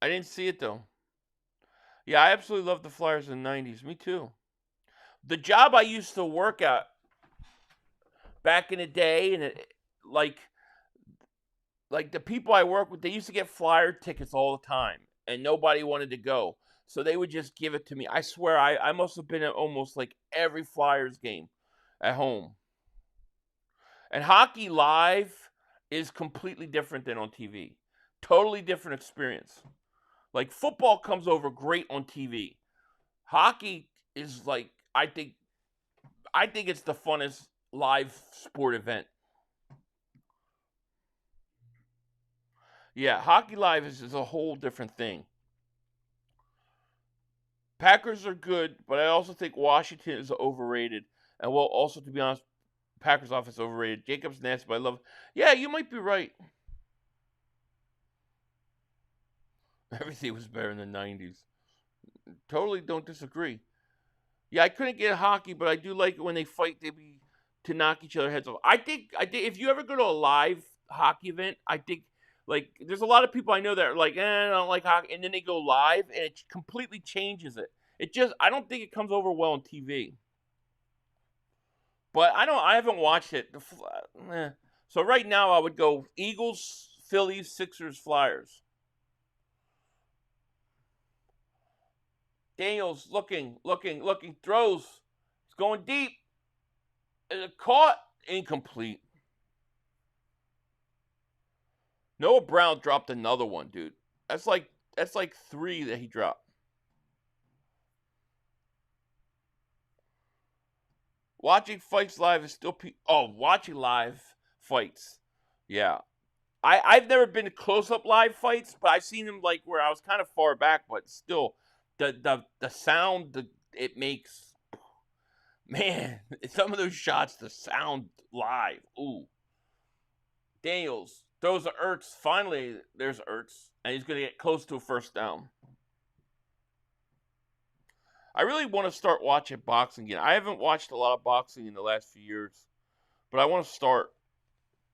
I didn't see it, though. Yeah, I absolutely loved the Flyers in the 90s. Me too. The job I used to work at back in the day, and like the people I work with, they used to get Flyer tickets all the time, and nobody wanted to go. So they would just give it to me. I swear, I must have been at almost like every Flyers game at home. And hockey live is completely different than on TV. Totally different experience. Like, football comes over great on TV. Hockey is like, I think it's the funnest live sport event. Yeah, hockey live is a whole different thing. Packers are good, but I also think Washington is overrated. And well, also, to be honest, Packers offense overrated. Jacobs nasty, but I love. Yeah, you might be right. Everything was better in the 90s. Totally don't disagree. Yeah, I couldn't get hockey, but I do like it when they fight. To knock each other's heads off. I think if you ever go to a live hockey event, I think Like, there's a lot of people I know that are like, I don't like hockey, and then they go live, and it completely changes it. I don't think it comes over well on TV. But I haven't watched it. So right now I would go Eagles, Phillies, Sixers, Flyers. Daniels looking, throws. It's going deep. Caught, incomplete. Noah Brown dropped another one, dude. That's like 3 that he dropped. Watching fights live is still watching live fights. Yeah. I've never been to close-up live fights, but I've seen them like where I was kind of far back, but still the sound it makes, man, some of those shots, the sound live. Ooh. Daniels throws to Ertz. Finally, there's Ertz, and he's going to get close to a first down. I really want to start watching boxing again. I haven't watched a lot of boxing in the last few years, but I want to start.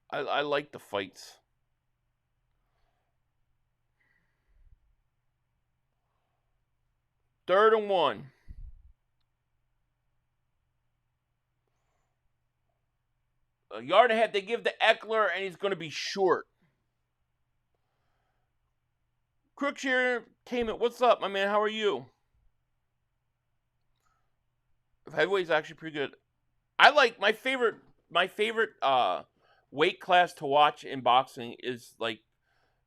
I like the fights. Third and 1. A yard and a half they give to Eckler, and he's going to be short. Crookshire Entertainment, what's up, my man? How are you? Heavyweight's actually pretty good. I like my favorite weight class to watch in boxing is like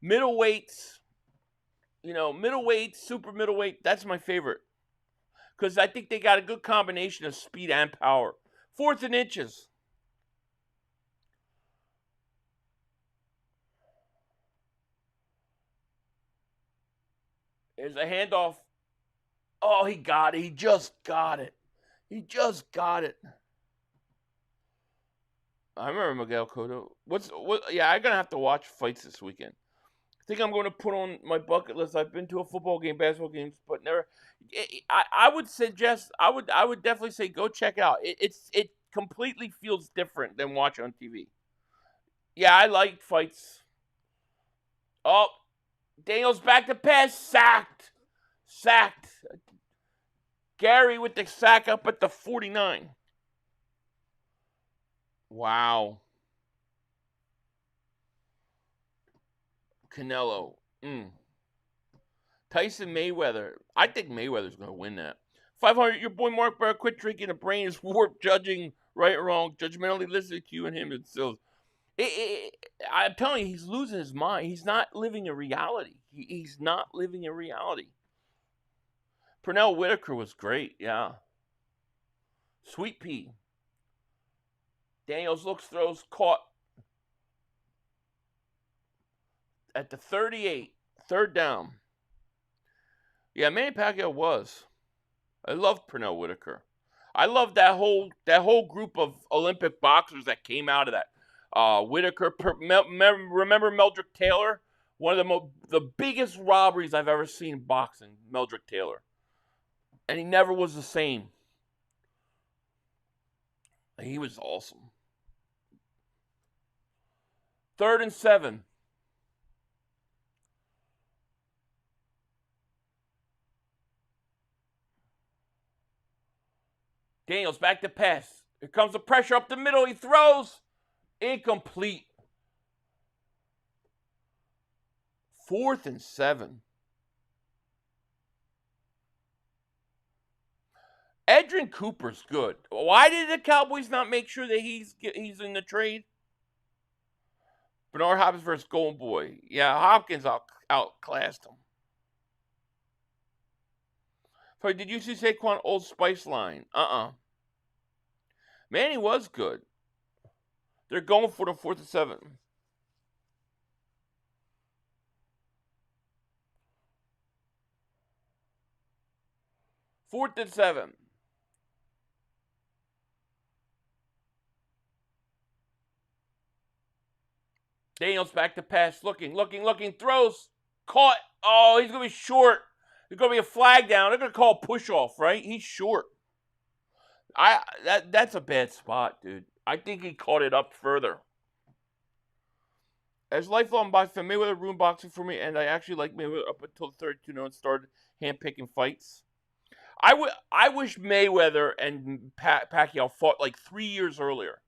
middleweights. Middleweight, super middleweight. That's my favorite because I think they got a good combination of speed and power. 4th and inches. There's a handoff. Oh, he got it. He just got it. I remember Miguel Cotto. Yeah, I'm gonna have to watch fights this weekend. I think I'm going to put on my bucket list. I've been to a football game, basketball games, but never. I would suggest. I would definitely say go check it out. It completely feels different than watching on TV. Yeah, I like fights. Oh, Daniels back to pass, sacked. Gary with the sack up at the 49. Wow. Canelo. Tyson Mayweather. I think Mayweather's going to win that. 500, your boy Mark Barr, quit drinking. The brain is warped, judging right or wrong, judgmentally listening to you and him. I'm telling you, he's losing his mind. He's not living in reality. He's not living in reality. Pernell Whitaker was great, yeah. Sweet Pea. Daniels looks, throws, caught at the 38. 3rd down. Yeah, Manny Pacquiao was. I loved Pernell Whitaker. I loved that whole group of Olympic boxers that came out of that. Whitaker. Remember Meldrick Taylor? One of the biggest robberies I've ever seen in boxing. Meldrick Taylor. And he never was the same. He was awesome. 3rd and 7. Daniels back to pass. Here comes the pressure up the middle. He throws. Incomplete. 4th and 7. Edrin Cooper's good. Why did the Cowboys not make sure that he's in the trade? Bernard Hopkins versus Golden Boy. Yeah, Hopkins outclassed him. So did you see Saquon Old Spice line? Manny was good. They're going for the 4th and 7. 4th and 7. Daniels back to pass, looking, throws, caught. Oh, he's going to be short. There's going to be a flag down. They're going to call a push-off, right? He's short. That's a bad spot, dude. I think he caught it up further. As lifelong boxing fan, Mayweather ruined boxing for me, and I actually liked Mayweather up until the 32 and started hand-picking fights. I wish Mayweather and Pacquiao fought like 3 years earlier.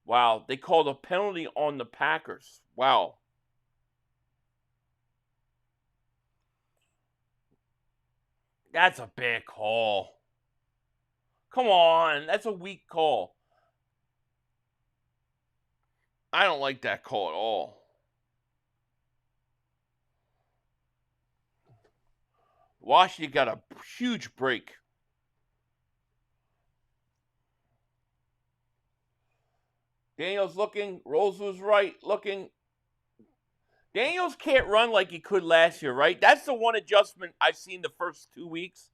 Wow, they called a penalty on the Packers. Wow. That's a bad call. Come on, that's a weak call. I don't like that call at all. Washington got a huge break. Daniels looking. Rolls was right. Looking. Daniels can't run like he could last year, right? That's the one adjustment I've seen the first 2 weeks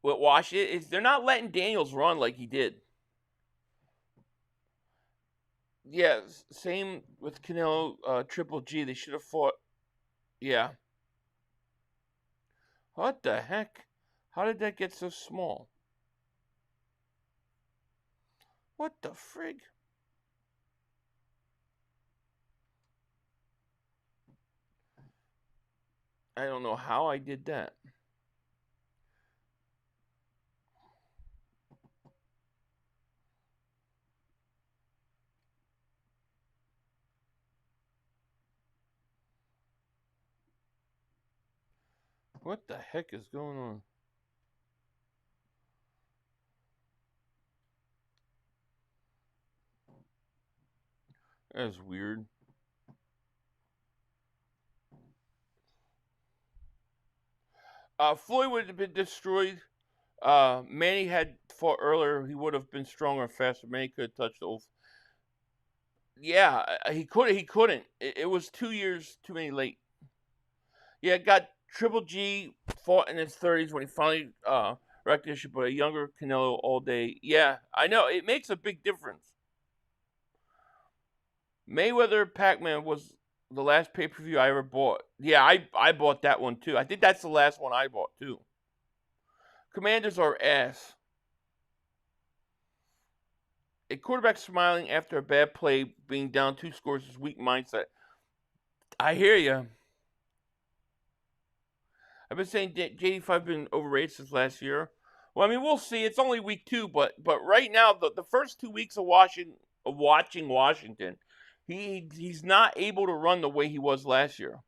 with Washington is they're not letting Daniels run like he did. Yeah, same with Canelo, Triple G. They should have fought. Yeah. What the heck? How did that get so small? What the frig? I don't know how I did that. What the heck is going on? That's weird. Floyd would have been destroyed. Manny had fought earlier. He would have been stronger and faster. Manny could have touched Oath. Yeah, he couldn't. He couldn't. It was 2 years too many late. Yeah, got Triple G fought in his 30s when he finally recognition, but a younger Canelo all day. Yeah, I know. It makes a big difference. Mayweather Pac-Man was the last pay-per-view I ever bought. Yeah, I bought that one too. I think that's the last one I bought too. Commanders are ass. A quarterback smiling after a bad play, being down 2 scores is weak mindset. I hear you. I've been saying J85 been overrated since last year. Well, I mean, we'll see. It's only week 2, but right now, the first 2 weeks of watching Washington, he's not able to run the way he was last year.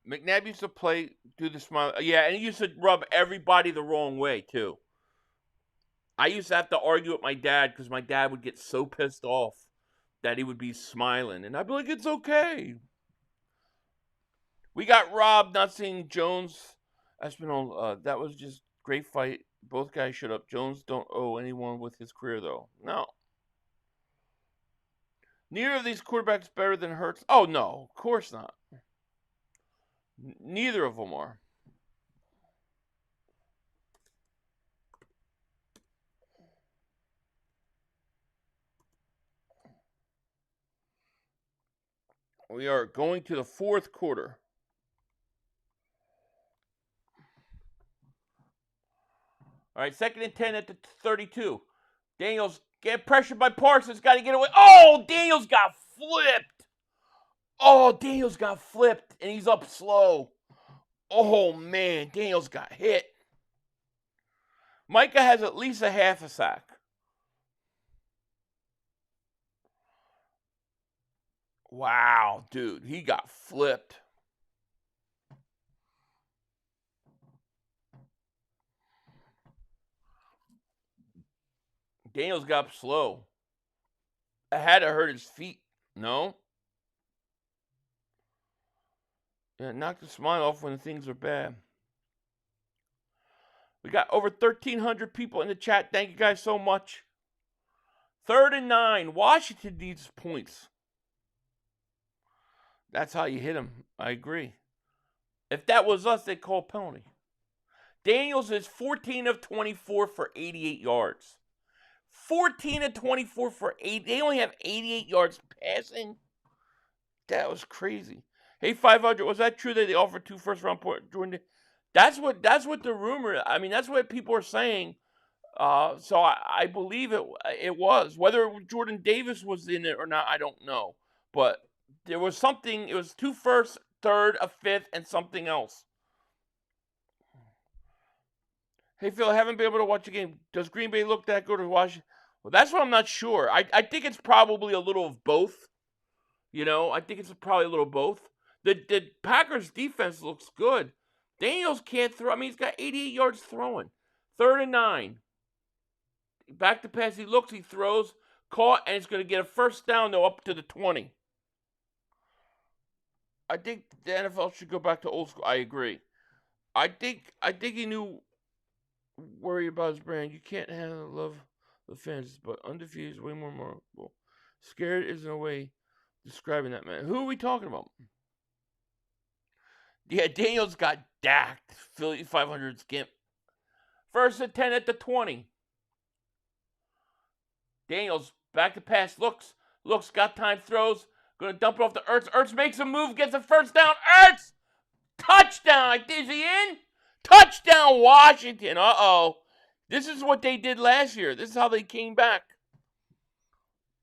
McNabb used to do the smile. Yeah, and he used to rub everybody the wrong way, too. I used to have to argue with my dad because my dad would get so pissed off that he would be smiling. And I'd be like, it's okay. We got robbed not seeing Jones. Espinal, that was just great fight. Both guys showed up. Jones don't owe anyone with his career, though. No. Neither of these quarterbacks better than Hurts. Oh, no. Of course not. Neither of them are. We are going to the 4th quarter. All right, 2nd and 10 at the 32. Daniels get pressured by Parsons. Got to get away. Oh, Daniels got flipped. Oh, Daniels got flipped, and he's up slow. Oh, man, Daniels got hit. Micah has at least a half a sack. Wow, dude, he got flipped. Daniels got up slow. I had to hurt his feet. No? Yeah, knock the smile off when things are bad. We got over 1,300 people in the chat. Thank you guys so much. 3rd and 9. Washington needs points. That's how you hit him. I agree. If that was us, they'd call a penalty. Daniels is 14 of 24 for 88 yards. 14 of 24 for 8. They only have 88 yards passing. That was crazy. Hey, 500, was that true that they offered 2 first-round points? Jordan? That's what the rumor. I mean, that's what people are saying. So I believe it was. Whether Jordan Davis was in it or not, I don't know. But there was something. It was 2 firsts, third, a fifth, and something else. Hey, Phil, I haven't been able to watch the game. Does Green Bay look that good or Washington? Well, that's what I'm not sure. I think it's probably a little of both. You know, I think it's probably a little of both. The Packers defense looks good. Daniels can't throw. I mean, he's got 88 yards throwing. 3rd and 9. Back to pass. He looks, he throws, caught, and it's going to get a first down, though, up to the 20. I think the NFL should go back to old school. I agree. I think he knew worry about his brand. You can't love the fans, but undefeated is way more memorable. Scared isn't a way describing that, man. Who are we talking about? Yeah, Daniels got dacked. Philly 500 skimp. 1st and 10 at the 20. Daniels back to pass. Looks, got time, throws. Gonna dump it off to Ertz. Ertz makes a move, gets a first down. Ertz! Touchdown! Is he in? Touchdown, Washington. Uh-oh. This is what they did last year. This is how they came back.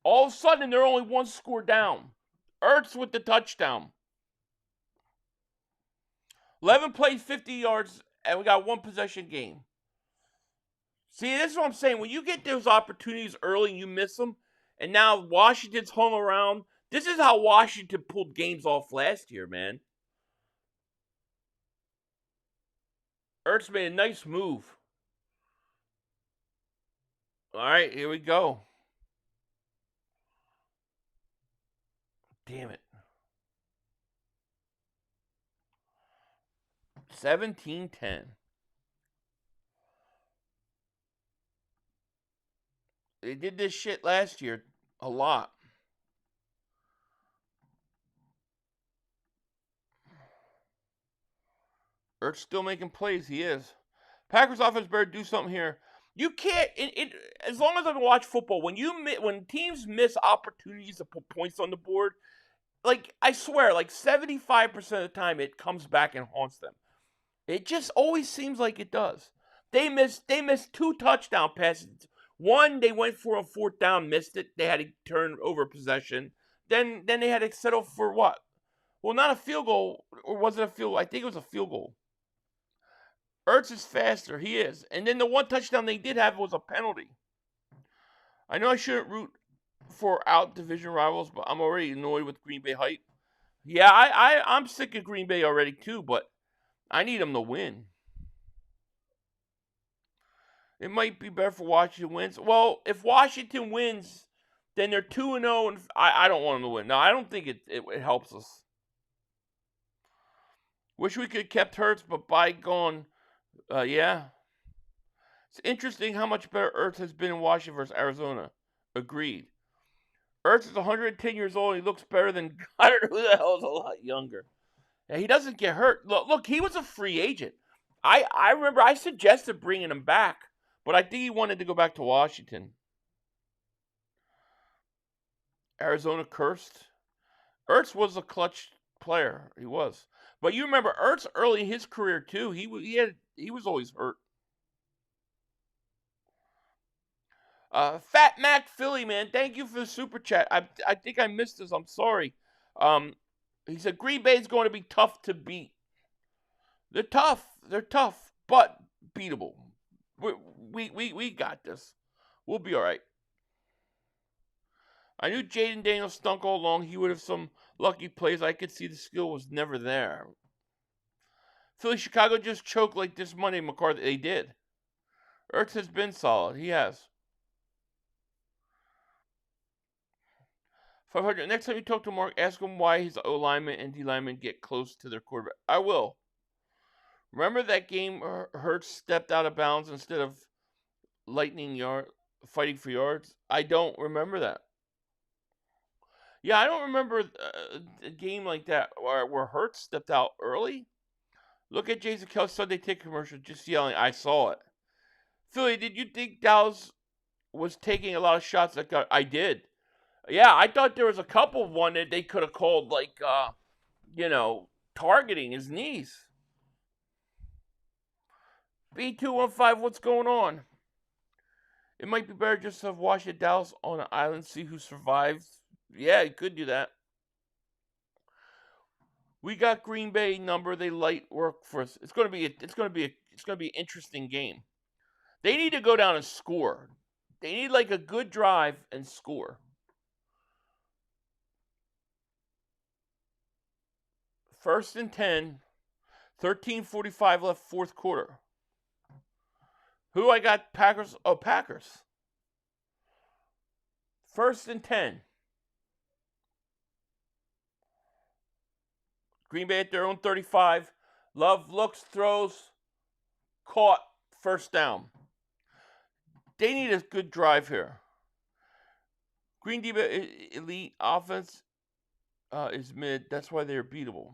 All of a sudden, they're only 1 score down. Ertz with the touchdown. 11 plays, 50 yards, and we got 1 possession game. See, this is what I'm saying. When you get those opportunities early and you miss them, and now Washington's hung around, this is how Washington pulled games off last year, man. Ertz made a nice move. All right, here we go. Damn it. 17-10. They did this shit last year a lot. Ertz still making plays. He is. Packers offense better do something here. You can't. As long as I can watch football, when teams miss opportunities to put points on the board, like I swear, like 75% of the time, it comes back and haunts them. It just always seems like it does. They missed 2 touchdown passes. One, they went for a 4th down, missed it. They had to turn over possession. Then they had to settle for what? Well, not a field goal, or was it a field goal? I think it was a field goal. Ertz is faster. He is. And then the 1 touchdown they did have was a penalty. I know I shouldn't root for out-division rivals, but I'm already annoyed with Green Bay hype. Yeah, I'm sick of Green Bay already too, but I need them to win. It might be better for Washington wins. Well, if Washington wins, then they're 2-0, and I don't want them to win. No, I don't think it helps us. Wish we could have kept Hurts, but bygone. Yeah. It's interesting how much better Ertz has been in Washington versus Arizona. Agreed. Ertz is 110 years old. And he looks better than Goddard, who the hell is a lot younger. Yeah, he doesn't get hurt. Look, he was a free agent. I remember I suggested bringing him back, but I think he wanted to go back to Washington. Arizona cursed. Ertz was a clutch player. He was. But you remember Ertz early in his career too. He was always hurt. Fat Mac Philly, man, thank you for the super chat. I think I missed this. I'm sorry. He said Green Bay is going to be tough to beat. They're tough, but beatable. We got this. We'll be all right. I knew Jaden Daniels stunk all along. He would have some lucky plays. I could see the skill was never there. Philly, Chicago just choked like this Monday, McCarthy. They did. Ertz has been solid. He has. 500. Next time you talk to Mark, ask him why his O lineman and D lineman get close to their quarterback. I will. Remember that game Hurts stepped out of bounds instead of fighting for yards? I don't remember that. Yeah, I don't remember a game like that where Hurts stepped out early. Look at Jason Kelce's Sunday Ticket commercial, just yelling, I saw it. Philly, did you think Dallas was taking a lot of shots that got. I did. Yeah, I thought there was a couple of one that they could have called like, targeting his knees. B215, what's going on? It might be better just to have Washington Dallas on an island, see who survives. Yeah, you could do that. We got Green Bay number. They light work for us. It's gonna be an interesting game. They need to go down and score. They need like a good drive and score. First and 10, 13:45 left, fourth quarter. Who I got? Packers. Oh, Packers. First and 10. Green Bay at their own 35. Love looks, throws, caught, first down. They need a good drive here. Green Bay elite offense is mid. That's why they're beatable.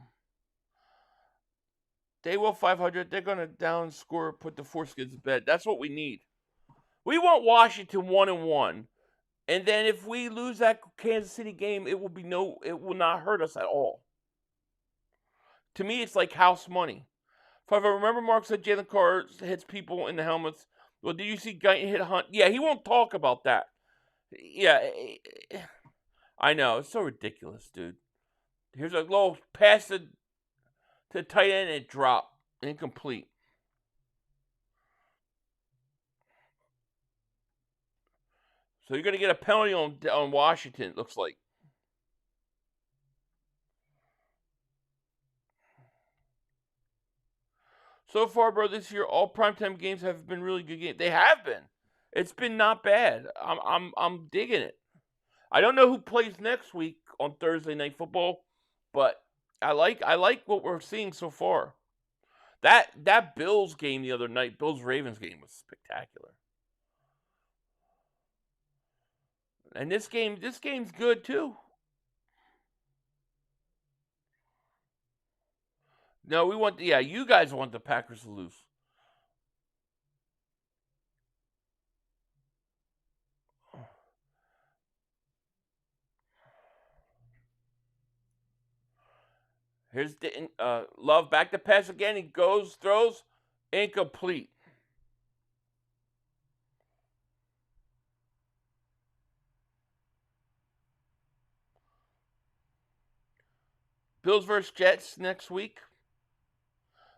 They will 500. They're going to down score, put the foreskins to bed. That's what we need. We want Washington 1-1. And then if we lose that Kansas City game, it will not hurt us at all. To me, it's like house money. If I remember, Mark said Jalen Carter hits people in the helmets. Well, did you see Guyton hit Hunt? Yeah, he won't talk about that. Yeah, I know. It's so ridiculous, dude. Here's a little pass to tight end and drop. Incomplete. So you're going to get a penalty on Washington, it looks like. So far, bro, this year all primetime games have been really good games. They have been. It's been not bad. I'm digging it. I don't know who plays next week on Thursday Night Football, but I like what we're seeing so far. That Bills game the other night, Bills Ravens game, was spectacular. And this game's good too. No, you guys want the Packers to lose. Here's the Love back to pass again. He goes, throws, incomplete. Bills versus Jets next week.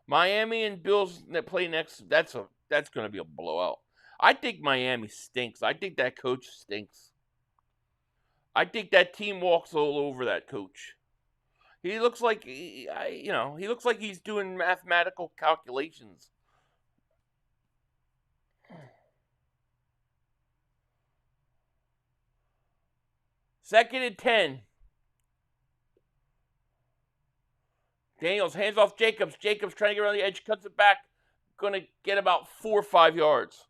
Miami and Bills that play next. That's going to be a blowout. I think Miami stinks. I think that coach stinks. I think that team walks all over that coach. He looks like he looks like he's doing mathematical calculations. Second and 10. Daniels hands off Jacobs. Jacobs trying to get around the edge, cuts it back. Going to get about 4 or 5 yards.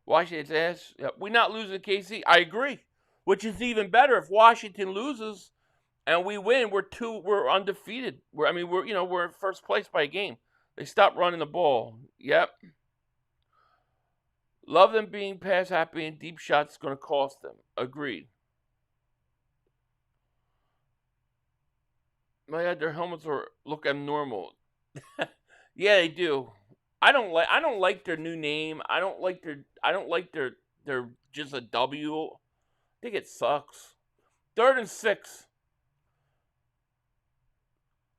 Washington's ass. Yeah, we're not losing to KC. I agree. Which is even better. If Washington loses and we win, we're undefeated. We're in first place by a game. They stopped running the ball. Yep. Love them being pass happy and deep shots going to cost them. Agreed. My God, their helmets look abnormal. Yeah, they do. I don't like their new name. I don't like their just a W. I think it sucks. 3rd and 6.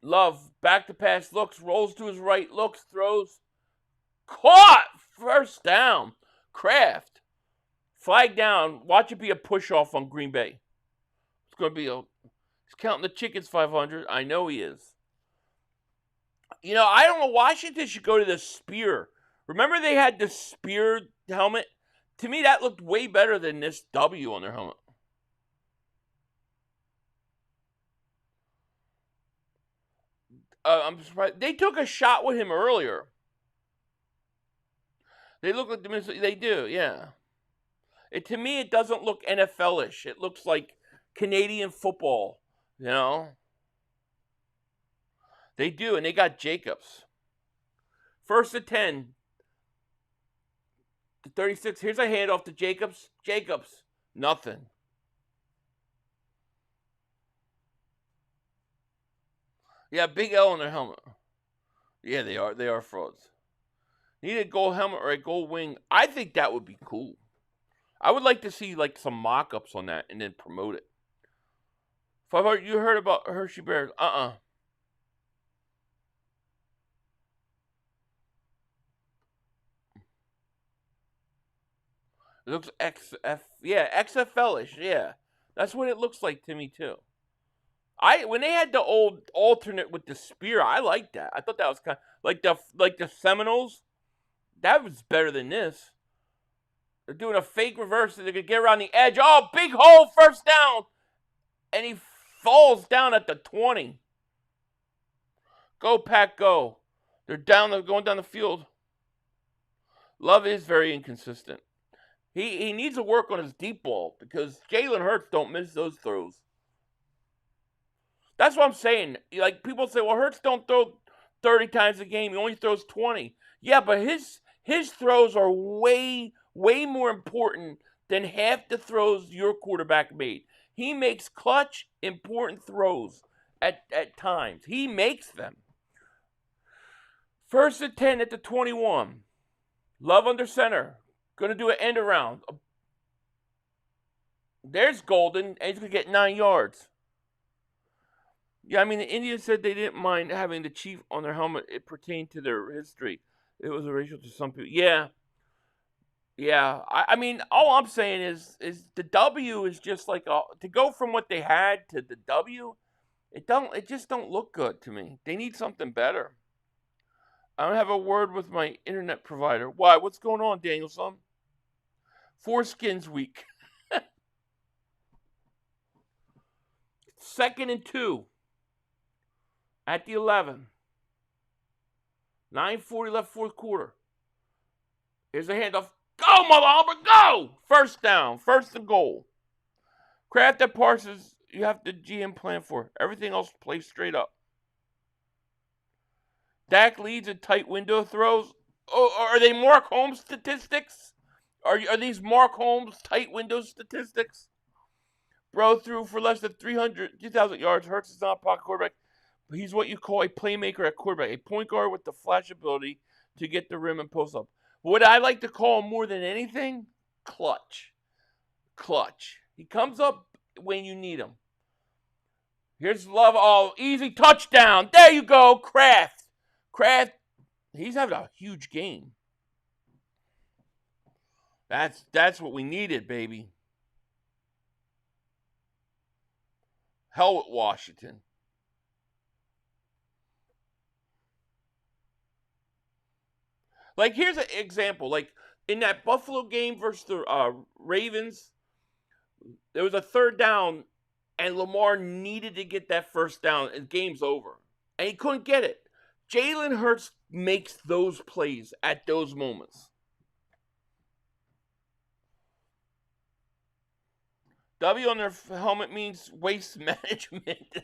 Love back to pass, looks, rolls to his right, looks, throws, caught, first down. Kraft, flag down. Watch it be a push off on Green Bay. It's going to be he's counting the chickens 500. I know he is. I don't know. Washington should go to the spear. Remember they had the spear helmet? To me, that looked way better than this W on their helmet. I'm surprised. They took a shot with him earlier. They look like they do, yeah. To me, it doesn't look NFL-ish. It looks like Canadian football, They do, and they got Jacobs. 1st and 10. The 36. Here's a handoff to Jacobs. Jacobs. Nothing. Yeah, big L on their helmet. Yeah, they are. They are frauds. Need a gold helmet or a gold wing. I think that would be cool. I would like to see like some mock-ups on that and then promote it. 500. You heard about Hershey Bears? It looks XFL-ish. Yeah, that's what it looks like to me too. When they had the old alternate with the spear, I liked that. I thought that was kind of like the Seminoles. That was better than this. They're doing a fake reverse. So they're gonna get around the edge. Oh, big hole, first down, and he falls down at the 20. Go Pack, go! They're down. They're going down the field. Love is very inconsistent. He needs to work on his deep ball because Jalen Hurts don't miss those throws. That's what I'm saying. Like people say, well, Hurts don't throw 30 times a game. He only throws 20. Yeah, but his throws are way more important than half the throws your quarterback made. He makes clutch, important throws at times. He makes them. 1st and 10 at the 21. Love under center. Going to do an end around. There's Golden, and he's going to get 9 yards. Yeah, I mean, the Indians said they didn't mind having the chief on their helmet. It pertained to their history. It was racial to some people. Yeah. I mean, all I'm saying is the W is just like to go from what they had to the W. It just don't look good to me. They need something better. I don't have a word with my internet provider. Why? What's going on, Danielson? Foreskins week. 2nd and 2. At the 11. 9:40 left, 4th quarter. Here's a handoff. Go, Mother Auburn, go! First down, 1st and goal. Craft that Parsons you have the GM plan for. Everything else plays straight up. Dak leads in tight window throws. Oh, are they Mark Holmes statistics? Are these Mark Holmes tight window statistics? Bro threw for less than 2,000 yards. Hurts is not a pocket quarterback. But he's what you call a playmaker at quarterback. A point guard with the flash ability to get the rim and post up. What I like to call him more than anything, clutch. Clutch. He comes up when you need him. Here's Love. Oh, easy touchdown. There you go, Kraft. Kraft, he's having a huge game. That's what we needed, baby. Hell with Washington. Like, here's an example. Like, in that Buffalo game versus the Ravens, there was a 3rd down, and Lamar needed to get that 1st down, and game's over. And he couldn't get it. Jalen Hurts makes those plays at those moments. W on their helmet means waste management.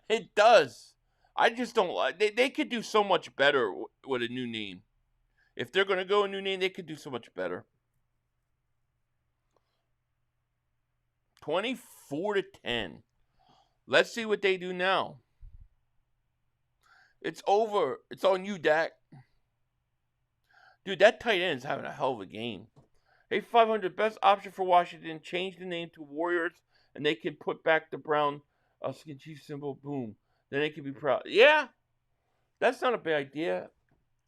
It does. I just don't like. They could do so much better with a new name. If they're going to go a new name, they could do so much better. 24-10. Let's see what they do now. It's over. It's on you, Dak. Dude, that tight end is having a hell of a game. Hey, 500, best option for Washington. Change the name to Warriors, and they can put back the brown skin chief symbol. Boom. Then they can be proud. Yeah, that's not a bad idea.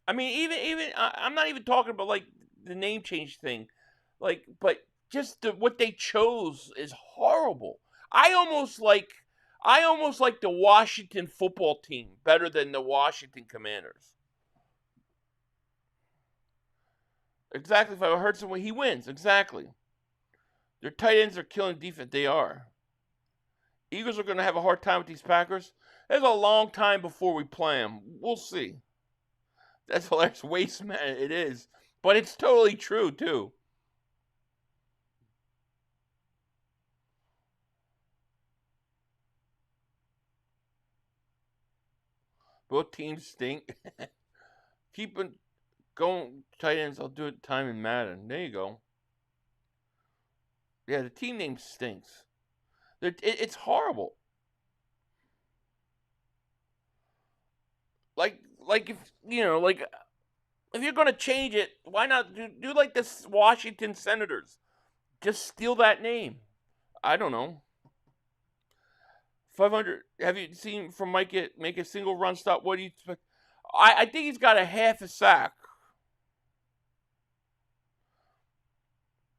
I mean, even I'm not even talking about like the name change thing, like, but just what they chose is horrible. I almost like the Washington football team better than the Washington Commanders. Exactly. If I hurt someone, he wins. Exactly. Their tight ends are killing defense. They are. Eagles are going to have a hard time with these Packers. There's a long time before we play them. We'll see. That's hilarious. Waste man. It is. But it's totally true, too. Both teams stink. Go tight ends. I'll do it time in Madden. There you go. Yeah, the team name stinks. It's horrible. Like if if you're gonna change it, why not do like the Washington Senators? Just steal that name. I don't know. 500. Have you seen from Mike make a single run stop? What do you expect? I think he's got a half a sack.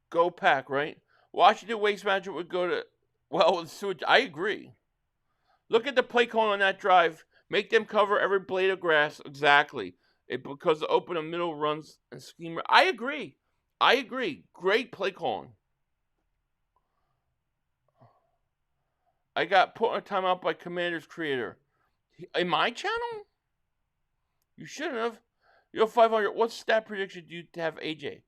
Go Pack, right? Washington Waste Management would go to with sewage. I agree. Look at the play call on that drive. Make them cover every blade of grass. Exactly. Because the open and middle runs and scheme. I agree. Great play calling. I got put on a timeout by Commander's creator. In my channel? You shouldn't have. 500. What stat prediction do you have, AJ?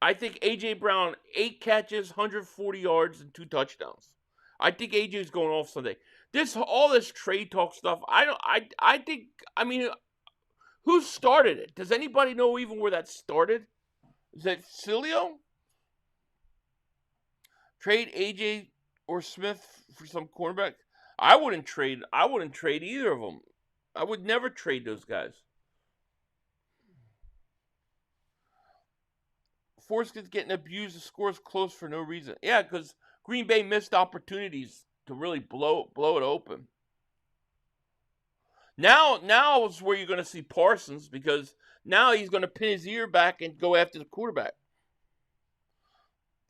I think AJ Brown 8 catches, 140 yards, and 2 touchdowns. I think AJ's going off Sunday. All this trade talk stuff. I think. I mean, who started it? Does anybody know even where that started? Is that Cilio? Trade AJ or Smith for some cornerback? I wouldn't trade either of them. I would never trade those guys. Forskins getting abused. The score's close for no reason. Yeah, because Green Bay missed opportunities to really blow it open. Now is where you're going to see Parsons, because now he's going to pin his ear back and go after the quarterback.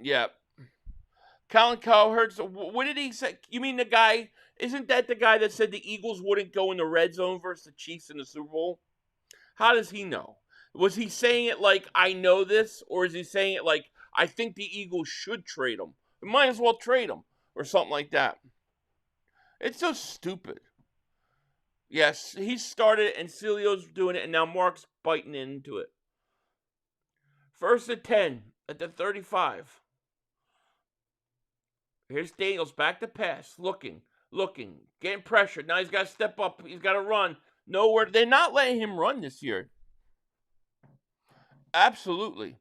Yeah. Colin Cowherd, what did he say? You mean the guy, isn't that the guy that said the Eagles wouldn't go in the red zone versus the Chiefs in the Super Bowl? How does he know? Was he saying it like, I know this? Or is he saying it like, I think the Eagles should trade him? We might as well trade him. Or something like that. It's so stupid. Yes, he started and Cilio's doing it, and now Mark's biting into it. 1st and 10 at the 35. Here's Daniels back to pass, looking, getting pressured. Now he's got to step up. He's got to run. Nowhere. They're not letting him run this year. Absolutely.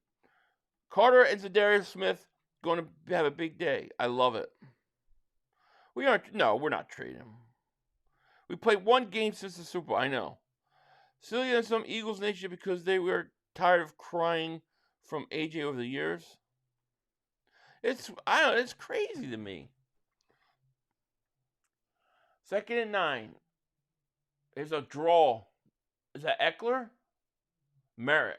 Carter and Zadarius Smith going to have a big day. I love it. We're not trading him. We played one game since the Super Bowl. I know. Silly and some Eagles Nation because they were tired of crying from AJ over the years. It's crazy to me. 2nd and 9. There's a draw. Is that Eckler? Merritt.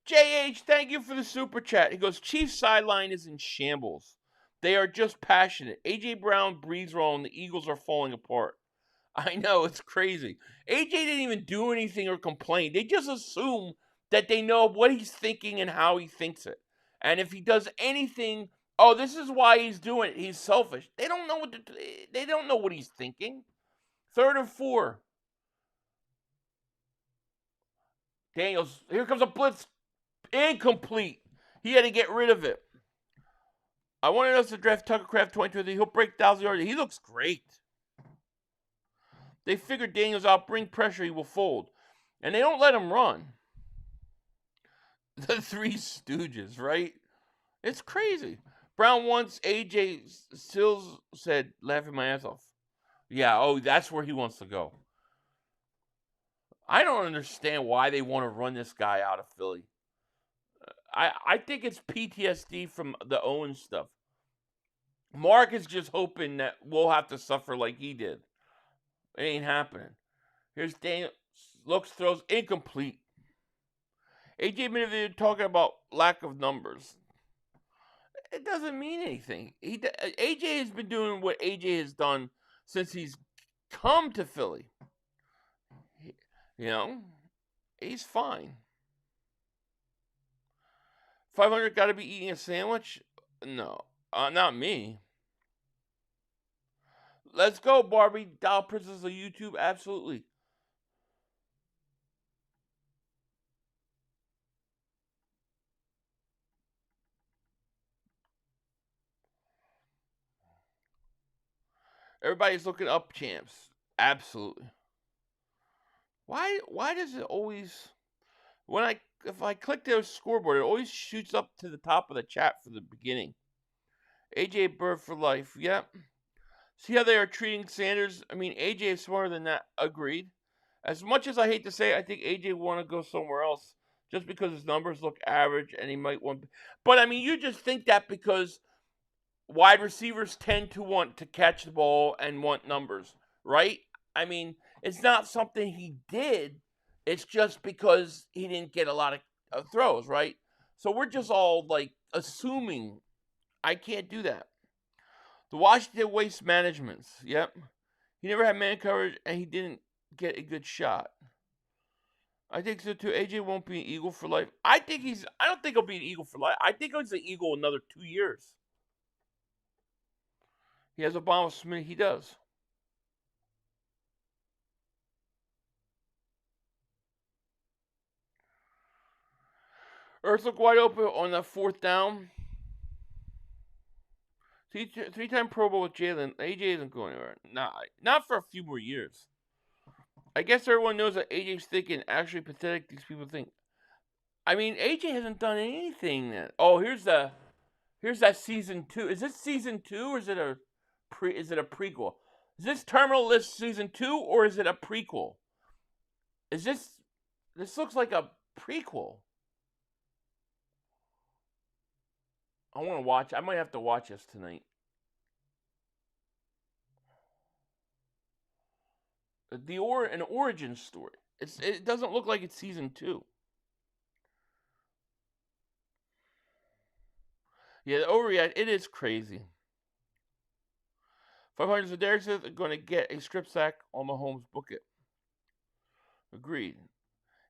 JH, thank you for the super chat. He goes, Chiefs sideline is in shambles. They are just passionate. AJ Brown breathes wrong. The Eagles are falling apart. I know, it's crazy. AJ didn't even do anything or complain. They just assume that they know what he's thinking and how he thinks it. And if he does anything, oh, this is why he's doing it. He's selfish. They don't know they don't know what he's thinking. 3rd and 4. Daniels, here comes a blitz. Incomplete. He had to get rid of it. I wanted us to draft Tucker Craft 23. He'll break 1,000 yards. He looks great. They figured Daniels out, bring pressure, he will fold. And they don't let him run. The Three Stooges, right? It's crazy. Brown once, AJ Sills said, laughing my ass off. Yeah, that's where he wants to go. I don't understand why they want to run this guy out of Philly. I think it's PTSD from the Owen stuff. Mark is just hoping that we'll have to suffer like he did. It ain't happening. Here's Daniel. Looks, throws, incomplete. AJ Minivier talking about lack of numbers. It doesn't mean anything. AJ has been doing what AJ has done since he's come to Philly. He's fine. 500 got to be eating a sandwich? No, not me. Let's go, Barbie. Doll Princess of YouTube, absolutely. Everybody's looking up, champs. Absolutely. Why does it always if I click their scoreboard, it always shoots up to the top of the chat for the beginning. AJ Bird for life. Yep. See how they are treating Sanders? I mean, AJ is smarter than that. Agreed. As much as I hate to say it, I think AJ will want to go somewhere else just because his numbers look average and he might want. But I mean, you just think that because wide receivers tend to want to catch the ball and want numbers, right? I mean, it's not something he did. It's just because he didn't get a lot of throws, right? So we're just all like assuming. I can't do that. The Washington Waste Managements. Yep. He never had man coverage and he didn't get a good shot. I think so too. AJ won't be an Eagle for life. I don't think he'll be an Eagle for life. I think he's an Eagle another 2 years. He has Obama Smith. He does. Earth looked wide open on that 4th down. Three-time Pro Bowl with Jalen. AJ isn't going anywhere. Nah, not for a few more years. I guess everyone knows that AJ's thinking actually pathetic. These people think. I mean, AJ hasn't done anything yet. Oh, here's that season 2. Is this season 2 or is it a prequel? Is this Terminal List season 2 or is it a prequel? This looks like a prequel. I want to watch. I might have to watch this tonight. An origin story. It doesn't look like it's season 2. Yeah, the overreact. It is crazy. 500 for Derek says going to get a strip sack on Mahomes. Book it. Agreed.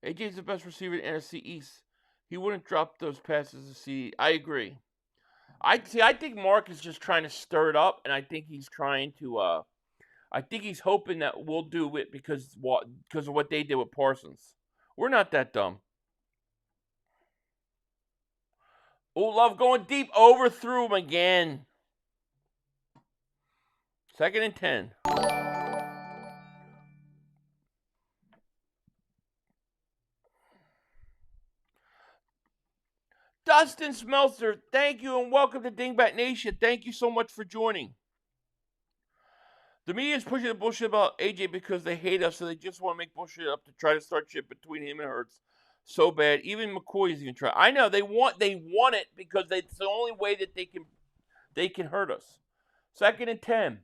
AJ's the best receiver in NFC East. He wouldn't drop those passes to see. I agree. I think Mark is just trying to stir it up, and I think he's trying to. I think he's hoping that we'll do it because of what they did with Parsons. We're not that dumb. Oh, Love going deep, overthrew him again. 2nd and 10. Dustin Smeltzer, thank you and welcome to Dingbat Nation. Thank you so much for joining. The media is pushing the bullshit about AJ because they hate us, so they just want to make bullshit up to try to start shit between him and Hurts so bad. Even McCoy's even trying. I know they want it because it's the only way that they can hurt us. 2nd and 10.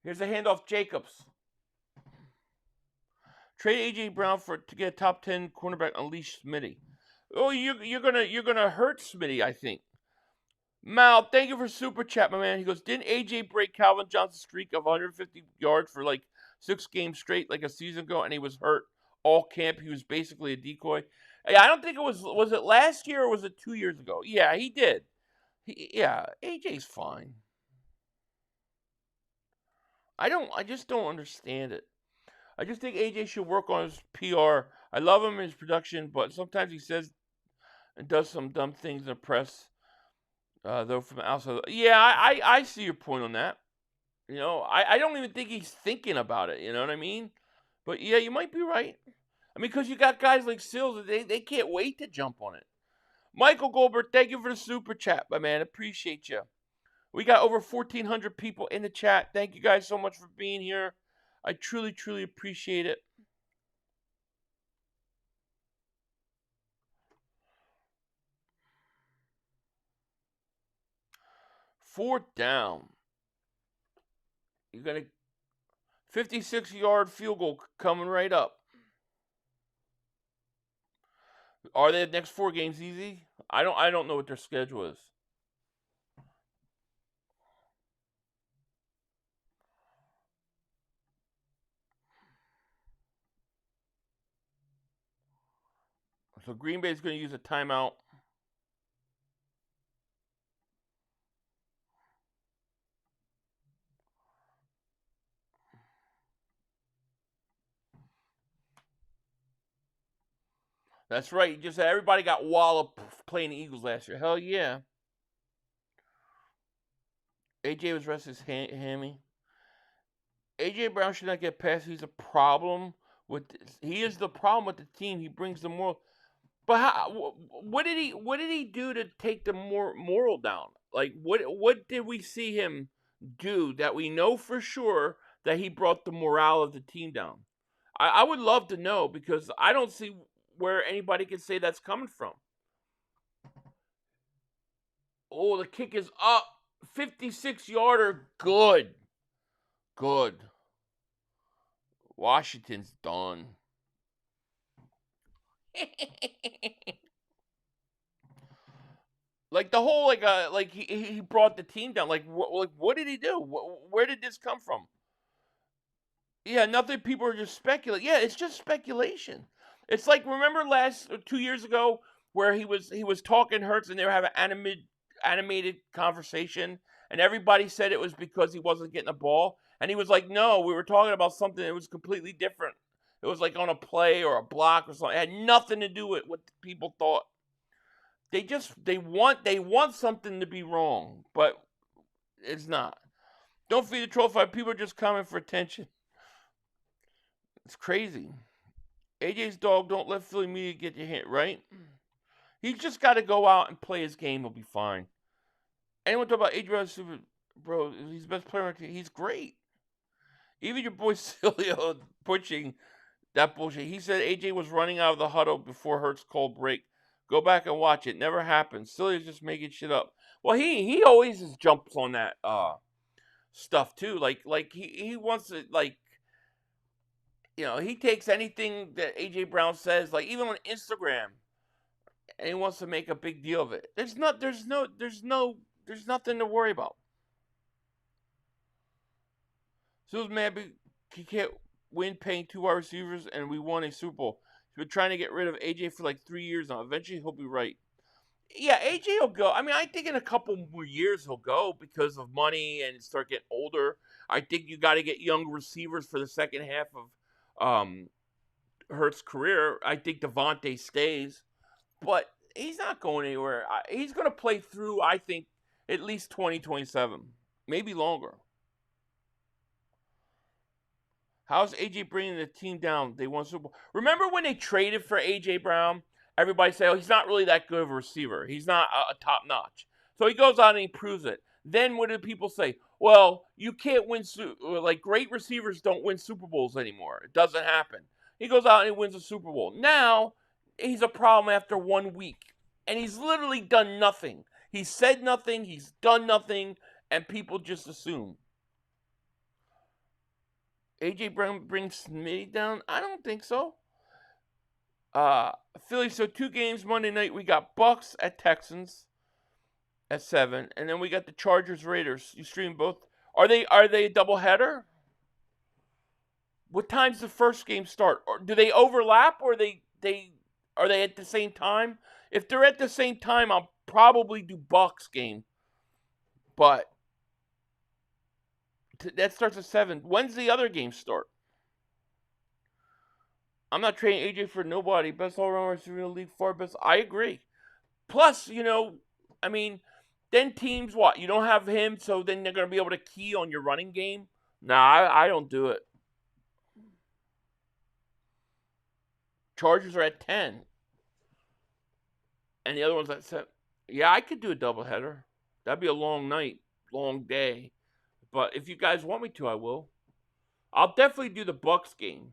Here's a handoff, Jacobs. Trade AJ Brown to get a top 10 cornerback. Unleash Smitty. Oh, you're gonna hurt Smitty, I think. Mal, thank you for super chat, my man. He goes, didn't AJ break Calvin Johnson's streak of 150 yards for like 6 games straight, like a season ago, and he was hurt all camp? He was basically a decoy. I don't think it was it last year or was it 2 years ago? Yeah, he did. AJ's fine. I just don't understand it. I just think AJ should work on his PR. I love him in his production, but sometimes he says and does some dumb things in the press. Though from outside, yeah, I see your point on that. You know, I don't even think he's thinking about it. You know what I mean? But yeah, you might be right. I mean, because you got guys like Sills, they can't wait to jump on it. Michael Goldberg, thank you for the super chat, my man. Appreciate you. We got over 1,400 people in the chat. Thank you guys so much for being here. I truly, truly appreciate it. Fourth down. You're going to 56-yard field goal coming right up. Are the next 4 games easy? I don't know what their schedule is. So Green Bay is going to use a timeout. That's right. Just everybody got walloped playing the Eagles last year. Hell yeah. AJ was resting his hammy. AJ Brown should not get past. He's a problem He is the problem with the team. He brings the moral. But what did he do to take the moral down? Like what did we see him do that we know for sure that he brought the morale of the team down? I would love to know because I don't see where anybody can say that's coming from. Oh, the kick is up. 56-yarder. Good. Good. Washington's done. Like the whole like he brought the team down. Like what did he do? Where did this come from? Yeah, nothing. People are just speculating. Yeah, it's just speculation. It's like remember 2 years ago where he was talking Hurts and they were having animated conversation and everybody said it was because he wasn't getting a ball and he was like, no, we were talking about something that was completely different. It was like on a play or a block or something. It had nothing to do with what people thought. They want something to be wrong, but it's not. Don't feed the troll fight. People are just coming for attention. It's crazy. AJ's dog, don't let Philly media get your hint, right? He's just got to go out and play his game. He'll be fine. Anyone talk about AJ Super, bro? He's the best player on the team. He's great. Even your boy Cilio pushing that bullshit. He said AJ was running out of the huddle before Hurts called break. Go back and watch it. Never happened. Cilio's just making shit up. Well, he always just jumps on that stuff too. Like he wants to he takes anything that AJ Brown says, like even on Instagram, and he wants to make a big deal of it. There's nothing to worry about. So maybe he can't win paying 2 wide receivers, and we won a Super Bowl. He's been trying to get rid of AJ for like 3 years now. Eventually, he'll be right. Yeah, AJ will go. I mean, I think in a couple more years he'll go because of money and start getting older. I think you got to get young receivers for the second half of Hurts' career. I think Devontae stays, but he's not going anywhere. He's going to play through, I think, at least 2027, maybe longer. How's AJ bringing the team down? They won Super Bowl. Remember when they traded for AJ Brown? Everybody say, oh, he's not really that good of a receiver. He's not a top notch. So he goes out and he proves it. Then what do people say? Well, you can't win, like great receivers don't win Super Bowls anymore. It doesn't happen. He goes out and he wins a Super Bowl. Now, he's a problem after 1 week. And he's literally done nothing. He's said nothing. He's done nothing. And people just assume. AJ Brown brings Smitty down? I don't think so. Philly, so 2 games Monday night. We got Bucks at Texans at 7. And then we got the Chargers Raiders. You stream both. Are they a doubleheader? What time's the first game start? Or do they overlap or are they at the same time? If they're at the same time, I'll probably do Bucks game. But that starts at 7. When's the other game start? I'm not trading AJ for nobody. Best all-around receiver in the league, far best. I agree. Plus, I mean, then teams, what? You don't have him, so then they're going to be able to key on your running game? Nah, I don't do it. Chargers are at 10. And the other one's at 7. Yeah, I could do a doubleheader. That'd be a long night, long day. But if you guys want me to, I will. I'll definitely do the Bucks game.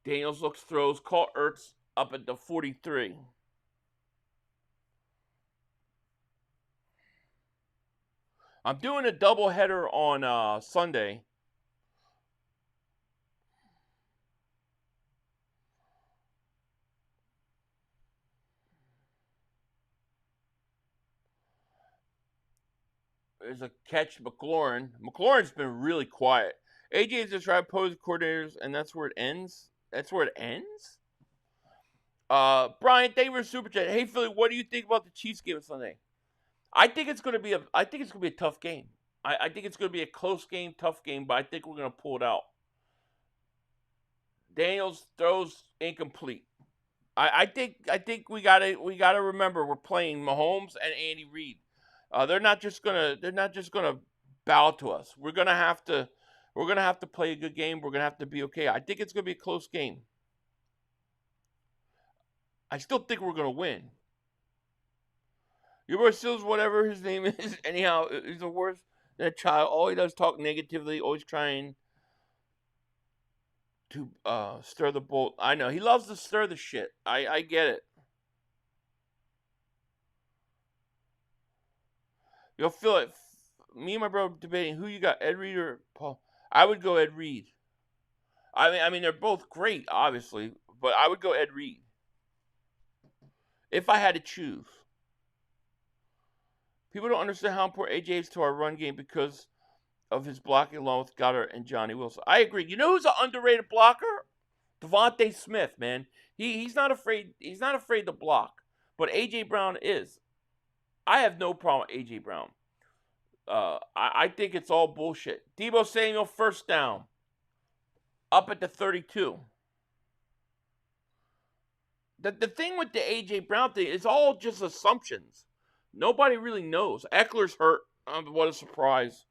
Daniels looks, throws, caught Ertz up at the 43. I'm doing a doubleheader on Sunday. There's a catch, McLaurin. McLaurin's been really quiet. AJ's just trying to pose coordinators, and that's where it ends. That's where it ends? Brian, thank you for Super Chat. Hey, Philly, what do you think about the Chiefs game Sunday? I think it's going to be a tough game. I think it's going to be a close game, tough game, but I think we're going to pull it out. Daniels throws incomplete. I think we gotta remember we're playing Mahomes and Andy Reid. They're not just gonna bow to us. We're gonna have to We're going to have to play a good game. We're going to have to be okay. I think it's going to be a close game. I still think we're going to win. Your boy Sills, whatever his name is, anyhow, is the worst than a child. All he does is talk negatively, always trying to stir the boat. I know. He loves to stir the shit. I get it. You'll feel it. Me and my bro debating who you got, Ed Reed or Paul. I would go Ed Reed. I mean, they're both great, obviously, but I would go Ed Reed if I had to choose. People don't understand how important AJ is to our run game because of his blocking along with Goddard and Johnny Wilson. I agree. You know who's an underrated blocker? Devontae Smith, man. He's not afraid. He's not afraid to block, but AJ Brown is. I have no problem with AJ Brown. I think it's all bullshit. Deebo Samuel first down. Up at the 32. The thing with the AJ Brown thing is all just assumptions. Nobody really knows. Eckler's hurt. What a surprise.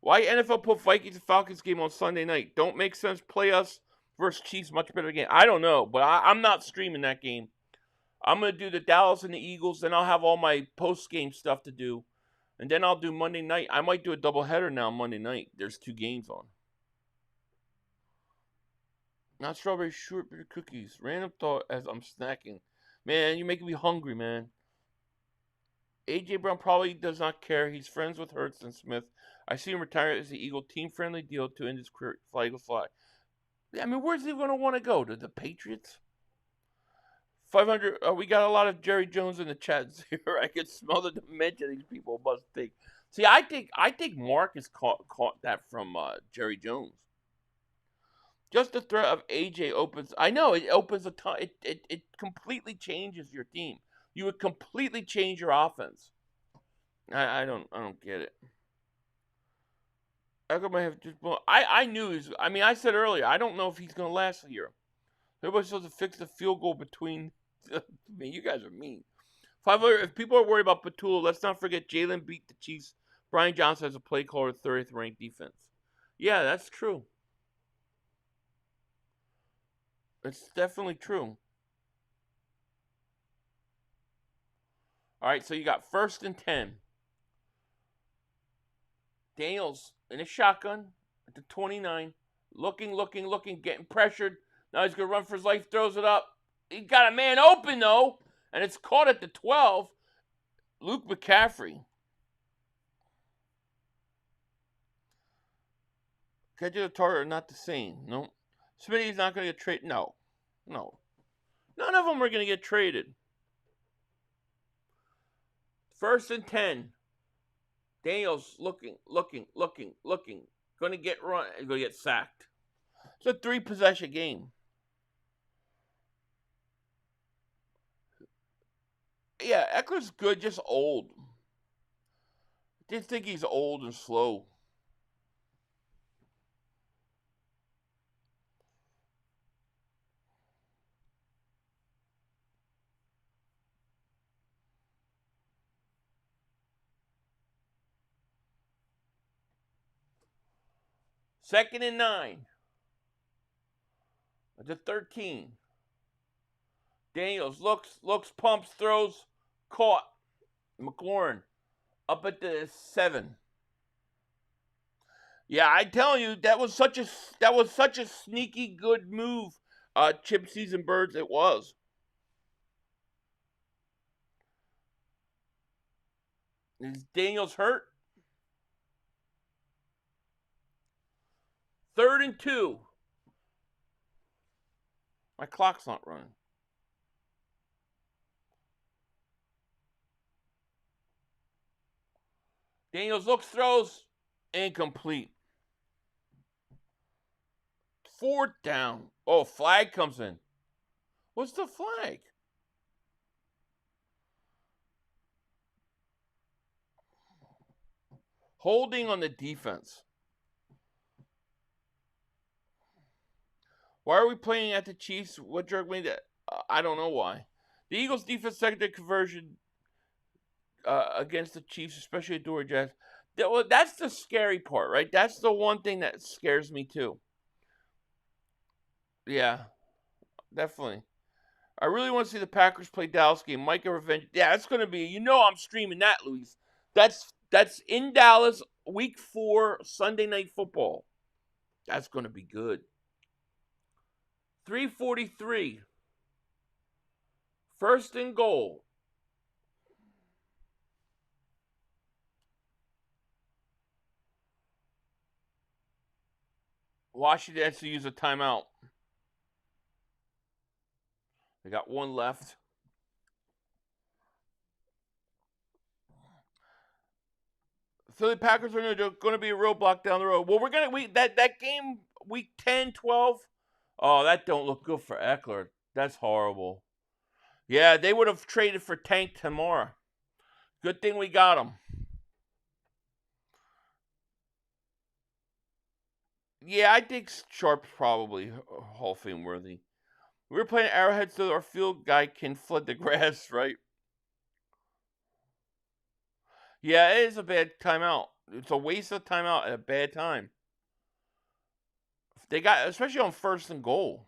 Why NFL put Vikings and Falcons game on Sunday night? Don't make sense. Play us versus Chiefs, much better game. I don't know, but I'm not streaming that game. I'm going to do the Dallas and the Eagles, then I'll have all my post-game stuff to do. And then I'll do Monday night. I might do a doubleheader now Monday night. There's 2 games on. Not strawberry shortbread cookies. Random thought as I'm snacking. Man, you're making me hungry, man. AJ Brown probably does not care. He's friends with Hurts and Smith. I see him retire as the Eagle team-friendly deal to end his career. Fly, Eagle, fly. I mean, where's he going to want to go? To the Patriots? 500. We got a lot of Jerry Jones in the chat here. I can smell the dementia these people must think. See, I think Mark has caught that from Jerry Jones. Just the threat of AJ opens. I know it opens a ton. It completely changes your team. You would completely change your offense. I don't get it. Echo might have just blown. I knew he's. I mean, I said earlier. I don't know if he's gonna last a year. Everybody's supposed to fix the field goal between. Man, you guys are mean. 500. If people are worried about Petula, let's not forget Jalen beat the Chiefs. Brian Johnson has a play caller, 30th ranked defense. Yeah, that's true. It's definitely true. All right, so you got 1st and 10. Daniels in a shotgun at the 29. Looking, getting pressured. Now he's going to run for his life, throws it up. He got a man open, though, and it's caught at the 12. Luke McCaffrey. Catch the target are not the same. No. Smitty's not going to get traded. No. None of them are going to get traded. 1st and 10. Daniels looking. Going to get run. Going to get sacked. It's a 3-possession game. Yeah, Eckler's good, just old. I just think he's old and slow. Second and 9. At the 13. Daniels looks, pumps, throws, caught. McLaurin up at the 7. Yeah, I'm telling you, that was such a sneaky good move. Chip Season Birds, it was. Is Daniels hurt? 3rd and 2. My clock's not running. Daniels looks, throws, incomplete. 4th down. Oh, flag comes in. What's the flag? Holding on the defense. Why are we playing at the Chiefs? What drug made that? I don't know why. The Eagles' defense secondary conversion against the Chiefs, especially at Dory Jazz. Well, that's the scary part, right? That's the one thing that scares me too. Yeah, definitely. I really want to see the Packers play Dallas game. Micah Revenge. Yeah, that's gonna be. I'm streaming that, Luis. That's in Dallas, Week 4, Sunday Night Football. That's gonna be good. 3:43. First and goal. Washington has to use a timeout. They got one left. Philly Packers are going to be a roadblock down the road. Well, that game week 10, 12. Oh, that don't look good for Eckler. That's horrible. Yeah, they would have traded for Tank tomorrow. Good thing we got him. Yeah, I think Sharp's probably Hall of Fame worthy. We were playing Arrowhead so our field guy can flood the grass, right? Yeah, it is a bad timeout. It's a waste of timeout at a bad time. They got, especially on first and goal.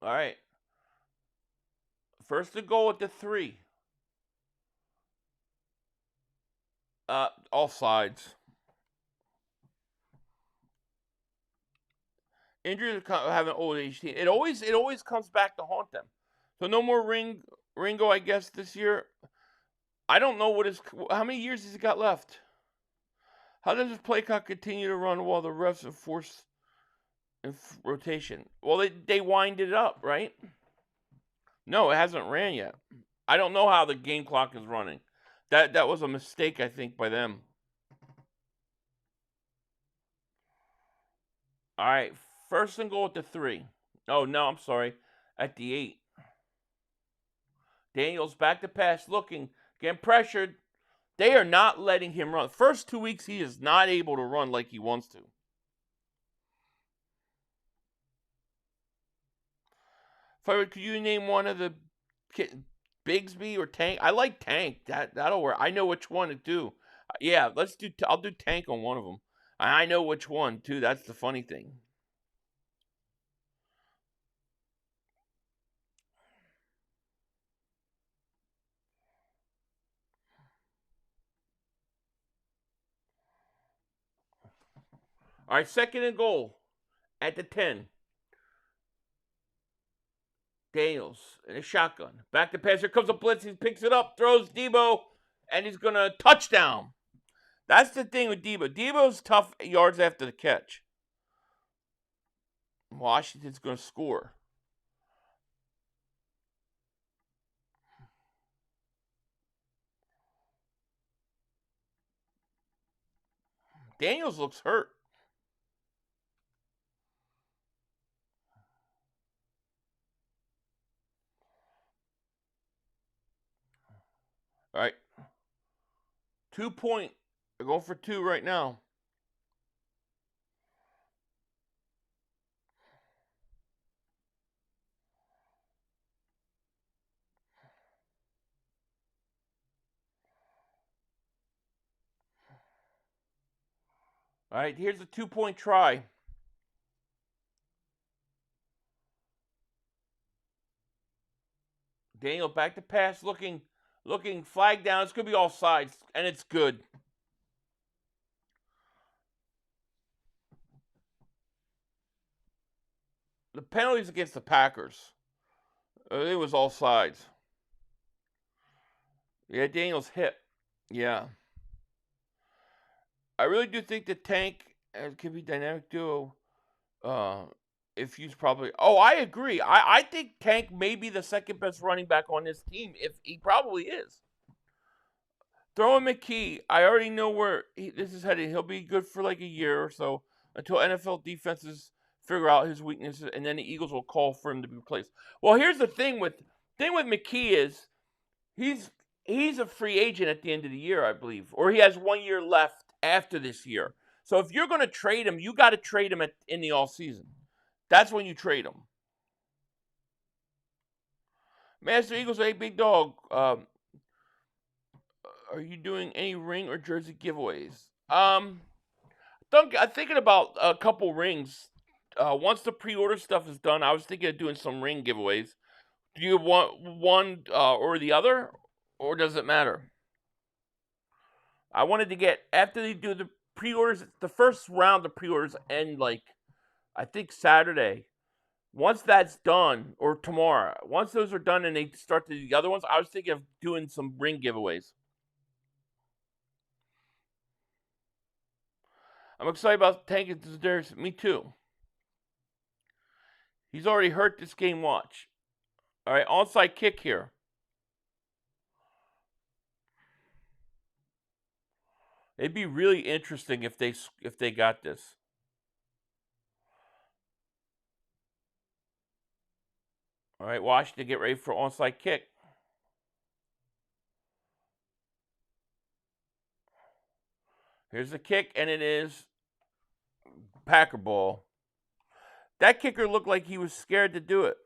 All right. First and goal at the 3. All sides. Injuries have an old age team. It always comes back to haunt them. So no more Ringo, I guess, this year. I don't know how many years has he got left. How does his play clock continue to run while the refs are forced in rotation? Well, they wind it up, right? No, it hasn't ran yet. I don't know how the game clock is running. That was a mistake, I think, by them. All right, first and goal at the 3. Oh, no, I'm sorry. At the 8. Daniels back to pass, looking, getting pressured. They are not letting him run. First 2 weeks, he is not able to run like he wants to. Could you name one of the Bigsby or Tank? I like Tank. That'll work. I know which one to do. Yeah, I'll do Tank on one of them. I know which one too. That's the funny thing. All right, second and goal at the 10. Daniels in a shotgun. Back to pass. Here comes a blitz. He picks it up, throws Debo, and he's going to touchdown. That's the thing with Debo. Debo's tough yards after the catch. Washington's going to score. Daniels looks hurt. All right. 2 point. They're going for 2 right now. All right, here's a 2-point try. Daniel back to pass, looking, flag down. It's going to be all sides, and it's good. The penalties against the Packers. It was all sides. Yeah, Daniel's hit. Yeah. I really do think the Tank could be dynamic duo. If he's probably. Oh, I agree. I think Tank may be the second best running back on this team. If he probably is. Throwing McKee, I already know where this is headed. He'll be good for like a year or so until NFL defenses figure out his weaknesses, and then the Eagles will call for him to be replaced. Well, here's the thing with McKee is he's a free agent at the end of the year, I believe, or he has 1 year left after this year. So if you're going to trade him, you got to trade him in the offseason. That's when you trade him. Master Eagles, hey, big dog. Are you doing any ring or jersey giveaways? I'm thinking about a couple rings. Once the pre-order stuff is done, I was thinking of doing some ring giveaways. Do you want one or the other, or does it matter? I wanted to get, after they do the pre-orders, the first round of pre-orders end like I think Saturday. Once that's done, or tomorrow, once those are done and they start the other ones, I was thinking of doing some ring giveaways. I'm excited about tanking Zedarius. Me too. He's already hurt this game. Watch. All right, onside kick here. It'd be really interesting if they got this. All right, Washington, get ready for onside kick. Here's the kick, and it is Packer ball. That kicker looked like he was scared to do it.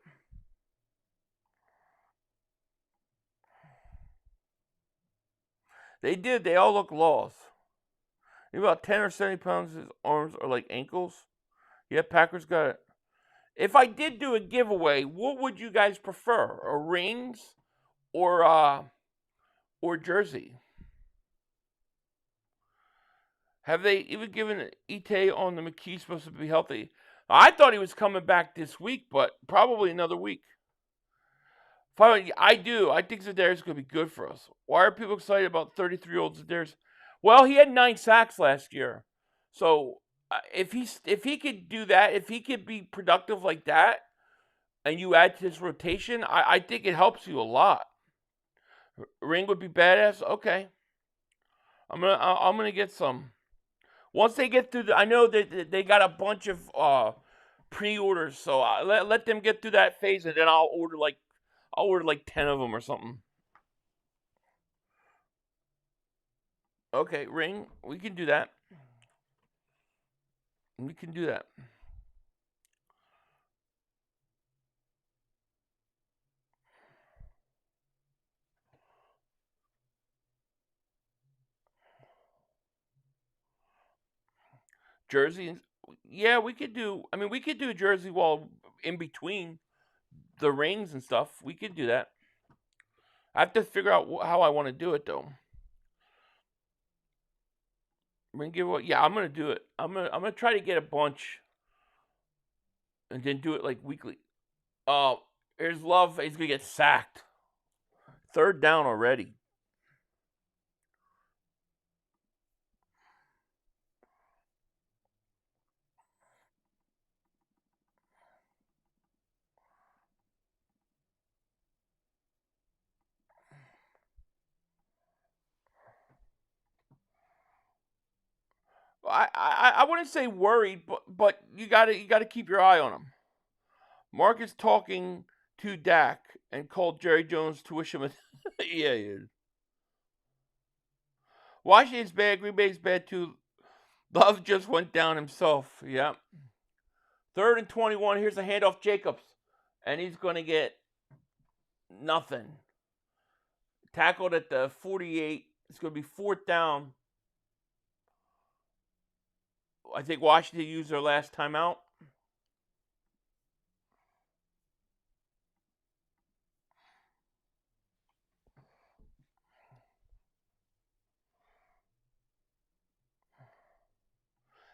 They did. They all look lost. About 10 or 70 pounds. His arms are like ankles. Yeah, Packers got it. If I did do a giveaway, what would you guys prefer? A rings or jersey? Have they even given Ite on the McKee supposed to be healthy? I thought he was coming back this week, but probably another week. Finally, I do. I think Zedarius is going to be good for us. Why are people excited about 33-year-old Zedarius? Well, he had 9 sacks last year. So if he could do that, if he could be productive like that, and you add to his rotation, I think it helps you a lot. Ring would be badass. Okay, I'm gonna get some. Once they get through, I know that they got a bunch of pre-orders, so let them get through that phase, and then I'll order like 10 of them or something. Okay, ring. We can do that. We can do that. Jersey, yeah, we could do. I mean, we could do a jersey while in between the rings and stuff. We could do that. I have to figure out how I want to do it though. Ring giveaway. Yeah, I'm gonna do it. I'm gonna try to get a bunch, and then do it like weekly. Oh, here's Love. He's gonna get sacked. 3rd down already. I wouldn't say worried, but you gotta keep your eye on him. Mark is talking to Dak and called Jerry Jones to wish him a yeah, he is. Washington's bad, Green Bay's bad too. Love just went down himself. Yeah. 3rd and 21. Here's a handoff, Jacobs, and he's gonna get nothing. Tackled at the 48. It's gonna be 4th down. I think Washington used their last timeout.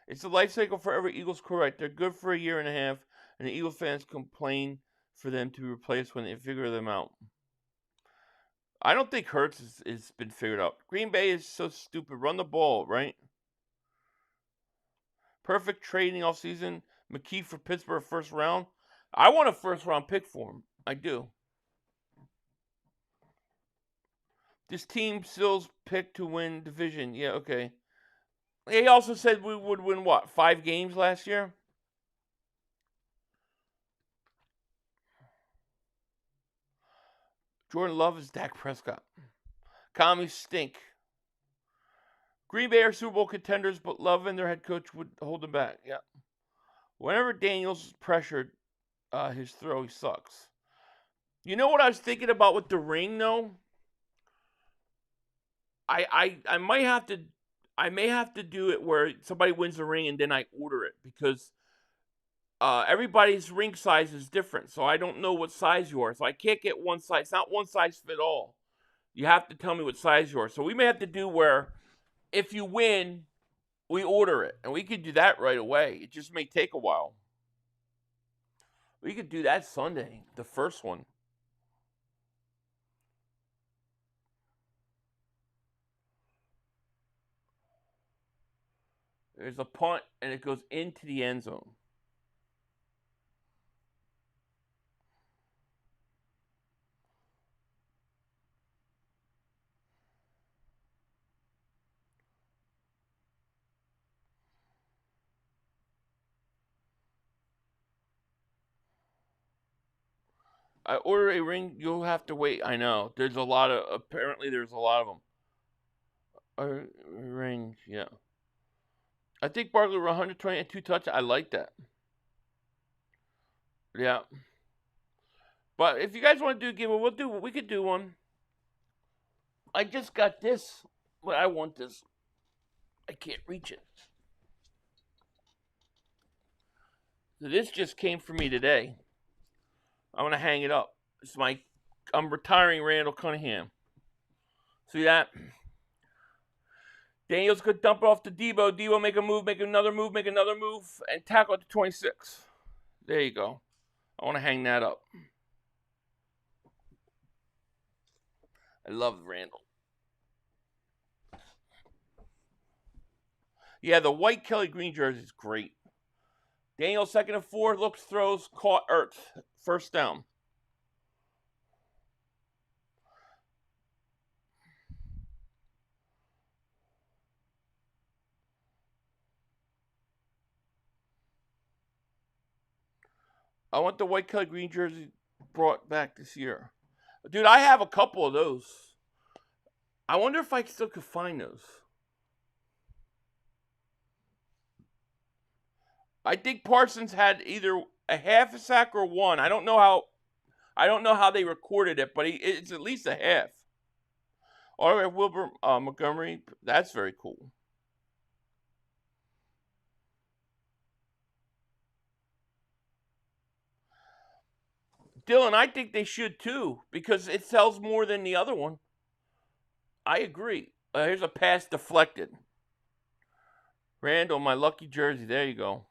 It's the life cycle for every Eagles quarterback. They're good for a year and a half, and the Eagles fans complain for them to be replaced when they figure them out. I don't think Hurts has been figured out. Green Bay is so stupid. Run the ball, right? Perfect trading off season. McKee for Pittsburgh 1st round. I want a 1st round pick for him. I do. This team still's picked to win division. Yeah, okay. He also said we would win, what, 5 games last year? Jordan Love is Dak Prescott. Commies stink. Green Bay are Super Bowl contenders, but Love and their head coach would hold them back. Yeah. Whenever Daniels is pressured, his throw, he sucks. You know what I was thinking about with the ring though? I may have to do it where somebody wins the ring and then I order it because everybody's ring size is different, so I don't know what size you are. So I can't get one size. It's not one size fit all. You have to tell me what size you are. So we may have to do where if you win, we order it, and we could do that right away. It just may take a while. We could do that Sunday, the first one. There's a punt, and it goes into the end zone. I order a ring, you'll have to wait. I know. Apparently there's a lot of them. Rings, yeah. I think Barkley were 120 and 2 touch. I like that. Yeah. But if you guys want to do a giveaway, we could do one. I just got this, but I want this. I can't reach it. So this just came for me today. I'm gonna hang it up. I'm retiring Randall Cunningham. See that? Daniels could dump it off to Debo. Debo make a move, make another move, and tackle at the 26. There you go. I want to hang that up. I love Randall. Yeah, the white Kelly Green jersey is great. Daniel, 2nd and 4, looks, throws, caught, Ertz. First down. I want the white Kelly Green jersey brought back this year. Dude, I have a couple of those. I wonder if I still could find those. I think Parsons had either a half a sack or one. I don't know how they recorded it, but it's at least a half. All right, Wilbur Montgomery, that's very cool. Dylan, I think they should too because it sells more than the other one. I agree. Here's a pass deflected. Randall, my lucky jersey. There you go.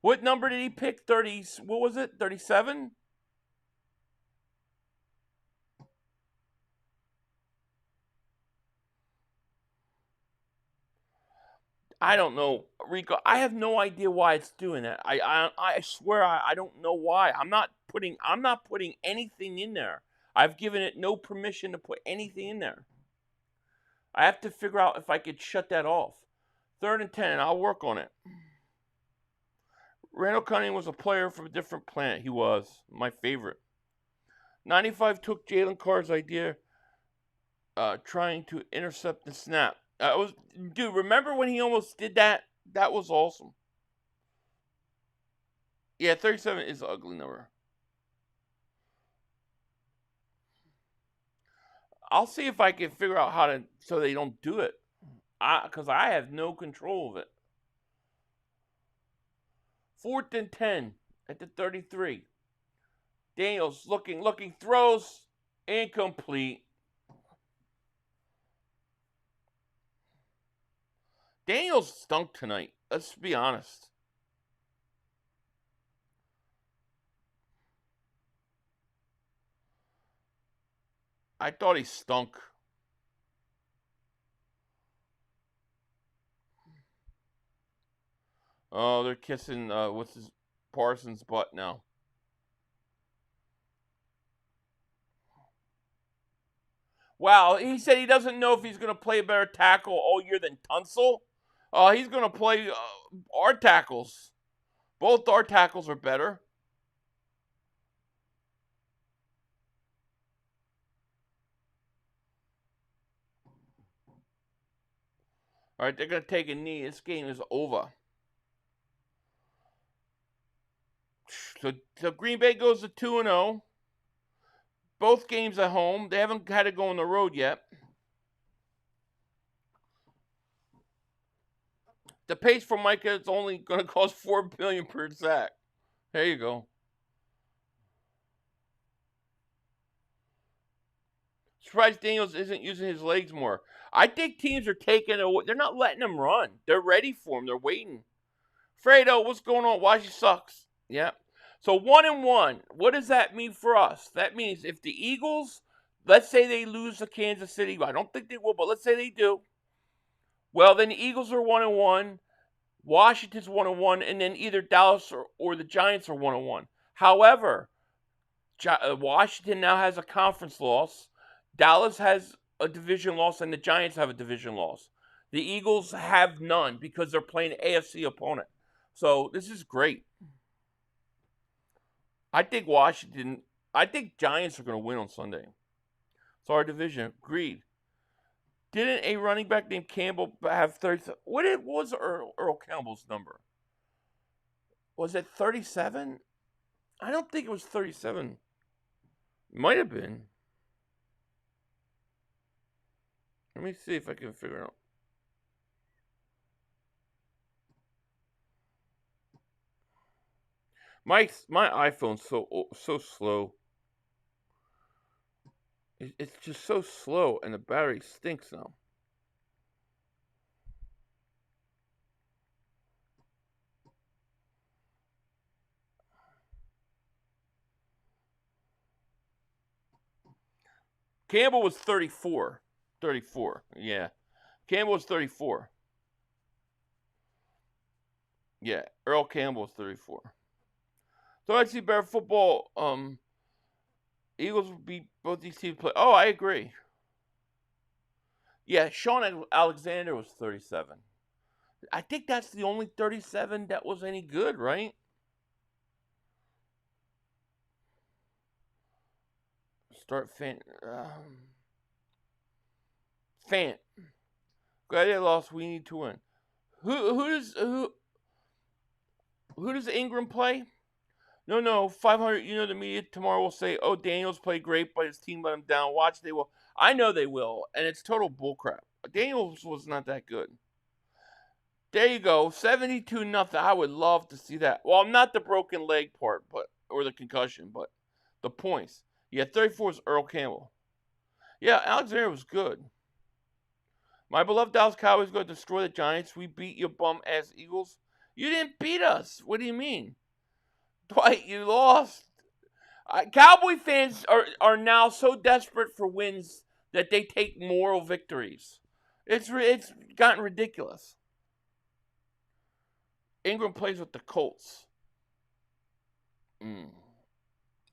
What number did he pick? 30. What was it? 37? I don't know, Rico. I have no idea why it's doing that. I swear I don't know why. I'm not putting anything in there. I've given it no permission to put anything in there. I have to figure out if I could shut that off. 3rd and 10. I'll work on it. Randall Cunningham was a player from a different planet. He was my favorite. 95 took Jalen Carr's idea, trying to intercept the snap. Dude, remember when he almost did that? That was awesome. Yeah, 37 is an ugly number. I'll see if I can figure out how to so they don't do it. Because I have no control of it. 4th and 10 at the 33. Daniels looking, throws, incomplete. Daniels stunk tonight. Let's be honest. I thought he stunk. Oh, they're kissing what's his Parsons' butt now. Wow, he said he doesn't know if he's going to play a better tackle all year than Tunsil. He's going to play our tackles. Both our tackles are better. All right, they're going to take a knee. This game is over. So Green Bay goes to 2-0. Both games at home. They haven't had to go on the road yet. The pace for Micah is only going to cost $4 million per sack. There you go. Surprised Daniels isn't using his legs more. I think teams are taking it. They're not letting him run. They're ready for him. They're waiting. Fredo, what's going on? Washington sucks. Yeah. So 1-1. What does that mean for us? That means if the Eagles, let's say they lose to Kansas City, I don't think they will, but let's say they do. Well, then the Eagles are 1-1. Washington's 1-1, and then either Dallas or the Giants are 1-1. However, Washington now has a conference loss. Dallas has a division loss, and the Giants have a division loss. The Eagles have none because they're playing an AFC opponent. So this is great. I think Giants are going to win on Sunday. It's our division. Agreed. Didn't a running back named Campbell have 30? What was Earl Campbell's number? Was it 37? I don't think it was 37. Might have been. Let me see if I can figure it out. My iPhone's so slow. It's just so slow, and the battery stinks now. Campbell was 34. 34, yeah. Campbell was 34. Yeah, Earl Campbell was 34. So I see better football. Eagles will beat both these teams play. Oh, I agree. Yeah, Sean Alexander was 37. I think that's the only 37 that was any good, right? Start Fant. Fant. Glad they lost. We need to win. Who does Ingram play? No, 500. You know the media tomorrow will say, "Oh, Daniels played great, but his team let him down." Watch, they will. I know they will, and it's total bullcrap. Daniels was not that good. There you go, 72-0. I would love to see that. Well, not the broken leg part, or the concussion, but the points. Yeah, 34 is Earl Campbell. Yeah, Alexander was good. My beloved Dallas Cowboys going to destroy the Giants. We beat your bum-ass Eagles. You didn't beat us. What do you mean? Dwight, you lost. Cowboy fans are now so desperate for wins that they take moral victories. It's gotten ridiculous. Ingram plays with the Colts.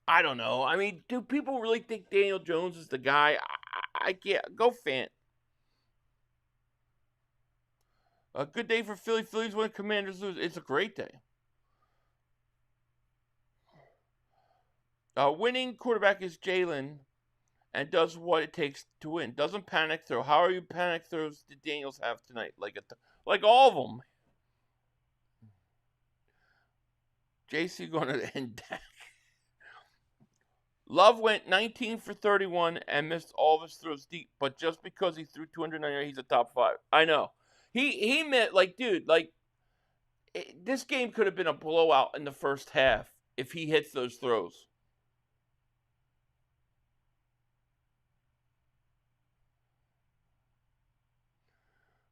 I don't know. I mean, do people really think Daniel Jones is the guy? I can't. Go Fant. A good day for Philly. Phillies win, Commanders lose. It's a great day. Winning quarterback is Jalen and does what it takes to win. Doesn't panic throw. How are you panic throws did Daniels have tonight? Like all of them. JC going to end Dak. Love went 19 for 31 and missed all of his throws deep, but just because he threw 298, he's a top 5. I know. He meant, this game could have been a blowout in the first half if he hits those throws.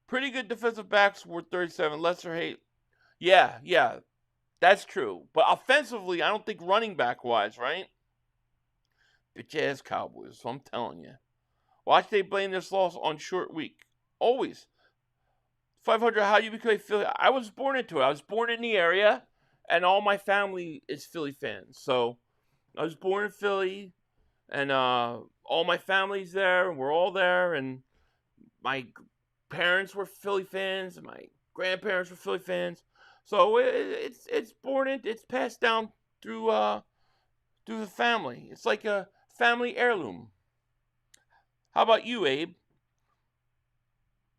Pretty good defensive backs worth 37. Lesser hate. Yeah. That's true. But offensively, I don't think running back wise, right? Bitch ass Cowboys. So I'm telling you. Watch they blame this loss on short week. Always. 500, how you become a Philly? I was born into it. I was born in the area, and all my family is Philly fans. So I was born in Philly, and all my family's there, and we're all there, and my parents were Philly fans, and my grandparents were Philly fans. So it's passed down through the family. It's like a family heirloom. How about you, Abe?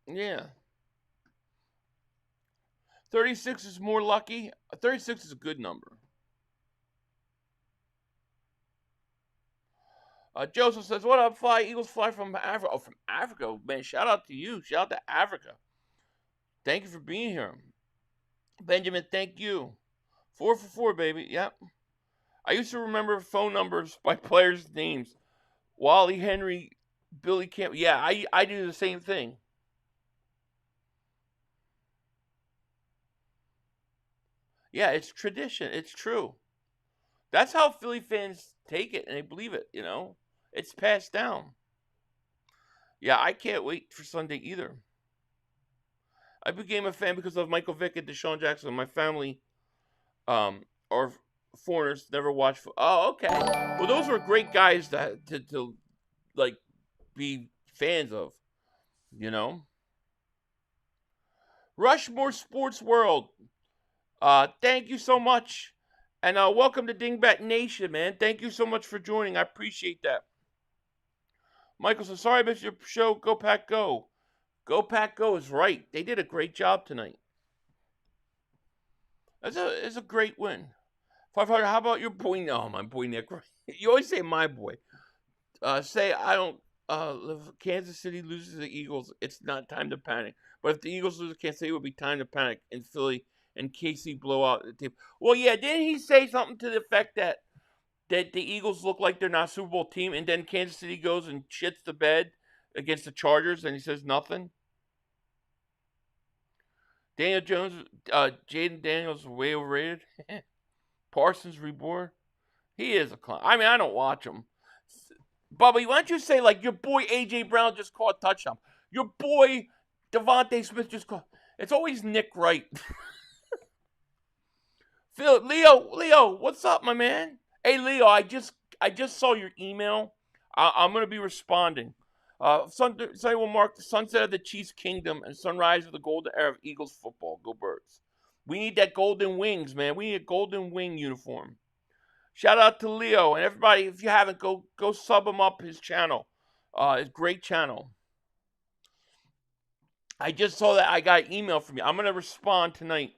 Yeah. 36 is more lucky. 36 is a good number. Joseph says, "What up, Fly? Eagles fly from Africa." Oh, from Africa, man! Shout out to you. Shout out to Africa. Thank you for being here, Benjamin. Thank you. 4 for 4, baby. Yep. I used to remember phone numbers by players' names. Wally Henry, Billy Camp. Yeah, I do the same thing. Yeah, it's tradition. It's true. That's how Philly fans take it and they believe it, It's passed down. Yeah, I can't wait for Sunday either. I became a fan because of Michael Vick and Deshaun Jackson. My family are foreigners, never watched. Oh, okay. Well, those were great guys to like be fans of, you know. Rushmore Sports World. Thank you so much. And welcome to Dingbat Nation, man. Thank you so much for joining. I appreciate that. Michael says, sorry I missed your show. Go Pack Go. Go Pack Go is right. They did a great job tonight. It's a great win. 500, how about your boy? No, my boy Nick. You always say my boy. Say I don't if Kansas City loses the Eagles, it's not time to panic. But if the Eagles lose Kansas City, it would be time to panic in Philly and KC blow out the team. Well, yeah, didn't he say something to the effect that the Eagles look like they're not a Super Bowl team, and then Kansas City goes and shits the bed against the Chargers, and he says nothing? Daniel Jones, Jaden Daniels, way overrated. Parsons reborn. He is a clown. I mean, I don't watch him. Bubba, why don't you say, like, your boy A.J. Brown just caught a touchdown? Your boy Devontae Smith just caught. It's always Nick Wright. Leo, what's up, my man? Hey, Leo, I just saw your email. I'm going to be responding. Sunday will mark the sunset of the Chiefs' kingdom and sunrise of the golden era of Eagles football. Go Birds. We need that golden wings, man. We need a golden wing uniform. Shout out to Leo and everybody. If you haven't, go sub him up his channel. His great channel. I just saw that I got an email from you. I'm gonna respond tonight.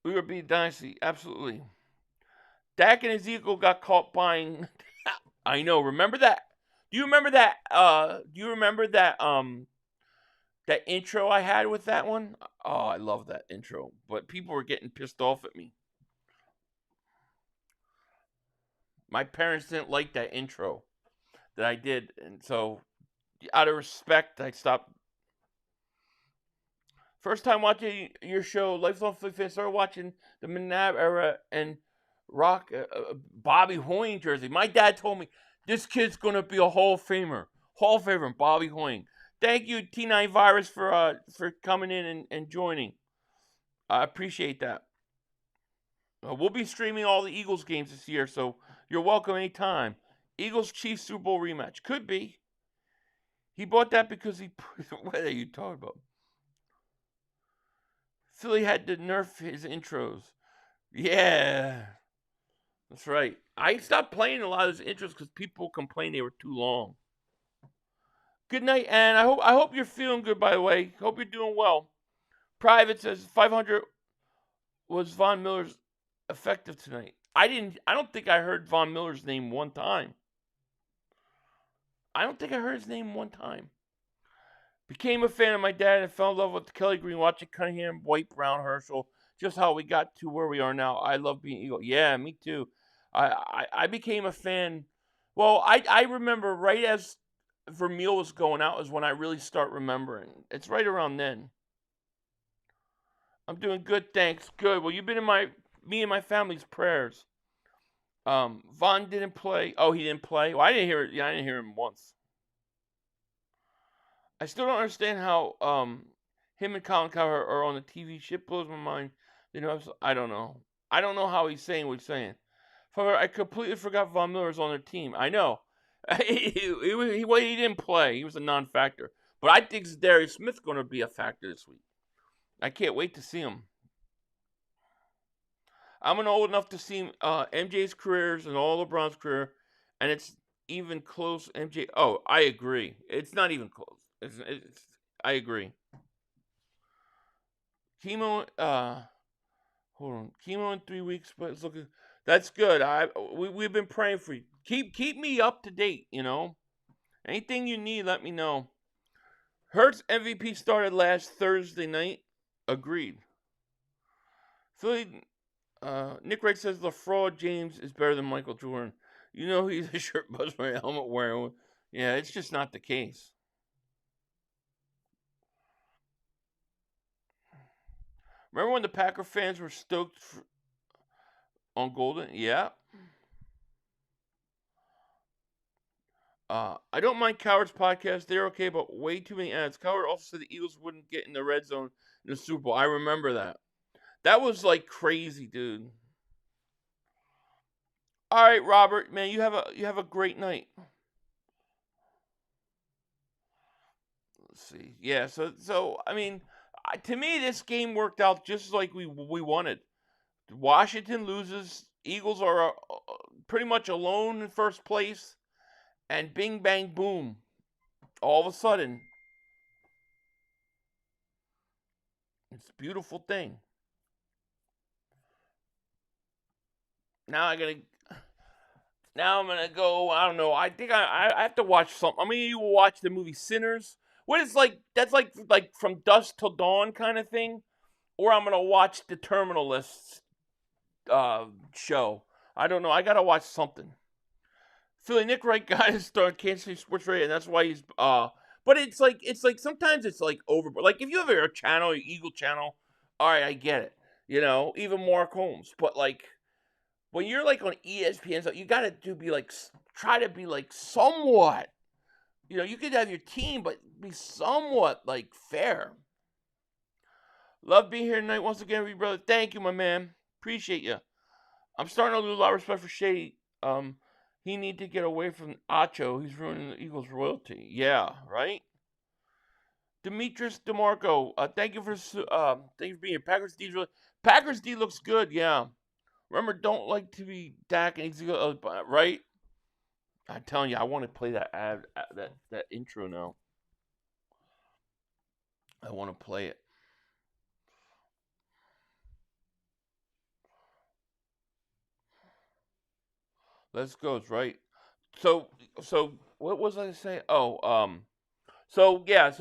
We were being dynasty, absolutely. Dak and Ezekiel got caught buying. I know. Remember that? Do you remember that? That intro I had with that one? Oh, I love that intro. But people were getting pissed off at me. My parents didn't like that intro that I did, and so out of respect, I stopped. First time watching your show, Lifelong Philly fan, started watching the McNabb era and rock Bobby Hoying jersey. My dad told me this kid's gonna be a Hall of Famer. Hall of Famer, Bobby Hoying. Thank you, T9 Virus, for coming in and joining. I appreciate that. We'll be streaming all the Eagles games this year, so you're welcome anytime. Eagles Chiefs Super Bowl rematch. Could be. He bought that because he. What are you talking about? Philly had to nerf his intros. Yeah. That's right. I stopped playing a lot of those intros because people complained they were too long. Good night, and I hope you're feeling good, by the way. Hope you're doing well. Private says 500 was Von Miller's effective tonight. I don't think I heard Von Miller's name one time. Became a fan of my dad and fell in love with Kelly Green, watching Cunningham, White, Brown, Herschel. Just how we got to where we are now. I love being Eagle. Yeah, me too. I became a fan. Well, I remember right as Vermeil was going out is when I really start remembering. It's right around then. I'm doing good, thanks. Good. Well, you've been in me and my family's prayers. Von didn't play. Oh, he didn't play? Well, I didn't hear it. Yeah, I didn't hear him once. I still don't understand how him and Colin Cowherd are on the TV. Shit blows my mind. I don't know. I don't know how he's saying what he's saying. However, I completely forgot Von Miller was on their team. I know. He didn't play. He was a non-factor. But I think Darius Smith's going to be a factor this week. I can't wait to see him. I'm old enough to see MJ's careers and all LeBron's career, and it's even close. MJ. Oh, I agree. It's not even close. I agree. Chemo. Hold on. Chemo in 3 weeks, but it's looking. That's good. We've been praying for you. keep me up to date. You know, anything you need, let me know. Hurts MVP started last Thursday night. Agreed. Philly. Nick Wright says the fraud James is better than Michael Jordan. You know he's a shirt buzz wearing, helmet wearing. Yeah, it's just not the case. Remember when the Packer fans were stoked on Golden? Yeah. I don't mind Coward's podcast. They're okay, but way too many ads. Coward also said the Eagles wouldn't get in the red zone in the Super Bowl. I remember that. That was like crazy, dude. All right, Robert, man, you have a great night. Let's see. Yeah, so I mean, to me, this game worked out just like we wanted. Washington loses. Eagles are pretty much alone in first place, and bing bang boom, all of a sudden, it's a beautiful thing. Now I'm gonna go. I don't know. I think I have to watch something. I mean, you will watch the movie Sinners. What is like? That's like from dusk till dawn kind of thing. Or I'm gonna watch the Terminalists show. I don't know. I gotta watch something. Philly Nick Wright got his start on Kansas City Sports Radio, and that's why he's But it's like sometimes it's like over. Like if you have a channel, your Eagle channel, all right, I get it. You know, even Mark Holmes. But like when you're like on ESPN, so you gotta try to be like somewhat. You know, you could have your team, but be somewhat like fair. Love being here tonight once again, brother. Thank you, my man. Appreciate you. I'm starting to lose a lot of respect for Shady. He need to get away from Acho. He's ruining the Eagles' royalty. Yeah, right. Demetrius DeMarco. Thank you for being here. Packers D looks good. Yeah. Remember, don't like to be Dak and Ezekiel, right? I'm telling you, I want to play that that intro now. I want to play it. Let's go, right? So what was I say? So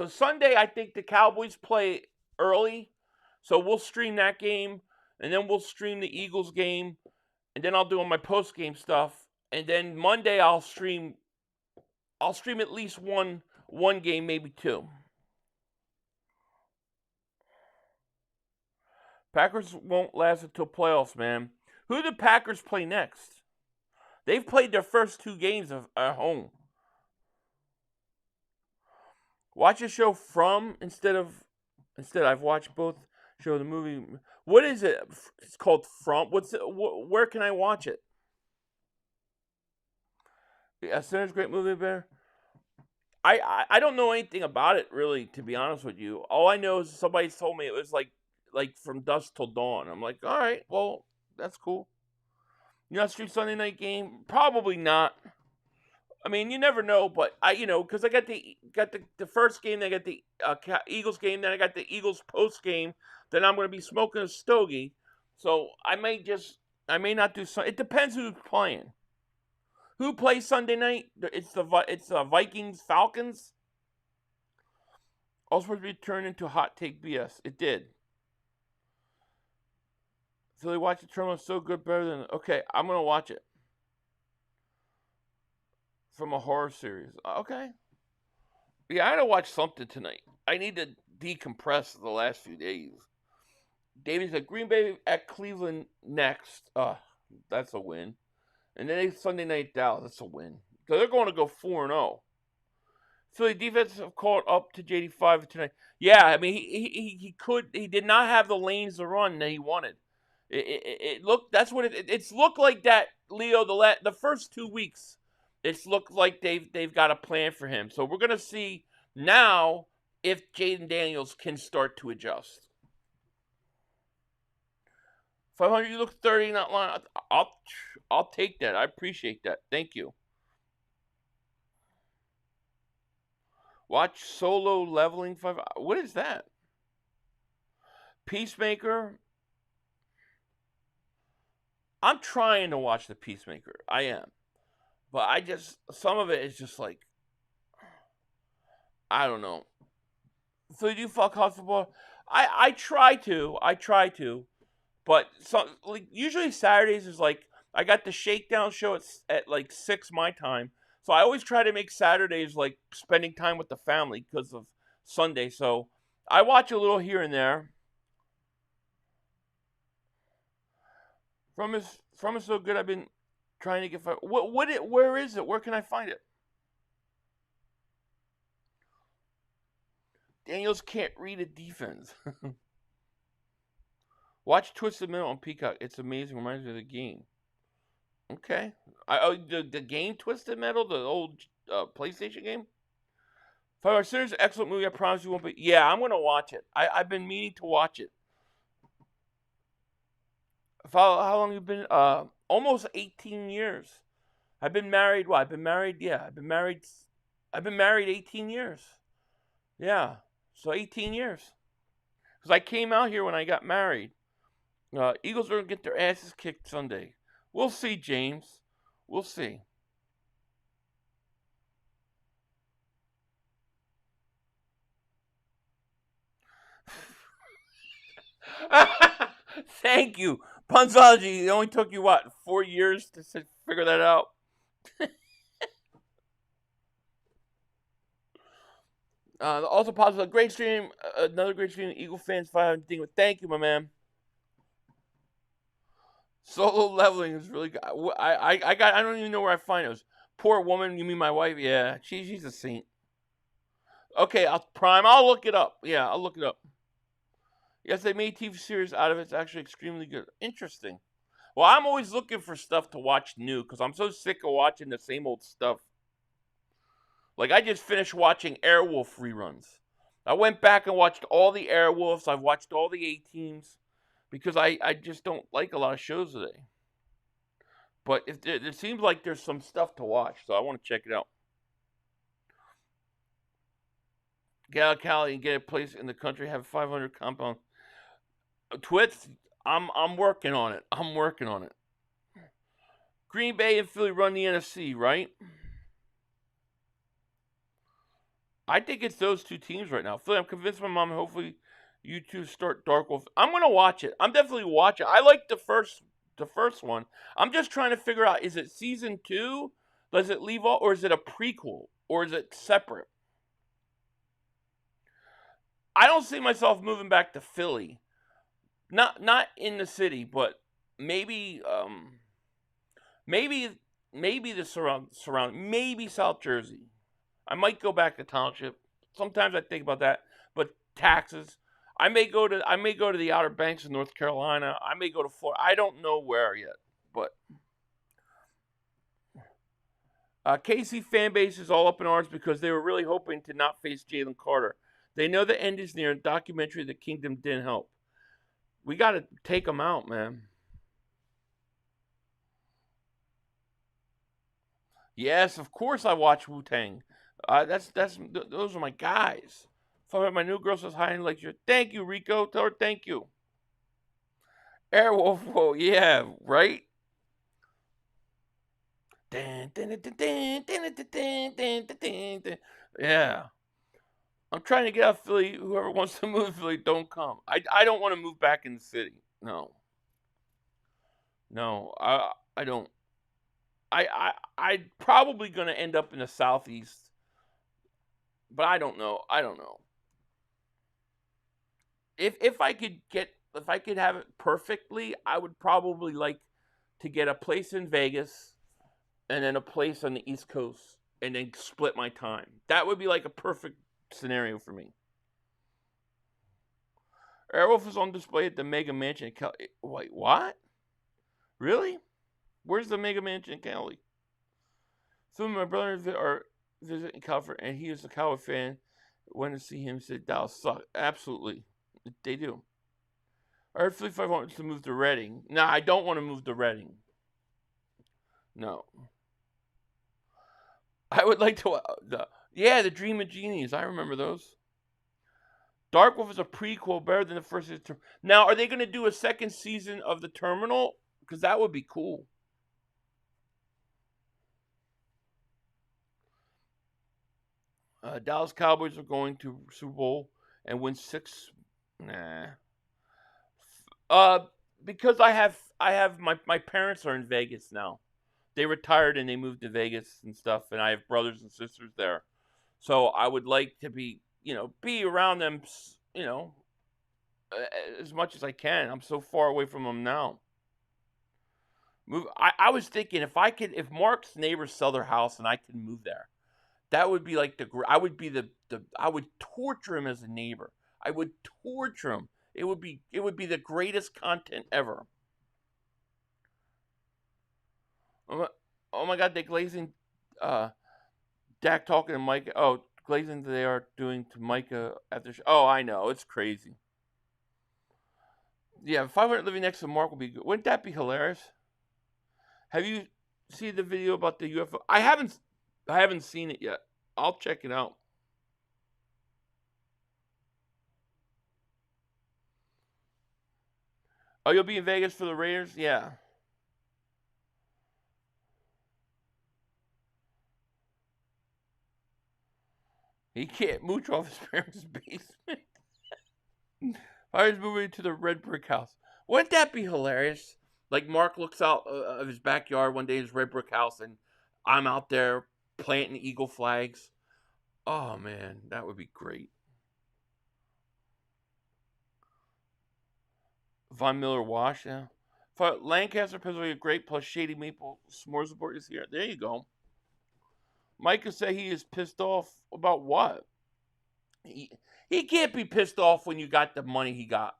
Sunday I think the Cowboys play early, so we'll stream that game, and then we'll stream the Eagles game, and then I'll do all my post game stuff, and then Monday I'll stream at least one game, maybe two. Packers won't last until playoffs, man. Who do the Packers play next? They've played their first two games at home. Watch a show instead I've watched both show the movie. What is it? It's called From. Where can I watch it? Yeah, Sinner's great movie, Bear. I don't know anything about it really, to be honest with you. All I know is somebody told me it was like from dusk till dawn. I'm like, all right, well, that's cool. You know, stream Sunday night game? Probably not. I mean, you never know, but because I got the first game, then I got the Eagles game, then I got the Eagles post game. Then I'm going to be smoking a stogie, so I may not do so. It depends who's playing. Who plays Sunday night? It's the Vikings Falcons. All supposed to be turned into hot take BS. It did. So they watch the Terminal so good, better than okay. I'm gonna watch it from a horror series. Okay. Yeah, I gotta watch something tonight. I need to decompress the last few days. David said Green Bay at Cleveland next. That's a win. And then Sunday night Dallas. That's a win. So they're going to go 4-0. Philly defense have caught up to JD5 tonight. Yeah, I mean he did not have the lanes to run that he wanted. It looked. That's what it's looked like that, Leo. The first 2 weeks, it's looked like they've got a plan for him. So we're gonna see now if Jaden Daniels can start to adjust. 500, you look 30, not lying. I'll take that. I appreciate that. Thank you. Watch Solo Leveling 5. What is that? Peacemaker. I'm trying to watch The Peacemaker. I am. But some of it is just like, I don't know. So you do fuck college football? I try to, but usually Saturdays is like I got the Shakedown show at like 6 my time, so I always try to make Saturdays like spending time with the family because of Sunday. So I watch a little here and there. From is so good. I've been trying to get. Where is it? Where can I find it? Daniels can't read a defense. Watch Twisted Metal on Peacock. It's amazing. Reminds me of the game. Okay. The game Twisted Metal, the old PlayStation game. 5 Hour Series, excellent movie. I promise you won't be. Yeah, I'm gonna watch it. I've been meaning to watch it. How long have you been? Almost 18 years. I've been married. I've been married 18 years. Yeah. So 18 years. Because I came out here when I got married. Eagles are going to get their asses kicked Sunday. We'll see, James. We'll see. Thank you. Punzology, it only took you, 4 years to figure that out? Also positive, great stream, another great stream. Eagle fans, Dingbat. Thank you, my man. Solo leveling is really good. I don't even know where I find those. Poor woman, you mean my wife? Yeah, she's a saint. Okay, I'll look it up. Yeah, I'll look it up. Yes, they made TV series out of it. It's actually extremely good. Interesting. Well, I'm always looking for stuff to watch new because I'm so sick of watching the same old stuff. Like, I just finished watching Airwolf reruns. I went back and watched all the Airwolves. I've watched all the A-Teams because I just don't like a lot of shows today. But it seems like there's some stuff to watch, so I want to check it out. Get out of Cali and get a place in the country, have 500 compound. Twits, I'm working on it. Green Bay and Philly run the NFC, right? I think it's those two teams right now. Philly, I'm convinced my mom, hopefully you two start Dark Wolf. I'm going to watch it. I'm definitely watching. I like the first one. I'm just trying to figure out, is it season 2? Does it leave off, or is it a prequel? Or is it separate? I don't see myself moving back to Philly. Not in the city, but maybe the surround, maybe South Jersey. I might go back to township. Sometimes I think about that, but taxes. I may go to the Outer Banks of North Carolina. I may go to Florida. I don't know where yet, but KC fan base is all up in arms because they were really hoping to not face Jalen Carter. They know the end is near. A documentary The Kingdom didn't help. We got to take them out, man. Yes, of course I watch Wu-Tang. Those are my guys. My new girl says hi and like you. Thank you, Rico. Tell her thank you. Airwolf, whoa, yeah, right? Yeah. I'm trying to get out of Philly. Whoever wants to move to Philly, don't come. I don't want to move back in the city. No, I don't. I'm probably going to end up in the southeast, but I don't know. If I could have it perfectly, I would probably like to get a place in Vegas and then a place on the East Coast and then split my time. That would be like a perfect scenario for me. Airwolf is on display at the Mega Mansion in Cali. Wait, what? Really? Where's the Mega Mansion in Cali? Some of my brothers are visiting California, and he is a Cowboy fan. Went to see him. Said Dallas suck. Absolutely, they do. I heard Philly 5 wants to move to Reading. No, I don't want to move to Reading. No. I would like to. The Dream of Genies. I remember those. Dark Wolf is a prequel, better than the first season. Now, are they going to do a second season of The Terminal? Because that would be cool. Dallas Cowboys are going to Super Bowl and win 6. Nah. Uh, because I have my parents are in Vegas now. They retired and they moved to Vegas and stuff, and I have brothers and sisters there. So I would like to be around them, as much as I can. I'm so far away from them now. I was thinking if Mark's neighbors sell their house and I could move there, that would be like I would be I would torture him as a neighbor. I would torture him. It would be the greatest content ever. Oh my God, they glazing Dak talking to Micah. Oh, glazing they are doing to Micah after oh, I know. It's crazy. Yeah, 500 living next to Mark would be good. Wouldn't that be hilarious? Have you seen the video about the UFO? I haven't seen it yet. I'll check it out. Oh, you'll be in Vegas for the Raiders? Yeah. He can't mooch off his parents' basement. Fire's moving to the red brick house. Wouldn't that be hilarious? Like Mark looks out of his backyard one day, his red brick house, and I'm out there planting eagle flags. Oh man, that would be great. Von Miller Wash, yeah. For Lancaster, Pennsylvania, great plus Shady Maple Smorgasbord is here. There you go. Micah said he is pissed off about what? He can't be pissed off when you got the money he got.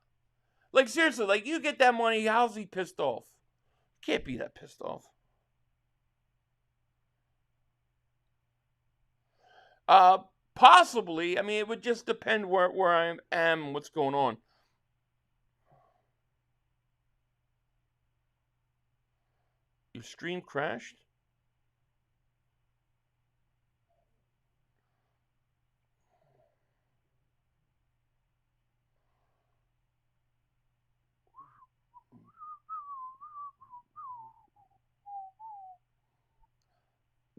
Like seriously, like you get that money, how's he pissed off? Can't be that pissed off. Possibly. I mean, it would just depend where I am and what's going on. Your stream crashed?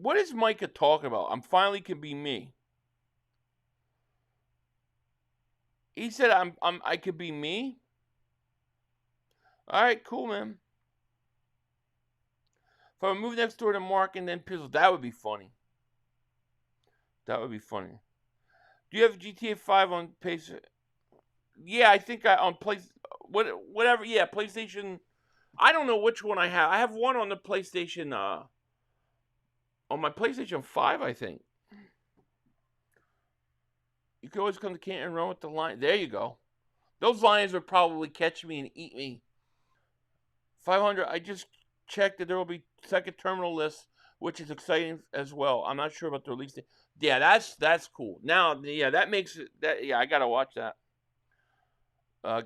What is Micah talking about? I'm finally can be me. He said I could be me. All right, cool, man. If I move next door to Mark and then Pizzle, that would be funny. That would be funny. Do you have GTA 5 on pace? Yeah, I think on whatever. Yeah, PlayStation. I don't know which one I have. I have one on the PlayStation. On my PlayStation 5, I think. You can always come to Canton and run with the lion. There you go. Those lions would probably catch me and eat me. 500. I just checked that there will be second terminal list, which is exciting as well. I'm not sure about the release date. Yeah, that's cool. Now, yeah, that makes it. Yeah, I gotta watch that.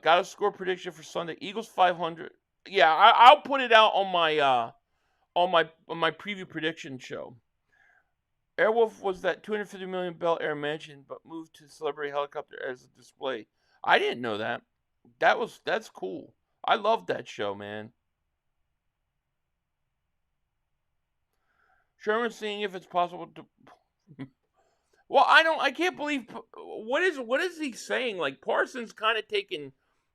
Got a score prediction for Sunday. Eagles 500. Yeah, I'll put it out on my preview prediction show. Airwolf was that $250 million Bel Air mansion, but moved to Celebrity Helicopter as a display. I didn't know that. That's cool. I love that show, man. Sherman's seeing if it's possible to. Well, I can't believe. What is he saying? Like Parsons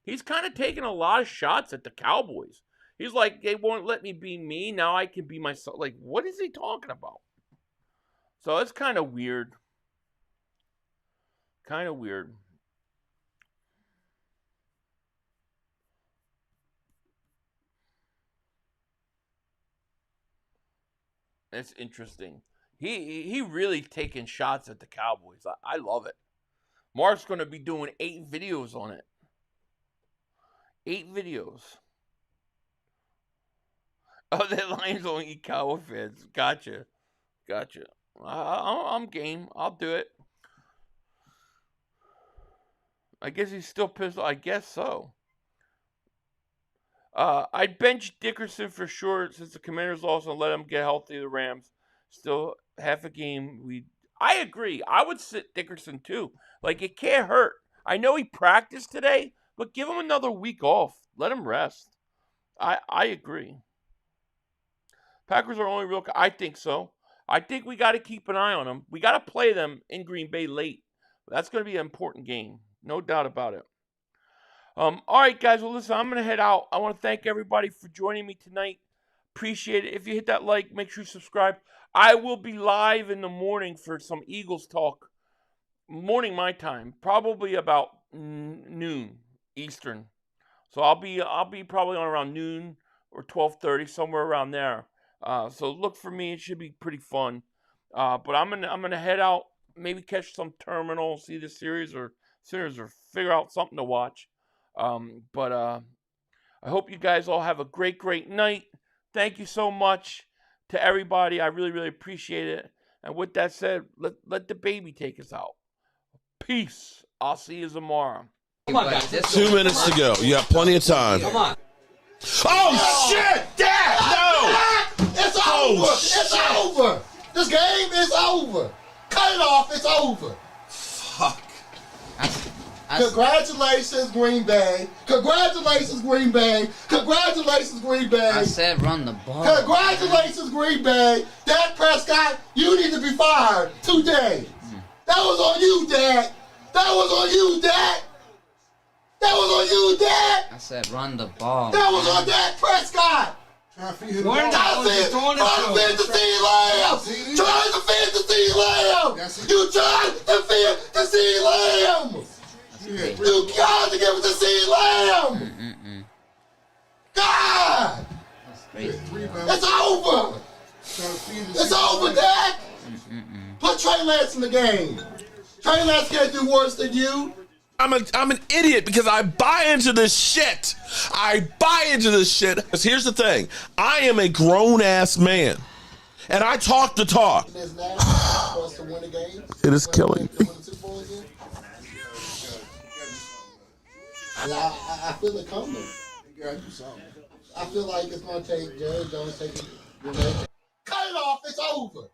he's kind of taking a lot of shots at the Cowboys. He's like, they won't let me be me. Now I can be myself. Like, what is he talking about? So it's kind of weird. Kind of weird. It's interesting. He really taking shots at the Cowboys. I love it. Mark's going to be doing 8 videos on it. 8 videos. Oh, that Lions only eat Cowboy fans. Gotcha. I'm game. I'll do it. I guess he's still pissed. I guess so. I'd bench Dickerson for sure since the Commanders lost and let him get healthy to the Rams. Still half a game. I agree. I would sit Dickerson too. Like it can't hurt. I know he practiced today, but give him another week off. Let him rest. I agree. Packers are only real. I think so. I think we got to keep an eye on them. We got to play them in Green Bay late. That's going to be an important game. No doubt about it. All right, guys. Well, listen, I'm going to head out. I want to thank everybody for joining me tonight. Appreciate it. If you hit that like, make sure you subscribe. I will be live in the morning for some Eagles talk. Morning my time, probably about noon Eastern. So I'll be probably on around noon or 12:30, somewhere around there. So look for me. It should be pretty fun. But I'm gonna head out, maybe catch some terminal, see the series or figure out something to watch. But I hope you guys all have a great night. Thank you so much to everybody. I really, really appreciate it. And with that said, let the baby take us out. Peace. I'll see you tomorrow. Come on, guys. 2 minutes to go. You have plenty of time. Come on. Oh, shit! Dad! No! It's over! It's over! This game is over! Cut it off! It's over! Fuck. Congratulations, Green Bay! Congratulations, Green Bay! Congratulations, Green Bay! I said run the ball. Congratulations, Green Bay! Dak Prescott, you need to be fired today! That was on you, Dad! That was on you, Dad! That was on you, Dad! I said run the ball. That was on Dak Prescott! Trying to feed the Lamb! You tried to feed the CeeDee Lamb! You got to give it to CeeDee Lamb! God! It's over! It's over, Dad! Put Trey Lance in the game. Trey Lance can't do worse than you. I'm an idiot because I buy into this shit. I buy into this shit. Because here's the thing. I am a grown-ass man. And I talk the talk. It is killing me. I feel it coming. I feel like it's going to take Jerry Jones taking. Cut it off. It's over.